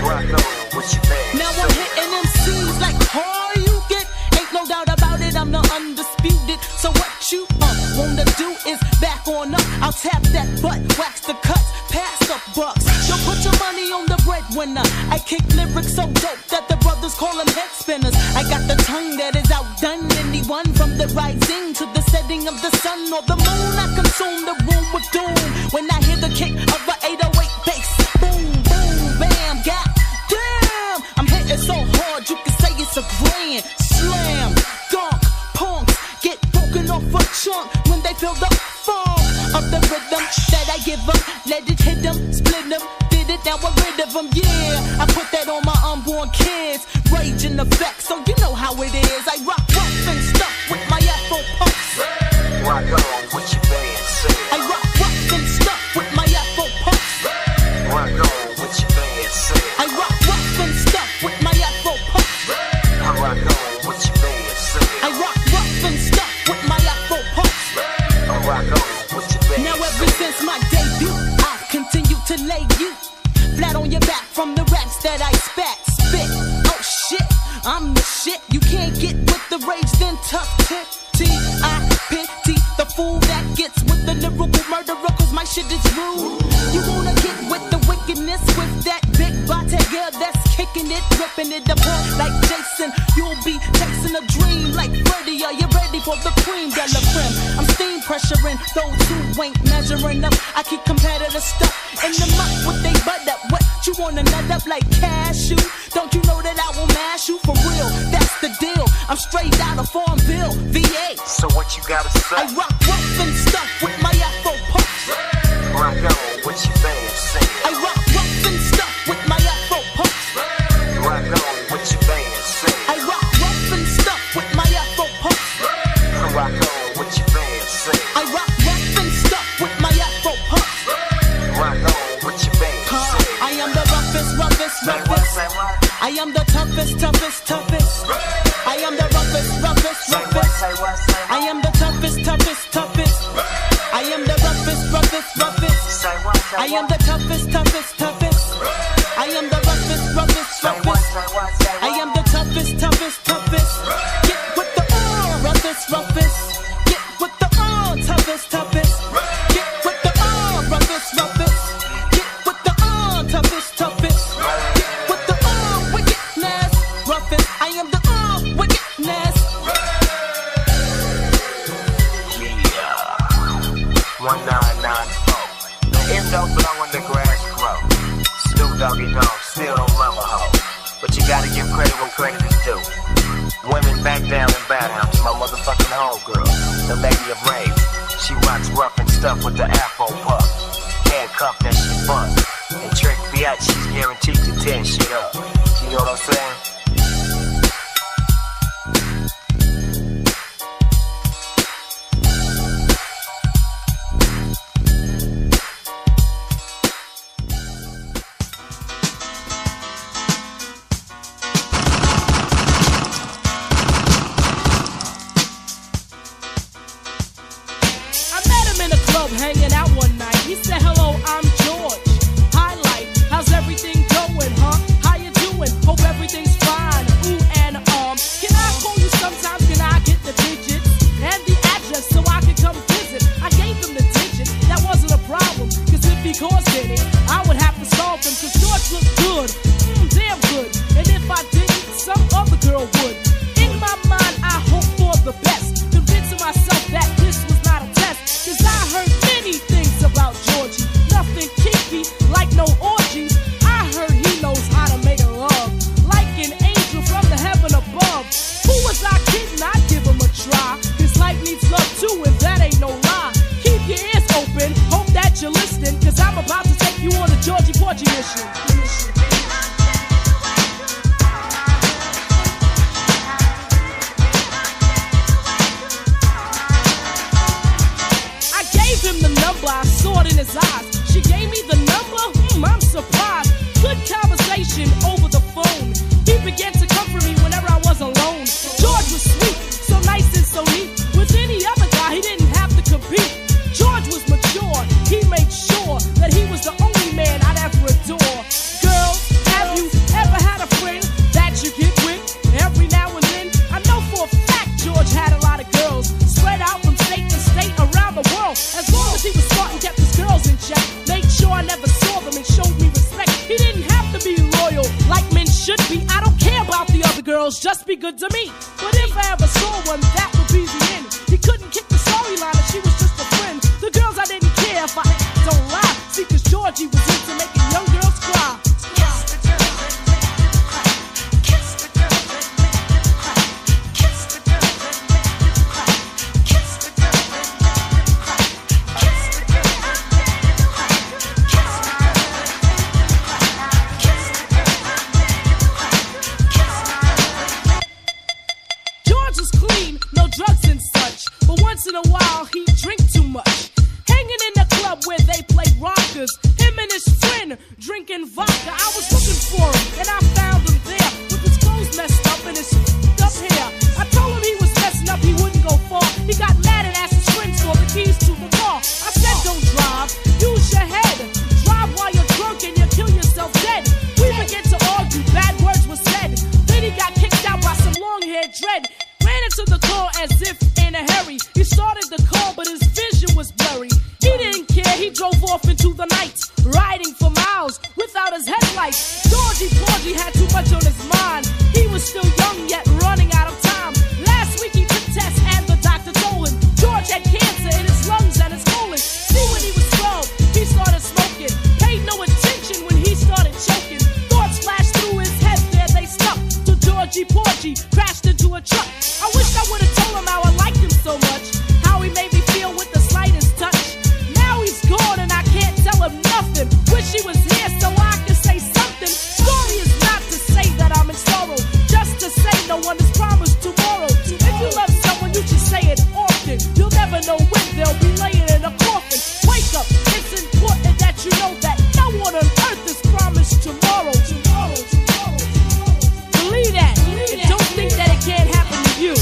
[SPEAKER 3] Rock on with your man,
[SPEAKER 9] now I'm hitting MCs like all you get. Ain't no doubt about it, I'm the undisputed. So what you wanna do is back on up. I'll tap that butt, wax the cuts, pass the bucks. Yo, put your money on the breadwinner. I kick lyrics so dope that the brothers call them head spinners. I got the tongue that is outdone anyone. From the rising to the setting of the sun or the moon, I consume the room with doom. When I hear the kick of a 808 bass, boom, boom, bam, god damn. I'm hitting so hard you can say it's a grand slam. Dunk, punks get broken off a chunk when they feel the funk of the rhythm that I give them. Let it hit them, split them, did it, now we're rid of them. Yeah, I put that on my unborn kids. Rage in effect, so you know how it is. I rock rough and stuff with my Afro punks.
[SPEAKER 3] Rock on with your man, say.
[SPEAKER 9] I rock rough and stuff with my Afro punks.
[SPEAKER 3] Rock on with your man, say.
[SPEAKER 9] I rock rough and stuff with my Afro punks.
[SPEAKER 3] I rock on with your man, say.
[SPEAKER 9] I rock rough and stuff with my Afro punks.
[SPEAKER 3] I rock on with your man.
[SPEAKER 9] Now ever since my debut, I've continued to lay you flat on your back from the raps that I spit. Oh shit, I'm the shit. You can't get with the rage, then tough tip. I pity the fool that gets with the lyrical murderer, cause my shit is rude. You wanna get with the wickedness with that big body girl that's kicking it, ripping it apart like Jason. You'll be chasing a dream like Freddy. Are you ready for the cream de la creme? I'm steam pressuring those who ain't measuring up. I keep competitive stuff in the muck with they butt up. What you wanna nut up like cashew? Don't you know that I will mash you for real? That's the deal. I'm straight out of Farmville, VA.
[SPEAKER 3] So what you gotta say?
[SPEAKER 9] I rock rough and stuff with my Afro punks.
[SPEAKER 3] Rock on with your man, say.
[SPEAKER 9] I rock rough and stuff with my Afro punks.
[SPEAKER 3] Rock on with your man, say.
[SPEAKER 9] I rock rough and stuff with my Afro punks.
[SPEAKER 3] Rock on with your man, say.
[SPEAKER 9] I rock rough and stuff with my Afro punks.
[SPEAKER 3] Rock on with your man, say.
[SPEAKER 9] I am the roughest. I am the toughest. I am the roughest. I am the toughest. I am the roughest. I am the toughest. I am the roughest. I am the toughest. Get with the roughest.
[SPEAKER 13] I am the wickedness.
[SPEAKER 3] Yeah. 1994. The end don't blow when the grass grow. Snoop Doggy Dogg still don't love a hoe. But you gotta give credit when credit is due. Women back down and bow down to my motherfucking homegirl, the lady of rage. She rocks rough and stuff with the afro puff. Handcuffed that she bust. And Trick Fiat, she's guaranteed to tear shit up. You know what I'm saying?
[SPEAKER 8] Hanging out one night, he said, hello, I'm George. Hi, life, how's everything going, huh? How you doing? Hope everything's fine. Ooh, and can I call you sometimes? Can I get the digits and the address so I can come visit? I gave him the digits, that wasn't a problem, cause if he caused any, I would have to solve them, cause George looked good, damn good. And if I didn't, some other girl would. In my mind, I hope for the best, convincing myself that this was not a test, cause I heard many things about Georgie, nothing kinky, like no orgy. I heard he knows how to make love, like an angel from the heaven above. Who was I kidding? I'd give him a try, cause life needs love too, and that ain't no lie. Keep your ears open, hope that you're listening, cause I'm about to take you on a Georgie Porgy mission. Him the number, I saw it in his eyes. She gave me the number, I'm surprised. Good conversation over the phone. He began to comfort me whenever I was alone. George was sweet, so nice and so neat. With any other guy, he didn't have to compete. George was mature, he made sure that he was the only man I'd ever adore. Girls, have you ever had a friend that you get with every now and then? I know for a fact George had a lot of girls spread out from state to state around the world. As long as he was smart and kept his girls in check, made sure I never saw them and showed me respect. He didn't have to be loyal like men should be. I don't care about the other girls, just be good to me. But if I ever saw one, that would be the end. He couldn't kick the storyline if she was just a friend. The girls I didn't care if I don't lie. See, cause Georgie was into making young girls cry. Drugs and such, but once in a while he drink too much. Hanging in the club where they play rockers, him and his friend drinking vodka. I was looking for him and I found him there with his clothes messed up and his up hair. I told him he was messing up, he wouldn't go far. He got mad and asked his friends for the keys to the car. I said don't drive, use your head. Drive while you're drunk and you'll kill yourself dead. We began to argue, bad words were said. Then he got kicked out by some long-haired dread. Ran into the car as if in a hurry. He started the car, but his vision was blurry. He didn't care, he drove off into the night, riding for miles without his headlights. Georgie Porgy had too much on his mind. He was still young, yet running out of time. Last week he took tests and the doctor told him George had cancer in his lungs and his colon. See, when he was 12, he started smoking. Paid no attention when he started choking. Thoughts flashed through his head, there they stuck. To Georgie Porgy, crashed into a truck. I wish I would've told him how I liked him so much, how he made me feel with the slightest touch. Now he's gone and I can't tell him nothing. Wish he was here so I could say something. Story is not to say that I'm in sorrow, just to say no one is promised tomorrow. If you love someone, you should say it often. You'll never know when they'll be laying in a coffin. Wake up, it's important that you know that no one on earth is promised tomorrow. Believe that, and don't think that it can't happen to you.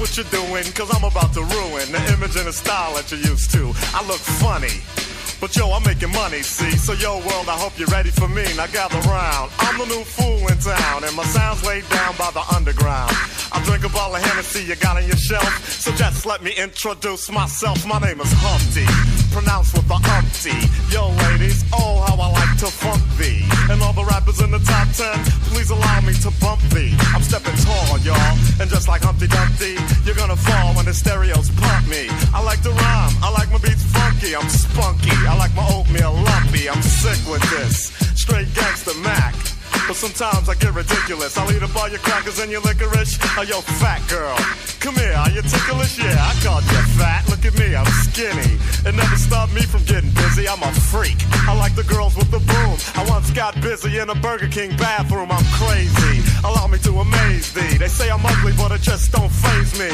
[SPEAKER 14] what you're doing, cause I'm about to ruin the image and the style that you're used to. I look funny, but yo, I'm making money, see? So yo, world, I hope you're ready for me. Now gather round. I'm the new fool in town, and my sound's laid down by the underground. I drink a bottle of Hennessy you got on your shelf, so just let me introduce myself. My name is Humpty, pronounced with the umpty. Yo, ladies, oh, how I like to funk thee. And all the rappers in the top 10, please allow me to bump thee. I'm stepping tall, y'all, and just like Humpty Dumpty, you're gonna fall when the stereos pump me. I like to rhyme, I like my beats funky, I'm spunky. I like my oatmeal lumpy, I'm sick with this. Straight gangsta Mac. But sometimes I get ridiculous. I'll eat up all your crackers and your licorice. Oh, yo, fat girl, come here, are you ticklish? Yeah, I called you fat. Look at me, I'm skinny. It never stopped me from getting busy. I'm a freak. I like the girls with the boom. I once got busy in a Burger King bathroom. I'm crazy. Allow me to amaze thee. They say I'm ugly, but it just don't faze me.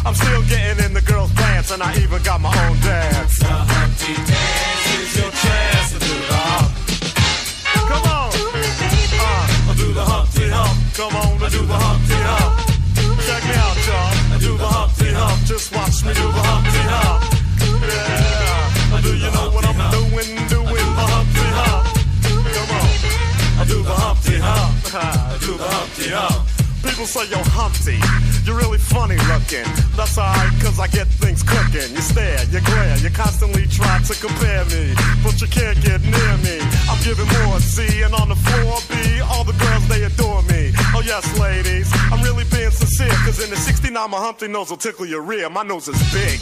[SPEAKER 14] I'm still getting in the girls' pants, and I even got my own dance. The Humpty Dance is your chance to do the hump. Come on. Do the Humpty Hump, come on, I do the Humpty Hump. Check me out, y'all, I do the Humpty Hump. Just watch me do the Humpty Hump. Yeah, do you know what I'm doing the Humpty Hump? Come on, I do the Humpty Hump. I do the Humpty Hump. People say, yo, Humpty, you're really funny looking. That's alright, cause I get things cooking. You stare, you glare, you constantly try to compare me, but you can't get near me. I'm giving more C, and on the floor B, all the girls, they adore me. Oh yes, ladies, I'm really being sincere, cause in the 69, my Humpty nose will tickle your rear. My nose is big.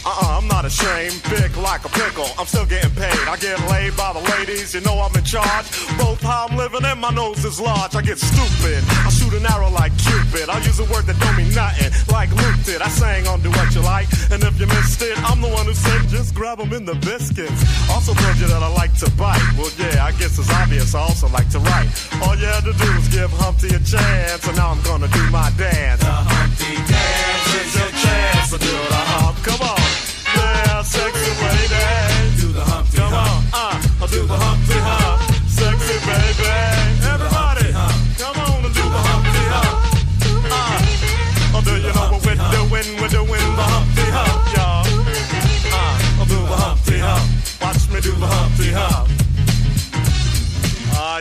[SPEAKER 14] I'm not ashamed, big like a pickle. I'm still getting paid, I get laid by the ladies. You know I'm in charge, both how I'm living and my nose is large. I get stupid, I shoot an arrow like Cupid. I use a word that don't mean nothing, like Luke did. I sang on Do What You Like, and if you missed it, I'm the one who said just grab them in the biscuits. Also told you that I like to bite. Well yeah, I guess it's obvious I also like to write. All you had to do was give Humpty a chance, and now I'm gonna do my dance. The Humpty Dance is your chance to do the hump. Come on, yeah, sexy lady. Do the Humpty Come on, I'll do the Humpty Hump. Sexy baby, everybody, come on and do the Humpty Hump. Oh, do you know what we're doing? We're doing the Humpty Hump, y'all. I'll do the Humpty Hump. Watch me do the Humpty Hump.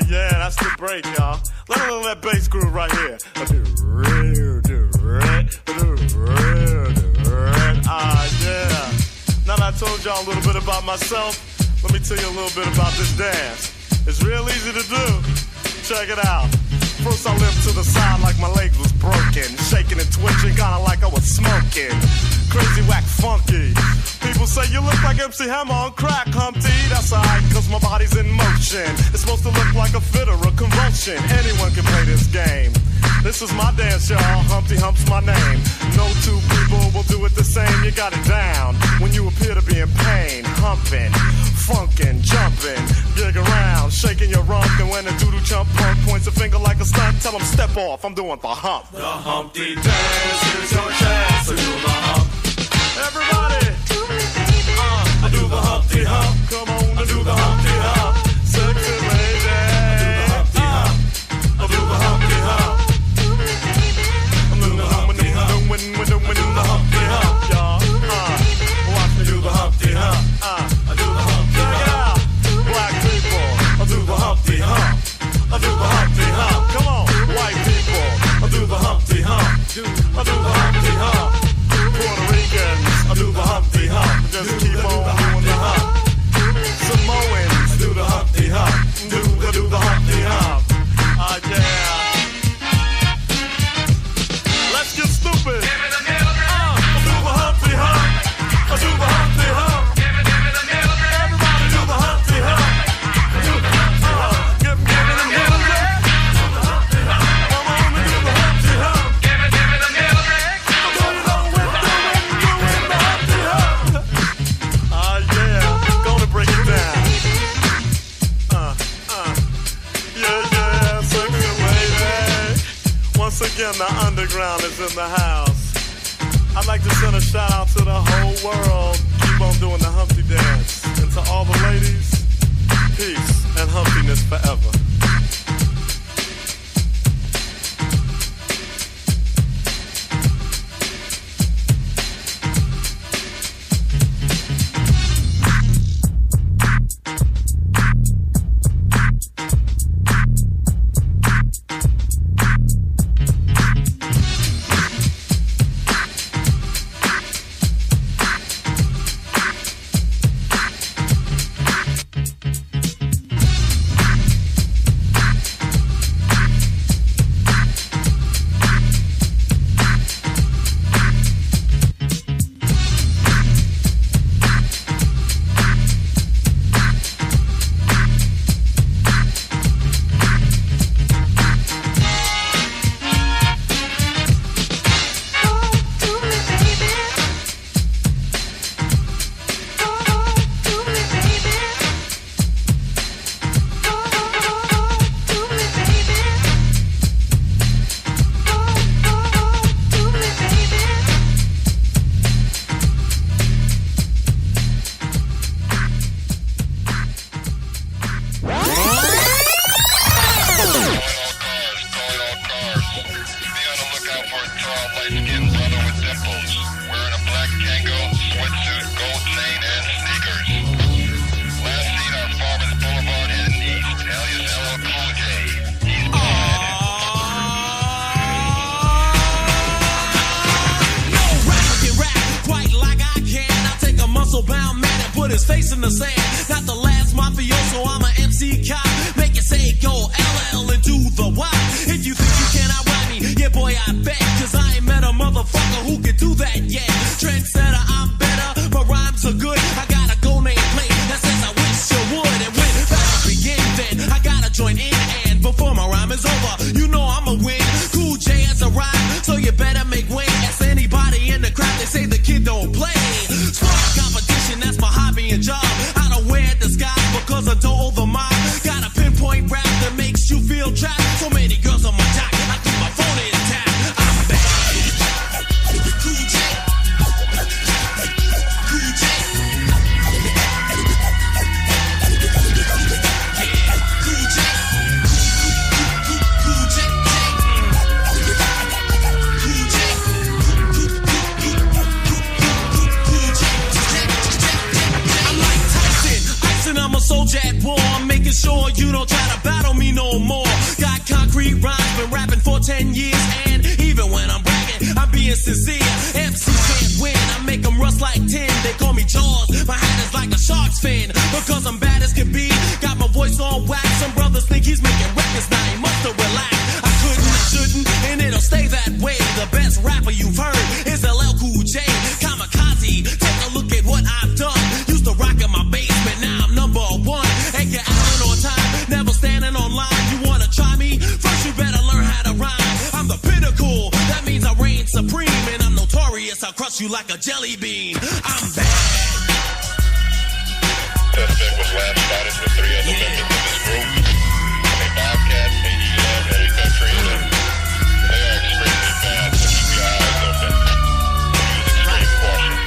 [SPEAKER 14] Yeah, that's the break, y'all. Let that bass groove right here. Yeah. Now that I told y'all a little bit about myself, let me tell you a little bit about this dance. It's real easy to do. Check it out. First I limped to the side like my legs was broken, shaking and twitching, kinda like I was smoking. Crazy, whack, funky. People say you look like MC Hammer on crack, Humpty. That's alright, cause my body's in motion. It's supposed to look like a fit or a convulsion. Anyone can play this game. This is my dance, y'all. Humpty Hump's my name. No two people will do it the same. You got it down when you appear to be in pain. Humping, funkin', jumping, gig around, shaking your rump. And when a doodle chump punk points a finger like a stunt, tell him step off. I'm doing the hump. The Humpty Dance is your chance to do the hump. Everybody, I do the Humpty Hump. Come on, I do the Humpty Hump. Sexy lady, I do the Humpty Hump. I do the Humpty Hump. I'm doing the Humpty Hump. We're doing the Humpty Hump, y'all. Watch me do the Humpty Hump. I do the Humpty Hump. Check it out, black people. I do the Humpty Hump. I do the Humpty Hump. Come on, white people. I do the Humpty Hump. I do the Humpty Hump. Puerto Ricans, I do the Humpty Hump. Just keep on doing the hump. Samoans, do the Humpty Hump. Do the Humpty Hump. Yeah. Let's get stupid. I do the Humpty Hump. I do the Humpty Hump. Everybody do the Humpty Hump. Do the Humpty Hump. Give me the middle leg. Do the Humpty Hump. Come on and do the Humpty Hump. Give me the middle leg. Do you know we're doing the Humpty Hump? Yeah. Gonna break it down. Yeah, sexy lady. Once again, the underground is in the house. I'd like to send a shout out to the whole world. Keep on doing the Humpty Dance. And to all the ladies, peace and humpiness forever.
[SPEAKER 1] light-skinned brother with dimples, wearing a black Kango sweatsuit, gold chain, and sneakers. Last seen on Farmers Boulevard heading east, alias LL Cool J. He's bad.
[SPEAKER 21] No rapper can rap quite like I can. I take a muscle-bound man and put his face in the sand. Not the last mafioso, I'm a MC cop. Make it say go LL and do the Y. If you think you can outrun me, yeah boy I bet. Cause I ain't met a motherfucker who can do that yet. Trendsetter, I'm better, my rhymes are good. I got a go name plate that says I wish you would. And when battle begin then, I gotta join in. And before my rhyme is over, you know I'ma win. Cool J has arrived, so you better make way. Ask anybody in the crowd, they say the kid don't play. Sport competition, that's my hobby and job. I don't wear disguise because I don't over mob. Got a pinpoint rap that makes you feel trapped. So many girls on my jock, I keep my phone intact. I'm bad. Cool J. Cool J. Yeah, Cool J. Cool J. Cool J. I'm like Tyson, icing, I'm a soldier at war. I'm making sure you don't try to battle me no more. Got concrete rhymes, been rapping for 10 years. And even when I'm bragging, I'm being sincere. MC can't win, I make them rust like tin. They call me Jaws, my hat is like a shark's fin. Because I'm bad as can be, got my voice on wax. Some brothers think he's making records, now he must have relaxed. I couldn't, I shouldn't, and it'll stay that way. The best rapper you've heard is LL Cool J. Kamikaze, take a look at what I've done. Used to rock in my basement, now I'm number one. Ain't get out on time, never standing on line. You wanna try me? First you better learn how to rhyme. I'm the pinnacle, that means I reign supreme. And I'm notorious, I'll crush you like a jelly bean. I'm bad.
[SPEAKER 1] Suspect was last spotted with 3 other members of his group. A Bobcat, a E-Love, and a Katrina. They are extremely fast, so keep your eyes open. Use extreme caution.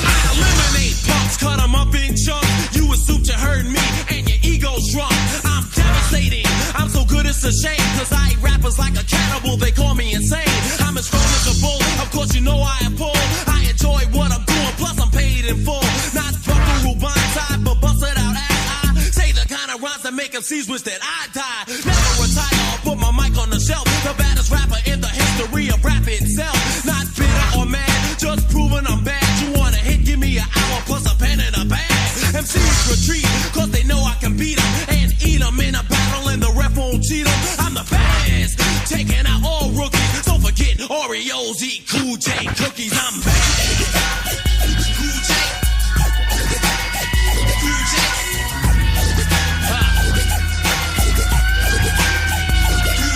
[SPEAKER 21] I eliminate punks, cut them up in chunks. You assume you heard me, and your ego's drunk. I'm devastating, I'm so good it's a shame. Cause I eat rappers like a cannibal, they call me insane. I'm as strong as a bull, of course you know I am Paul. I enjoy what I'm doing, plus I'm paid in full. Not buckaroo blindside, but busted out ass. I say the kind of rhymes that make MCs wish that I die. Never retire or put my mic on the shelf. The baddest rapper in the history of rap itself. Not bitter or mad, just proving I'm bad. You want a hit, give me an hour plus a pen and a bag. MCs retreat, cause they know I can beat them. And eat them in a battle and the ref won't cheat them. I'm the baddest, taking out all rookies. Don't forget Oreos, eat Cool J cookies. I'm bad. Cool J. Cool J. Cool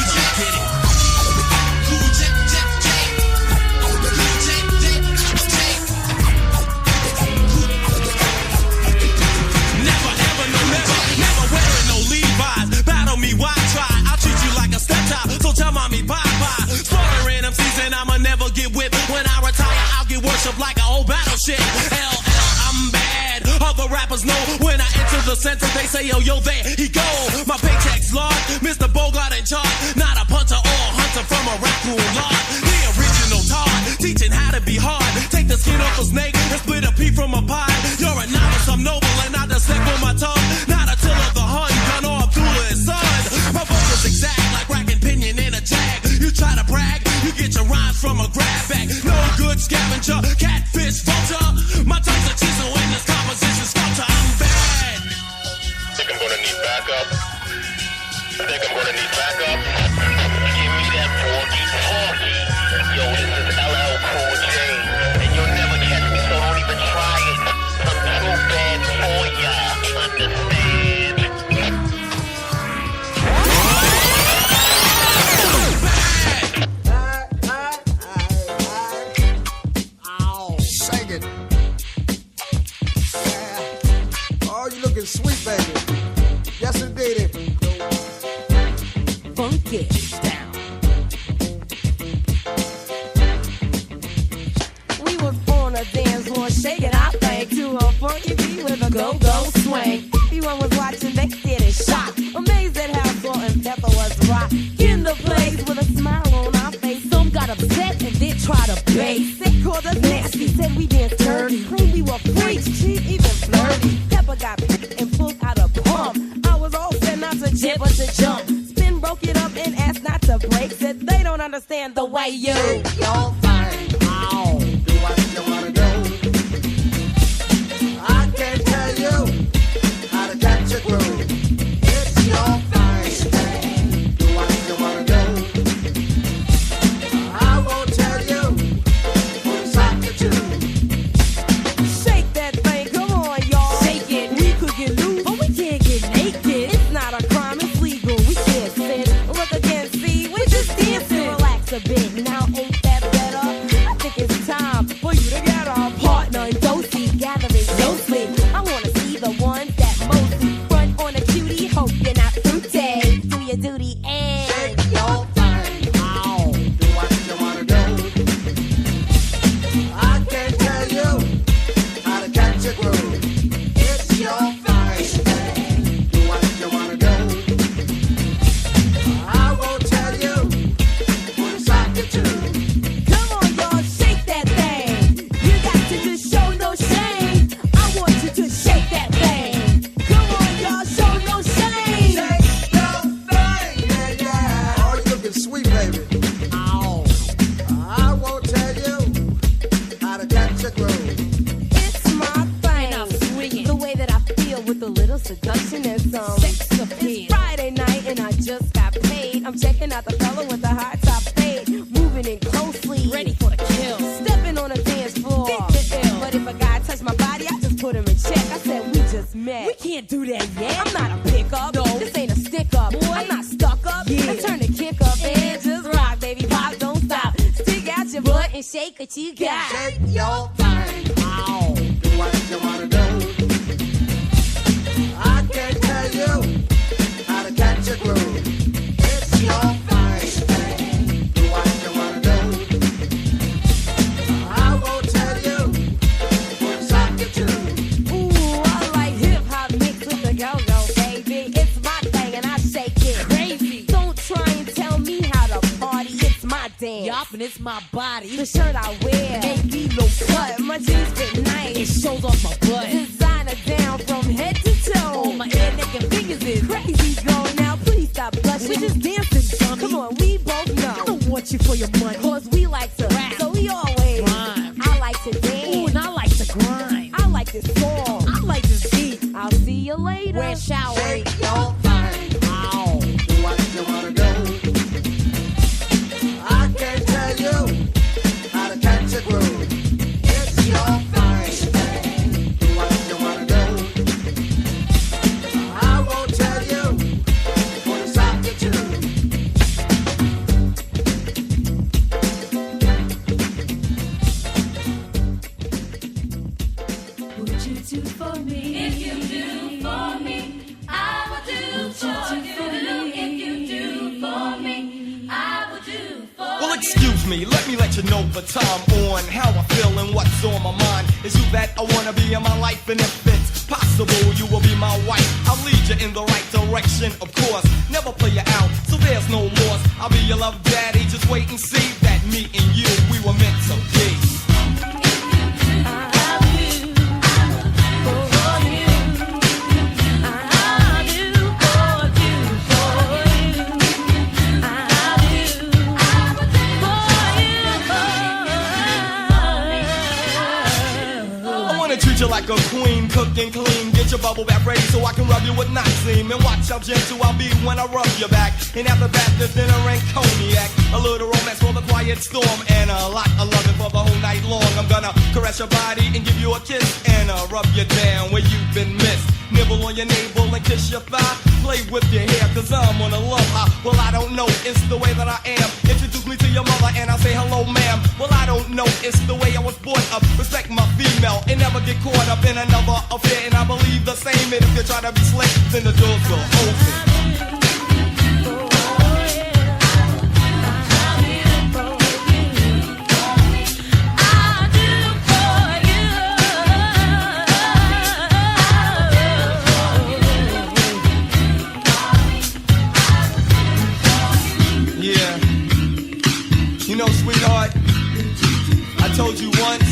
[SPEAKER 21] J. Get it. Cool J. J. Cool J. Never, ever, no, never wearing no Levi's. Battle me, why try? I'll treat you like a stepchild, so tell mommy bye-bye. Slaughtering MCs and I'ma never get whipped. When I retire, I'll get worshipped like an old battleship. LL, I'm bad. Other rappers know when I enter the center, they say, yo, there he go. My paycheck's large, Mr. Bogart in charge. Not a punter or a hunter from a raccoon lodge. The original Todd, teaching how to be hard. Take the skin off a snake and split a pea from a pie. You're a novice, I'm noble, and I dissect with my tongue. Not a till of the Hun, gun or Abdullah's son. My vocals exact like racking pinion in a jag. You try to brag, you get your rhymes from a grab bag. No good scavenger, catfish, vulture. My tongue's a chisel in this composition sculpture. I'm bad.
[SPEAKER 1] Think I'm gonna need backup. Think I'm gonna need backup. Give me that porky porky. Yo, this is LL Cool J. And you'll never catch me, so don't even try it. I'm too bad for ya. Understand?
[SPEAKER 11] Shake it. Oh, you looking sweet, baby. Yes, indeed.
[SPEAKER 15] Funk it down. We was on a dance floor shaking our thing to a funky beat with a go-go swing. Everyone was watching, they did a shot. in the place with a smile on our face. Some got upset and then tried to base. They called us nasty, said we danced dirty. Claimed we were freaks, cheap, even flirty. Pepper got picked and pulled out a pump. I was all set not to jib but to jump. Spin broke it up and asked not to break. Said they don't understand the way you don't find.
[SPEAKER 11] Ow, do what you wanna do. I can't tell you how to catch a groove. It's your thing. Do what you wanna do. I won't tell you who's up to do.
[SPEAKER 15] Shake that thing, come on, y'all. Shake it. We could get loose, but we can't get naked. It's not a crime, it's legal. We can't sin. Look again, see, we just dancing. Relax a bit. Now ain't that better? I think it's time for you to get our partner in dosey, gathering closely. I wanna see the ones that mostly run on a cutie. Hope you're not fruity. Do your duty and
[SPEAKER 11] shake your thing. Ow, do what you wanna do. I can't tell you how to catch a groove. It's your thing. Do what you wanna do. I won't tell you who's up to do.
[SPEAKER 15] come on, y'all, shake that thing. You got to just show no shame. I want you to shake that thing. Come on, y'all, show no shame.
[SPEAKER 11] Shake your thing, yeah, yeah. Oh, you looking sweet, baby. Ow. I won't tell you how to catch a groove.
[SPEAKER 15] It's my thing. I'm swinging the way that I feel with a little seduction and some sex appeal. It's Friday night and I just got paid. I'm checking out the fella with the high top fade, moving in closely, ready for the kill. Stepping on a dance floor. But if a guy touch my body, I just put him in check. I said we just met. We can't do that yet. I'm not a pickup. No, this ain't a stick up. Boy, I'm not stuck up. Yeah. Let's turn the kick up and just rock, baby. Pop, don't stop. Stick out your butt and shake what you got.
[SPEAKER 11] Shake your thing. Ow, do what you wanna do. I can't tell you how to catch a groove. It's your thing. Do what you wanna do. I won't tell you what's up to do.
[SPEAKER 15] Ooh, I like hip-hop mixed with the go-go, baby. It's my thing and I shake it. Crazy. Don't try and tell me how to party. It's my dance. Yup, and it's my body. The shirt I wear, maybe low cut. My jeans fit nice. It shows off my butt. Designer down from head to toe. Oh, my ear, neck, and fingers is crazy. Go now, please stop blushing. We just dancing, dummy. Come on, we both know. I don't want you for your money. Cause we like to rap, so we always rhyme. I like to dance. Ooh, and I like to grind. I like this song. I like this beat. I'll see you later. Wear shower.
[SPEAKER 11] Shake your thing. Ow, do what you wanna do. I can't tell you how to catch a groove. It's your thing. Do what you wanna do. I won't tell you what's up to do.
[SPEAKER 15] Would you do for me?
[SPEAKER 10] If you do for me, I will do for you. If you do for me, I will do for
[SPEAKER 16] Well,
[SPEAKER 10] you.
[SPEAKER 16] excuse me, let me let you know the time on how I feel and what's on my mind. Is you that I wanna be in my life, and if it's possible, you will be my wife. I'll lead you in the right direction, of course. Never play you out, so there's no loss. I'll be your love daddy, just wait and see that me and you, we were meant to be. Treat you like a queen, cook and clean. Get your bubble bath ready so I can rub you with Noxine. And watch how gentle I'll be when I rub your back. And after that, there's dinner and cognac. A little romance for the quiet storm. And a lot of loving for the whole night long. I'm gonna caress your body and give you a kiss. And rub you down where you've been missed. Nibble on your navel and kiss your thigh. Play with your hair, cause I'm on a love high. Well, I don't know, it's the way that I am. Introduce me to your mother and I'll say hello, ma'am. Well, I don't know, it's the way I was brought up. Respect my female and never get caught up in another affair. And I believe the same, and if you try to be slick, then the doors will open. told you once,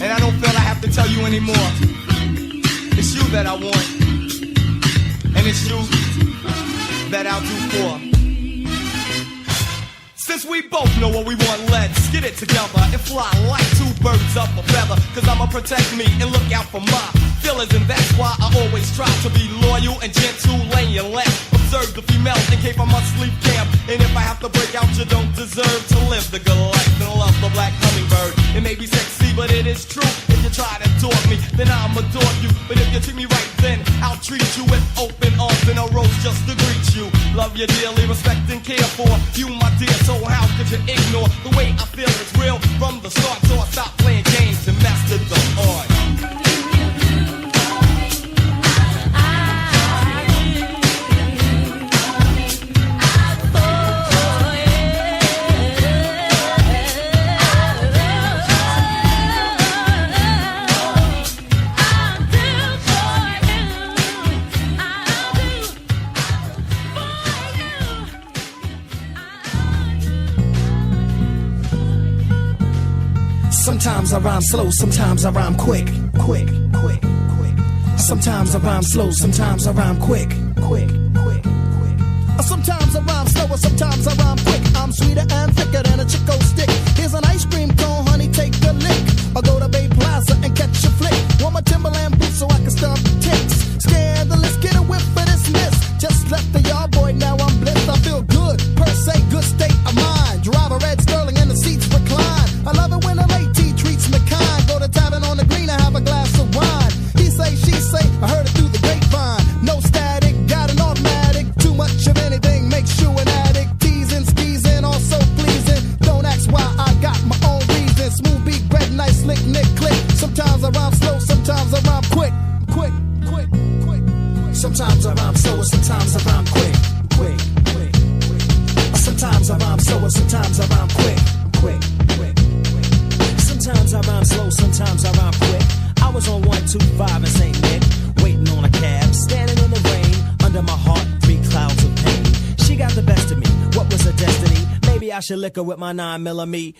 [SPEAKER 16] and I don't feel I have to tell you anymore. It's you that I want, and it's you that I'll do for. Since we both know what we want, let's get it together and fly like two birds up a feather. Cause I'ma protect me and look out for my feelings, and that's why I always try to be loyal and gentle and let observe the females in case I must leave camp. And if I have to break out, you don't deserve to live the good life and love the black hummingbird. It may be sexy, but it is true. If you try to taunt me, then I'll adore you. But if you treat me right, then I'll treat you with open arms and a rose just to greet you. Love you dearly, respect and care for you, my dear. So how could you ignore the way I feel is real from the start? So I stopped playing games and mastered the art.
[SPEAKER 9] Sometimes I rhyme slow, sometimes I rhyme quick. Sometimes I rhyme slow, sometimes I rhyme quick. Sometimes I rhyme slower, sometimes I rhyme quick. I'm sweeter and thicker than a Chico stick. Here's an ice cream cone, honey, take a lick. Or go to Bay Plaza and catch a flick. Want my Timberland boots so I can stomp ticks. Scandalous, get a whiff for this miss. Just left the yard, boy, now I'm blessed. I feel good, per se, good state of mind. Drive a red Sterling and the seats recline. I love it when a late tea treats me kind. Go to tavern on the green and have a glass of wine. He say, she say, I heard it through the grapevine. No static, got an automatic. Too much of anything makes you an addict. Teasing, skeezing, also pleasing. Don't ask why, I got my own reason. Smooth beat, bread, nice, slick, nick, click. Sometimes I rhyme slow, sometimes I rhyme quick. Sometimes I rhyme slow, sometimes I rhyme quick. Sometimes I rhyme slow, sometimes I rhyme quick. Sometimes I rhyme slow, sometimes I rhyme quick. I was on 125 in St. Nick, waiting on a cab, standing in the rain, under my heart, 3 clouds of pain. She got the best of me, what was her destiny? Maybe I should lick her with my 9mm.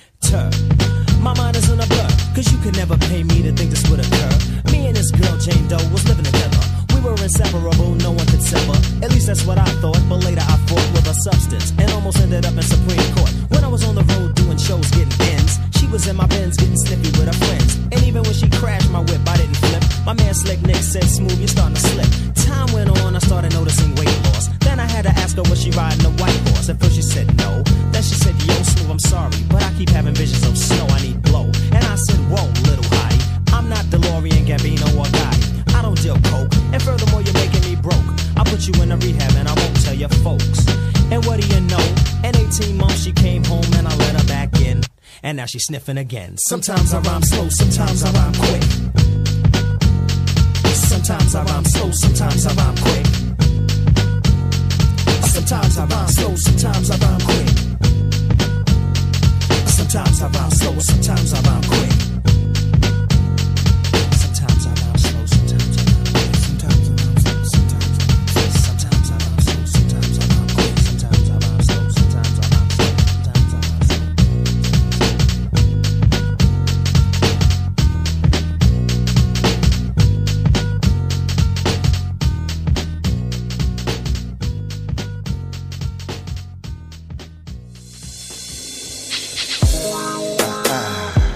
[SPEAKER 9] My mind is in a blur, cause you could never pay me to think this would occur. Me and this girl, Jane Doe, was living together. We were inseparable, no one could sever. At least that's what I thought, but later I fought with a substance and almost ended up in Supreme Court. When I was on the road doing shows, getting ends, she was in my Benz getting snippy with her friends. And even when she crashed my whip, I didn't flip. My man Slick Nick said, smooth, you're starting to slip. Time went on, I started noticing weight loss. Then I had to ask her, was she riding a white horse? At first she said no. Then she said, yo, Smooth, I'm sorry, but I keep having visions of snow, I need blow. And I said, whoa, little hottie, I'm not DeLorean, Gambino, or Gotti. I don't deal coke, and furthermore, you're making me broke. I'll put you in a rehab and I won't tell your folks. And what do you know? In 18 months she came home and I let her back in. And now she's sniffing again. Sometimes I rhyme slow, sometimes I rhyme quick. Sometimes I rhyme slow, sometimes I rhyme quick. Sometimes I rhyme slow, sometimes I rhyme quick. Sometimes I rhyme slow, sometimes I rhyme quick. Sometimes I rhyme slow, sometimes I rhyme quick. Sometimes I rhyme slow, sometimes I rhyme slow. Sometimes I rhyme quick. Sometimes I rhyme slow, sometimes I rhyme slow. Sometimes I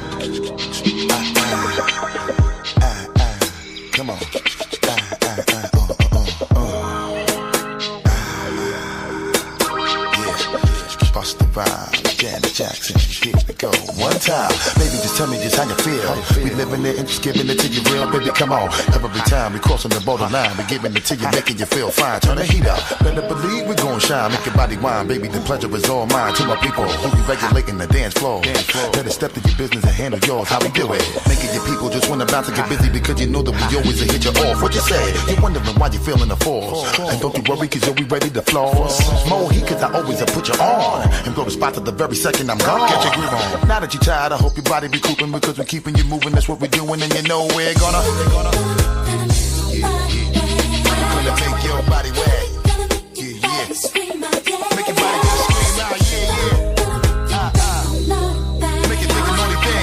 [SPEAKER 9] rhyme slow.
[SPEAKER 1] Come on. Yeah, bust the rhyme, Janet Jackson, here we go. One time, baby, just tell me just how you feel. We living it and just giving it to you real, baby, come on. Every time we crossing the borderline, we giving it to you, making you feel fine. Turn the heat up, better believe we gon' shine. Make your body wine, baby, the pleasure is all mine. To my people who be regulating the dance floor. Better step to your business and handle yours, how we do it. Making your people just wanna bounce and get busy because you know that we always hit you off. What you say? You're wondering why you feeling the force. And don't you worry cause you'll be ready to floss. More heat cause I always put you on. And blow the spot to the very second I'm gone. Get your groove on. Now that you're tired, I hope your body be cooping because we're keeping you moving. That's what we're doing and you know we're gonna make your body wet. Yeah. Make your body just scream out, yeah. Make it make a money thing.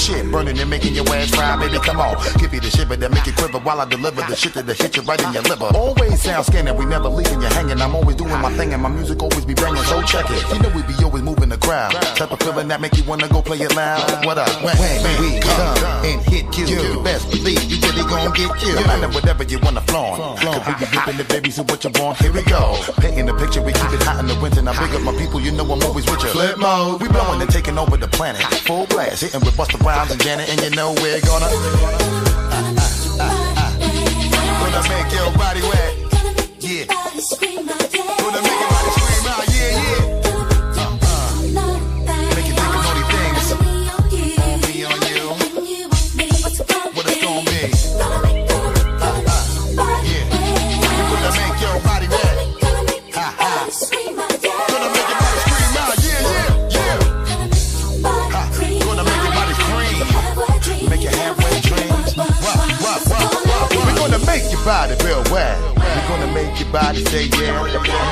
[SPEAKER 17] shit, burning and making your ass fry, baby, come on. Give you the shiver that make you quiver while I deliver the shit that'll hit you right in your liver. Always sound scanning, we never leaving you hanging. I'm always doing my thing and my music always be banging, so check it. You know we be always moving the crowd. Type of feeling that make you wanna go play it loud. What up? When we come and hit you best believe you really gon' get killed. No matter whatever you wanna flaunt. Cause we be ripping the baby, so what you want? Here we go. Painting the picture, we keep it hot in the winter. Now big up my people, you know I'm always with you. Flip mode, we blowing and taking over the planet. Full blast, hitting with Busta Rhymes and Janet, and you know we're gonna make your body wet. Yeah. Gonna make your body scream out. Yeah, yeah. Make you think of naughty things. On me, on you. What it's gonna be? Yeah. Gonna make your body wet. Ha ha. Gonna make your body scream out. Yeah, yeah, yeah. Ha. Gonna make your body scream. Make your halfway dreams. We're gonna make your body real wet. We're gonna make your body say yeah. I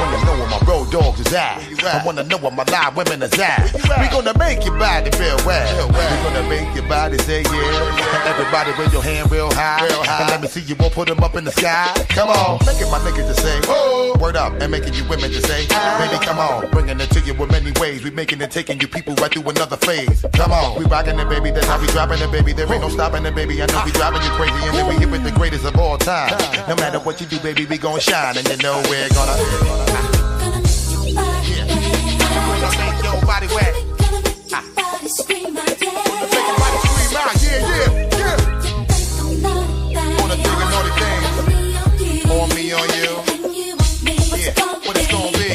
[SPEAKER 17] wanna know where my road dogs is at. I wanna know where my live women is at. We're gonna make your body feel wet. We're gonna make your body say yeah. Everybody raise your hand real high. And let me see you won't put them up in the sky. Come on, making my niggas to say oh. Word up, and making you women to say baby, come on. Bringing it to you in many ways. We making it, taking you people right through another phase. Come on, we rocking it, baby. That's how we dropping it, baby. There ain't no stopping it, baby. I know we driving you crazy, and then we hit with the greatest of all time. No matter what you do, baby, we gon' shine, and you know we're gonna make your body wet. Gonna make your body scream out. Yeah, yeah, yeah. Wanna think of naughty things. On me, on you. Yeah, what it's gonna be?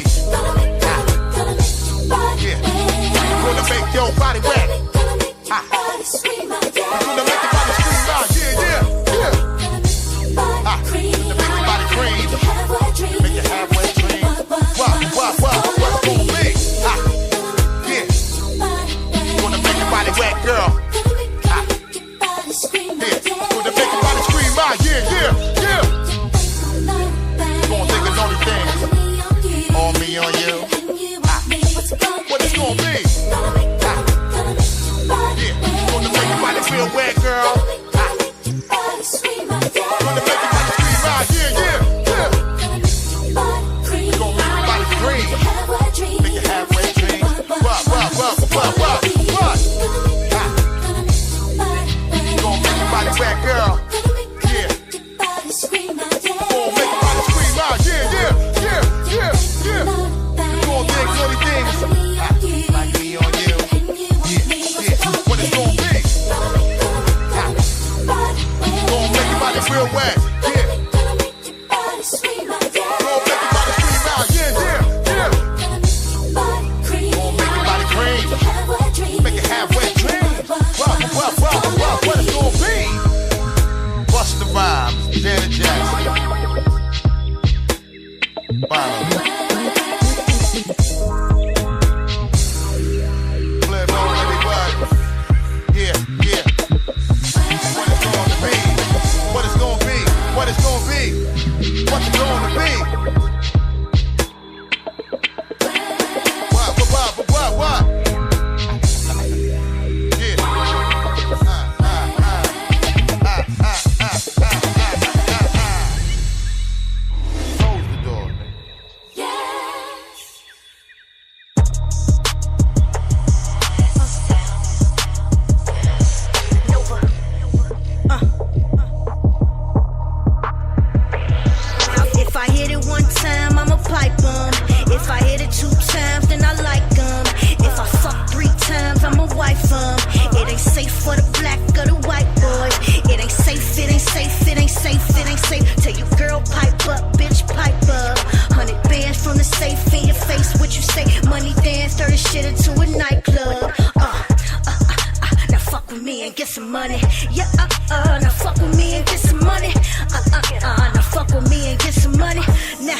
[SPEAKER 17] Yeah, gonna make your body wet. Gonna make your body scream out. Yeah, yeah, yeah. Make your body cream. Make your halfway dream. What's gonna be? Yeah. Gonna make your body wet, girl. Yeah. Gonna make your body scream out. Yeah, yeah, yeah. Gonna think of naughty things. On me, on you. What it's gonna be? Yeah. Gonna make your body feel wet, girl. Gonna make your body scream out. Yeah, yeah, yeah. Gonna make your body scream. Make your halfway dream. What? Gonna make your body wet, girl. Yeah. Gonna make your body scream out. Yeah, yeah, yeah, yeah, yeah. Gonna think naughty things. Like me on you. Yeah, yeah. What it's gonna be? Gonna make your body real wet. Yeah. Gonna make your body scream out. Yeah, yeah, yeah. Gonna make your body cream. Make it halfway dream. What it's gonna be? Busta Rhymes, Janet Jackson. Flip on everybody. Yeah, yeah. What it's gonna be? What it's gonna be? What it's gonna be? What's it gonna be? What? Yeah. Close the door, man.
[SPEAKER 15] If I hit it one time, I'ma pipe 'em. If I hit it 2 times, then I like 'em. If I fuck 3 times, I'ma wife 'em. It ain't safe for the black or the white boy. It ain't safe, it ain't safe, it ain't safe, it ain't safe. Tell your girl pipe up, bitch pipe up. 100 bands from the safe in your face, what you say? Money dance, turn the shit into a nightclub. Now fuck with me and get some money. Yeah, now fuck with me and get some money. Now fuck with me and get some money. Nah,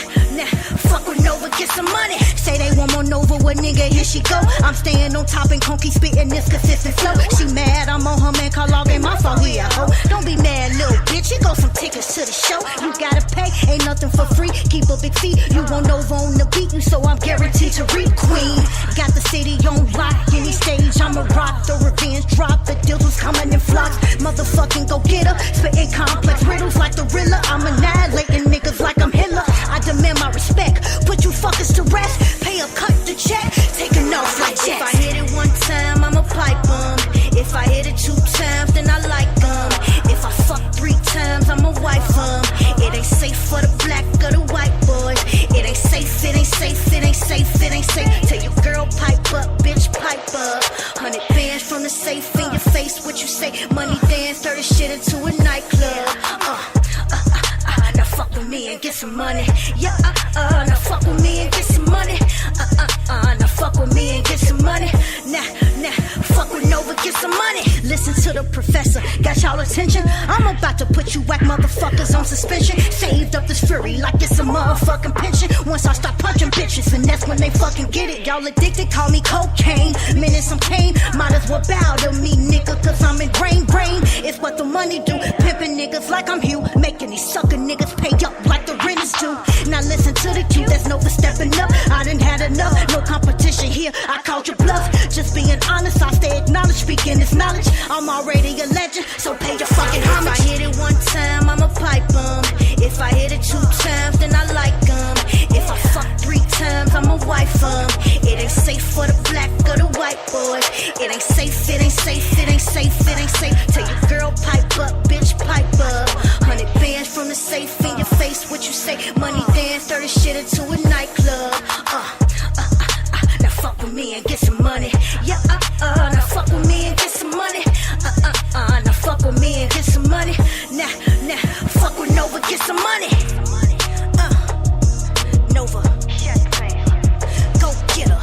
[SPEAKER 15] fuck with Nova, get some money. Say they want more Nova, what nigga, here she go. I'm staying on top and conky spitting this consistent flow. She mad, I'm on her man, call log, ain't my fault, we a hoe. Don't be mad, little bitch, you go some tickets to the show. You gotta pay, ain't nothing for free. Keep a big fee, you want Nova on the beat, you so I'm guaranteed to read. Queen, got the city on lock, any stage, I'ma rock the revenge drop, the deal
[SPEAKER 4] angels was coming in flocks. Motherfucking go get her, spitting complex riddles like the Rilla. I'm annihilating niggas like I'm Hitler. I demand my respect, put you fuckers to rest. Pay up, cut the check, taking off like jets. If I hit it one time, I'ma pipe 'em. If I hit it 2 times, then I like 'em. If I fuck 3 times, I'ma wife 'em. It ain't safe for the black or the white boys. It ain't safe, it ain't safe, it ain't safe, it ain't safe. Tell your girl pipe up, bitch pipe up. 100 bands from the safe in your face, what you say? Money dance, turn this shit into a nightclub. Now fuck with me and get some money. Yeah, now fuck with me and get some money. Now fuck with me and get some money. Nah, fuck with Nova, get some money. Listen to the professor, got y'all attention? I'm about to put you whack motherfuckers on suspension. Saved up this fury like it's a motherfucking pension. Once I start punching bitches, and that's when they fucking get it. Y'all addicted, call me cocaine. Minutes I'm cane, might as well bow to me, nigga, cause I'm in brain. It's what the money do. Pimping niggas like I'm Hugh, making these sucker niggas pay up like the rent is due. Now listen to the cue, there's no stepping up. I done had enough, no competition here. I called your bluff, just being honest. I stay acknowledged, speaking this knowledge. I'm already a legend, so pay your fucking homage. If I hit it 1 time, I'ma pipe 'em. If I hit it 2 times, then I like 'em. If I fuck 3 times, I'ma wife 'em. It ain't safe for the black or the white boys. It ain't safe, it ain't safe, it ain't safe, it ain't safe. Tell your girl pipe up, bitch pipe up. 100 bands from the safe in your face, what you say? Money dance, turn this shit into a nightclub. Now fuck with me and get some money. Yeah, now fuck with me and get some money. Now fuck with me and get some money. Nah, fuck with Nova, get some money. Nova, go get her.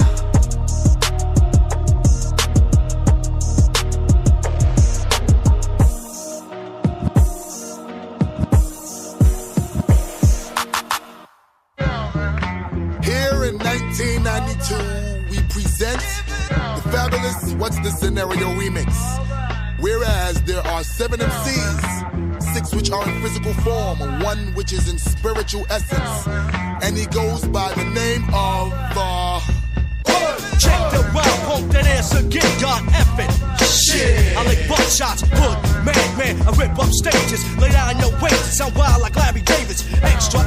[SPEAKER 6] Here in 1992, we present the fabulous What's the Scenario remix. Whereas there are 7 MCs, 6 which are in physical form, 1 which is in spiritual essence, and he goes by the name of
[SPEAKER 16] Check the wild punk that ass again, God F it. Shit, I lick buckshots, hood, man, I rip up stages, lay down your wages, I'm wild like Larry Davis. Extra,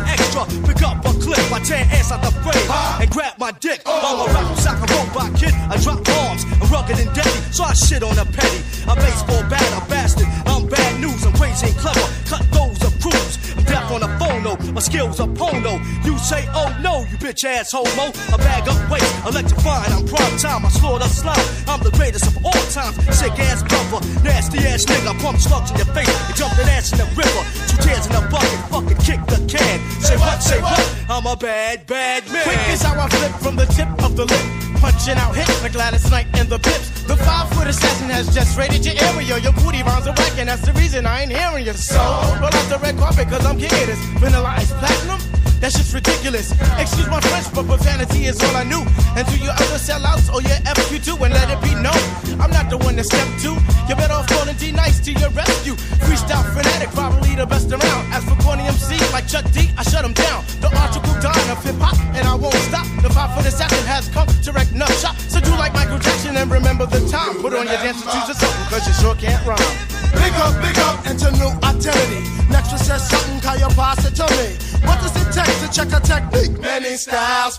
[SPEAKER 16] pick up a clip, I tear ass out the frame, and grab my dick. I'm a rap sock, a robot kid, I drop bombs, I'm rugged and deadly, so I shit on a petty. I'm baseball bat, a bastard, I'm bad news, I'm crazy and clever, cut those of crews. I'm deaf on the phone, no, my skills are porno. You say, oh no, you bitch ass homo. I bag up weight, electrifying, I'm prime time, I slaughter slime. I'm the greatest of all times, sick ass brother, nasty ass nigga, pump slugs in your face, and jump that ass in the river. 2 tears in a bucket, fucking kick the can. Say what? I'm a bad man.
[SPEAKER 19] Quick is how I flip from the tip of the lip, punching out hits like Gladys Knight and the Pips. The 5-foot assassin has just raided your area. Your booty rounds are whack, and that's the reason I ain't hearing you. So, roll out the red carpet, cause I'm king of this. Vanilla Ice Platinum, that shit's ridiculous. Excuse my French, but profanity is all I knew. And to your other sellouts or your FQ2, and let it be known, I'm not the one to step to. You better off calling D-Nice to your rescue. Freestyle fanatic, probably the best around. As for corny MC like Chuck D, I shut him down. The article dime of hip-hop, and I won't stop. The 5-foot assassin has come to wreck nut shop. So do like Michael Jackson and remember the time. Put on your dancing shoes or something, cause you sure can't rhyme.
[SPEAKER 6] Big up, enter new identity. Next one says something, call your boss it to me. What does it take to check a technique? Many styles.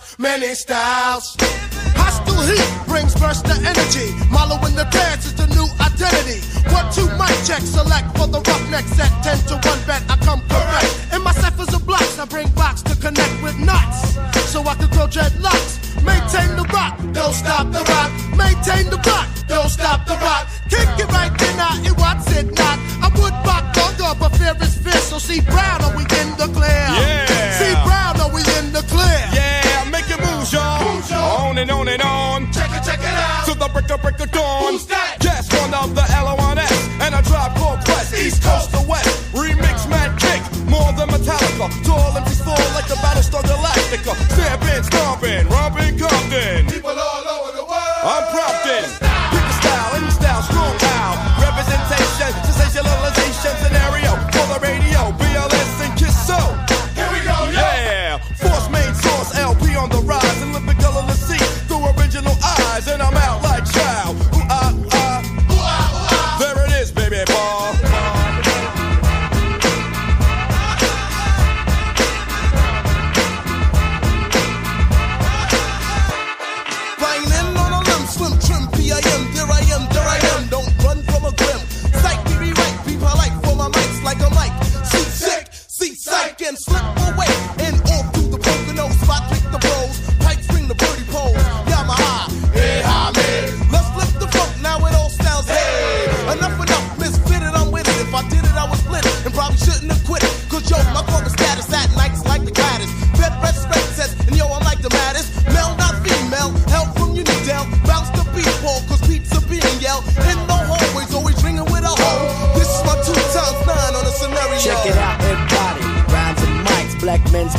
[SPEAKER 6] Hostile heat brings burst of energy. Marlowe in the dance is the new identity. 1-2 mic check, select for the roughneck set. 10 to 1 bet, I come correct. In my ciphers of blocks, I bring box to connect with knots, so I can grow dreadlocks. Maintain the rock, don't stop the rock. Maintain the rock, don't stop the rock. Kick it right then, it what's it not. I would rock longer, but fear is fierce. So see Brown, are we in the clear?
[SPEAKER 20] Yeah.
[SPEAKER 6] See Brown, are we in the clear?
[SPEAKER 20] Yeah, make it move, y'all. On and on and on.
[SPEAKER 6] Check it out.
[SPEAKER 20] To the break of dawn.
[SPEAKER 6] Who's that?
[SPEAKER 20] Yes, one of the LONS. And a Tribe Called Quest. East Coast to West. Remix, mad kick. More than Metallica. Tall and fall like the Battlestar Galactica. Stamping, stomping, romping, Compton.
[SPEAKER 6] People all over the world.
[SPEAKER 20] I'm prompting. Pick a style, any style, strong out. Representation, sensationalization, scenario. For the radio, BLS and Kiss So.
[SPEAKER 6] Here we go,
[SPEAKER 20] yeah. Force main source, LP on the rise. And lyrical illiteracy through original eyes. And I'm out like child. Ooh, ah, ooh, ah. Ooh, ah, ooh, ah. There it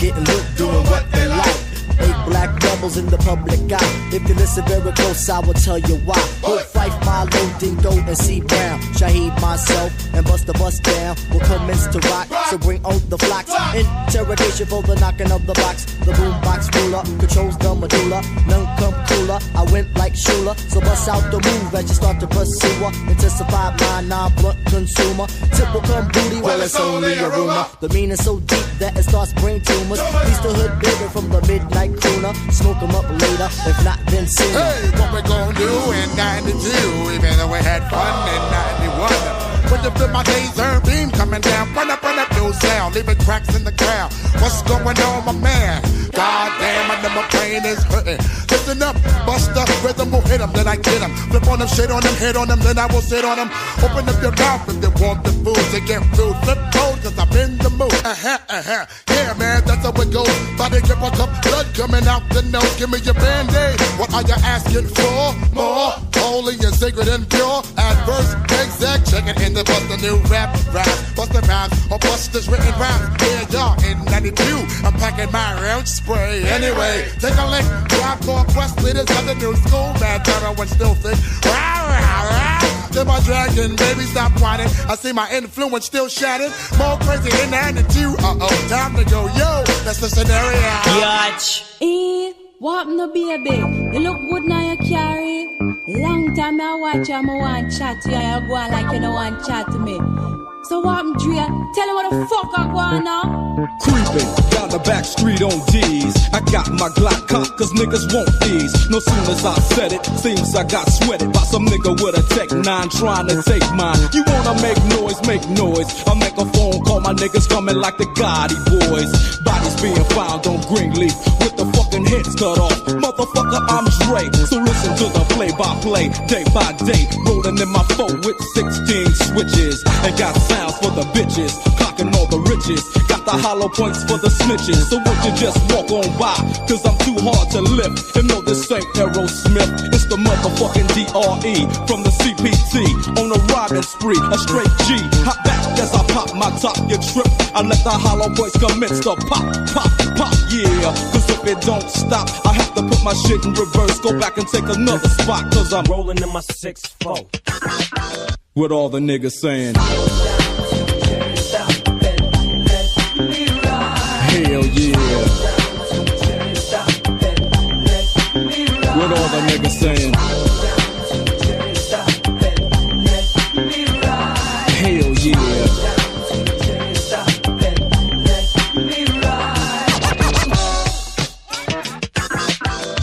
[SPEAKER 5] getting lit, doing what they like. 8 black rebels in the public eye. If you listen very close, I will tell you why. Hood Fife, Milo, Dingo, and C. Brown. Shaheed, myself, and bust the bus down. Will commence to rock, so bring out the flocks. Interrogation for the knocking of the box. The boombox ruler controls the medulla. None come cooler. I went like Shula, so bust out the move as you start to pursue her. Intensified my non-blunt consumer. Typical come booty, well it's only a rumor. The meaning so deep that it starts brain tumors. He's the hood baby from the midnight crooner. Smoke him up later, if not then sooner.
[SPEAKER 17] Hey, what we gonna do in 92? Even though we had fun in 91. When you feel my laser beam coming down, run up, no sound, leaving cracks in the ground. What's going on, my man? God damn, I know my brain is hurting. Listen up, bust the rhythm will hit them, then I get them. Flip on them, shit on them, hit on them, then I will sit on them. Open up your mouth if you want the food to get food. Flip cold, cause I'm in the mood. Yeah, man, that's how it goes. Body give a cup, blood coming out the nose. Give me your band-aid. What are you asking for? More holy and sacred and pure. Adverse, exact, check it in the bust a new rap, bust the rhymes, or bust this written rhymes. Yeah, y'all, in 92, I'm packing my round spray. Anyway, take a lick, drive for quest leaders of the new school. Bad terror when still thick. Then my dragon, baby, stop whining. I see my influence still shattered. More crazy in 92. Time to go, yo, that's the scenario.
[SPEAKER 12] Yatch. What no baby? You look good now you carry. Long time I watch you, I want chat to you. You go on like you don't want chat to me. So what I'm Drea? Tell me what the fuck I go on now.
[SPEAKER 20] Creeping down the back street on D's. I got my Glock cocked cause niggas want these. No soon as I said it, seems I got sweated by some nigga with a Tech 9 trying to take mine. You wanna make noise, make noise. I make a phone call, my niggas coming like the Gotti boys. Bodies being found on Greenleaf with the fucking heads cut off. Motherfucker, I'm Dre. So listen to the play-by-play, day by day. Rolling in my phone with 16 switches. And got sounds for the bitches, clocking all the riches. Got the hollow points for the snitches. So won't you just walk on by? Cause I'm too hard to lift. And no, this ain't Aerosmith. It's the motherfucking DRE from the CPT. On a riding spree, a straight G. Hop back as I pop my top, you trip. I let the hollow points commence to pop, pop, pop, yeah. Cause if it don't stop, I have to put my shit in reverse. Go back and take another spot. Cause I'm rolling in my 6-4. What all the niggas saying? Hell yeah. What all the niggas saying? Hell yeah.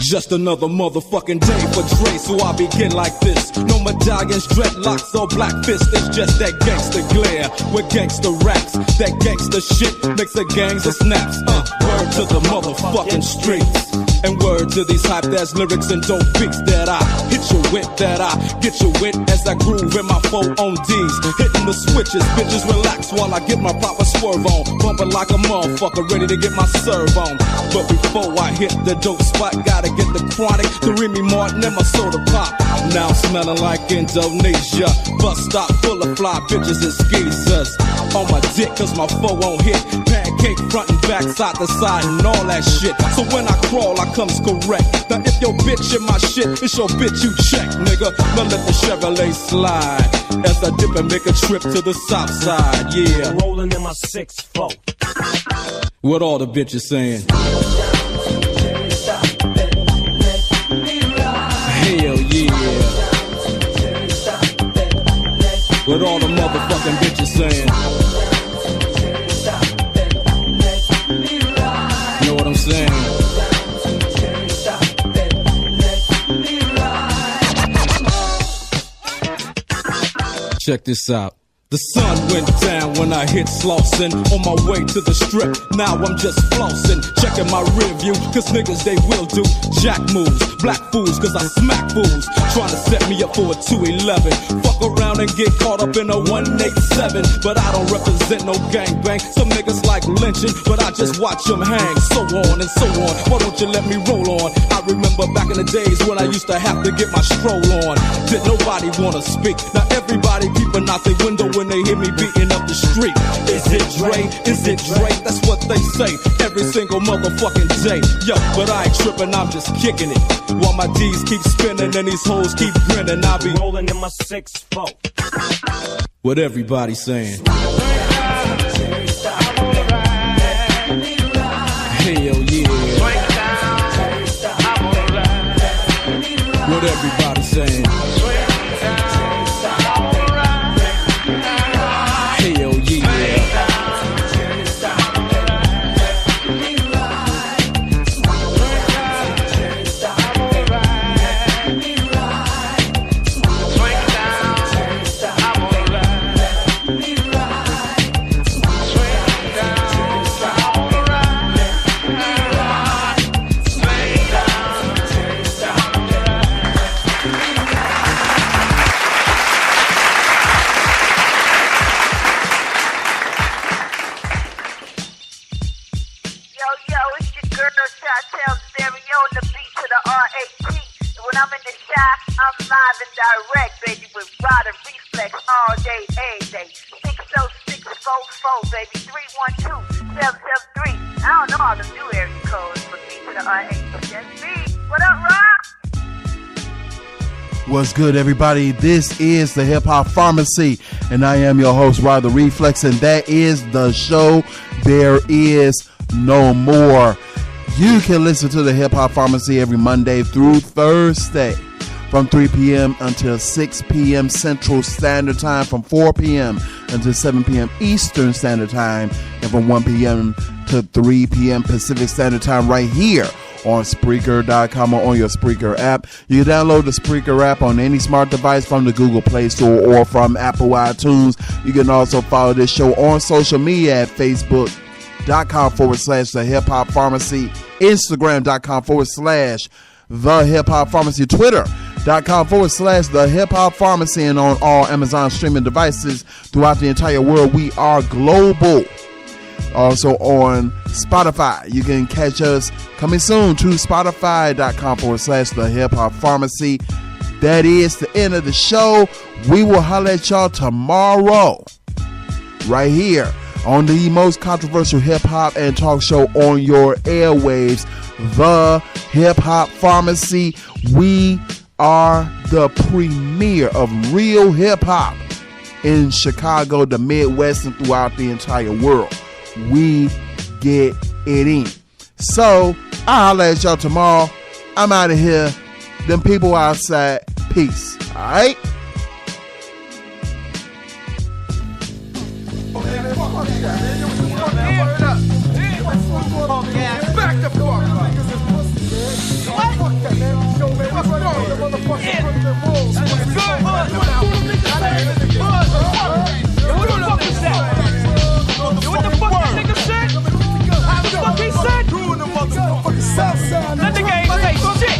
[SPEAKER 20] Just another motherfucking day for Dre, so I begin like this. No medallions, dreadlocks, or black fists. It's just that gangster glare with gangster raps. That gangster shit makes the gangs of snaps. Word to the motherfucking streets. And word to these hype-ass lyrics and dope beats that I hit you with, that I get you with as I groove in my 4 on D's. Hitting the switches, bitches relax while I get my proper swerve on. Bumping like a motherfucker, ready to get my serve on. But before I hit the dope spot, gotta get the chronic, the Remy Martin and my soda pop. Now I'm smelling like Indonesia. Bus stop full of fly bitches and skeezers. On my dick cause my 4 on hit. Pancake front and back, side to side and all that shit. So when I crawl, I comes correct. Now if your bitch in my shit, it's your bitch you check, nigga. Now let the Chevrolet slide as I dip and make a trip to the south side, yeah. Rolling in my 6-4. What all the bitches saying? Hell yeah. What all the motherfucking bitches saying? You know what I'm saying? Check this out. The sun went down when I hit Slauson. On my way to the strip, now I'm just flossing. Checking my rear view, cause niggas they will do jack moves. Black fools, cause I smack fools. Trying to set me up for a 211. Fuck around and get caught up in a 187. But I don't represent no gangbang. Some niggas like lynching, but I just watch them hang. So on and so on, why don't you let me roll on? I remember back in the days when I used to have to get my stroll on. Did nobody wanna speak? Now everybody peeping, I out their window when they hear me beating up the street. Is it Dre? Is it Dre? That's what they say every single motherfucking day. Yo, but I ain't tripping, I'm just kicking it. While my G's keep spinning and these hoes keep grinning, I'll be rolling in my 6-4. What everybody saying? Hell yeah. What everybody saying? Hell yeah.
[SPEAKER 2] Direct, baby, with rod and reflex all day, every day. 60644, baby, 312-773. I don't know all the new area codes, but B to the R-A-T. That's me. What up, Rob?
[SPEAKER 6] What's good, everybody? This is the Hip Hop Pharmacy, and I am your host, Rod the Reflex, and that is the show. There is no more. You can listen to the Hip Hop Pharmacy every Monday through Thursday from 3 p.m. until 6 p.m. Central Standard Time, from 4 p.m. until 7 p.m. Eastern Standard Time, and from 1 p.m. to 3 p.m. Pacific Standard Time right here on Spreaker.com or on your Spreaker app. You can download the Spreaker app on any smart device from the Google Play Store or from Apple iTunes. You can also follow this show on social media at Facebook.com/The Hip Hop Pharmacy, Instagram.com/The Hip Hop Pharmacy, Twitter.com/The Hip Hop Pharmacy, and on all Amazon streaming devices throughout the entire world. We are global. Also on Spotify. You can catch us coming soon to Spotify.com/The Hip Hop Pharmacy. That is the end of the show. We will holler at y'all tomorrow right here on the most controversial hip hop and talk show on your airwaves, The Hip Hop Pharmacy. We are the premier of real hip hop in Chicago, the Midwest, and throughout the entire world. We get it in. So I'll holler at y'all tomorrow. I'm out of here. Them people outside. Peace. All right.
[SPEAKER 19] Back the fuck up. What the fuck that nigga said? What the fuck he said? That nigga ain't say shit.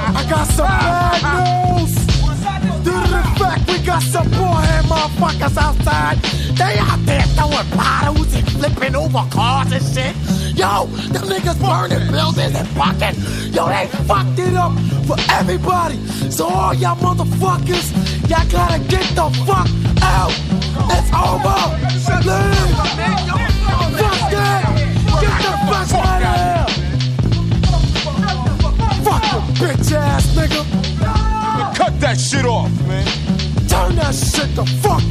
[SPEAKER 19] I got some bad news. Due to the fact we got some boy-head motherfuckers outside. They out there throwing bottles and flipping over cars and shit. Yo, them niggas burning buildings and fucking. Yo, they fucked it up for everybody. So all y'all motherfuckers, y'all gotta get the fuck out. It's over. Leave. Fuck that. Get the fuck out of here. Fuck the bitch ass nigga.
[SPEAKER 20] Cut that shit off, man.
[SPEAKER 19] Turn that shit the fuck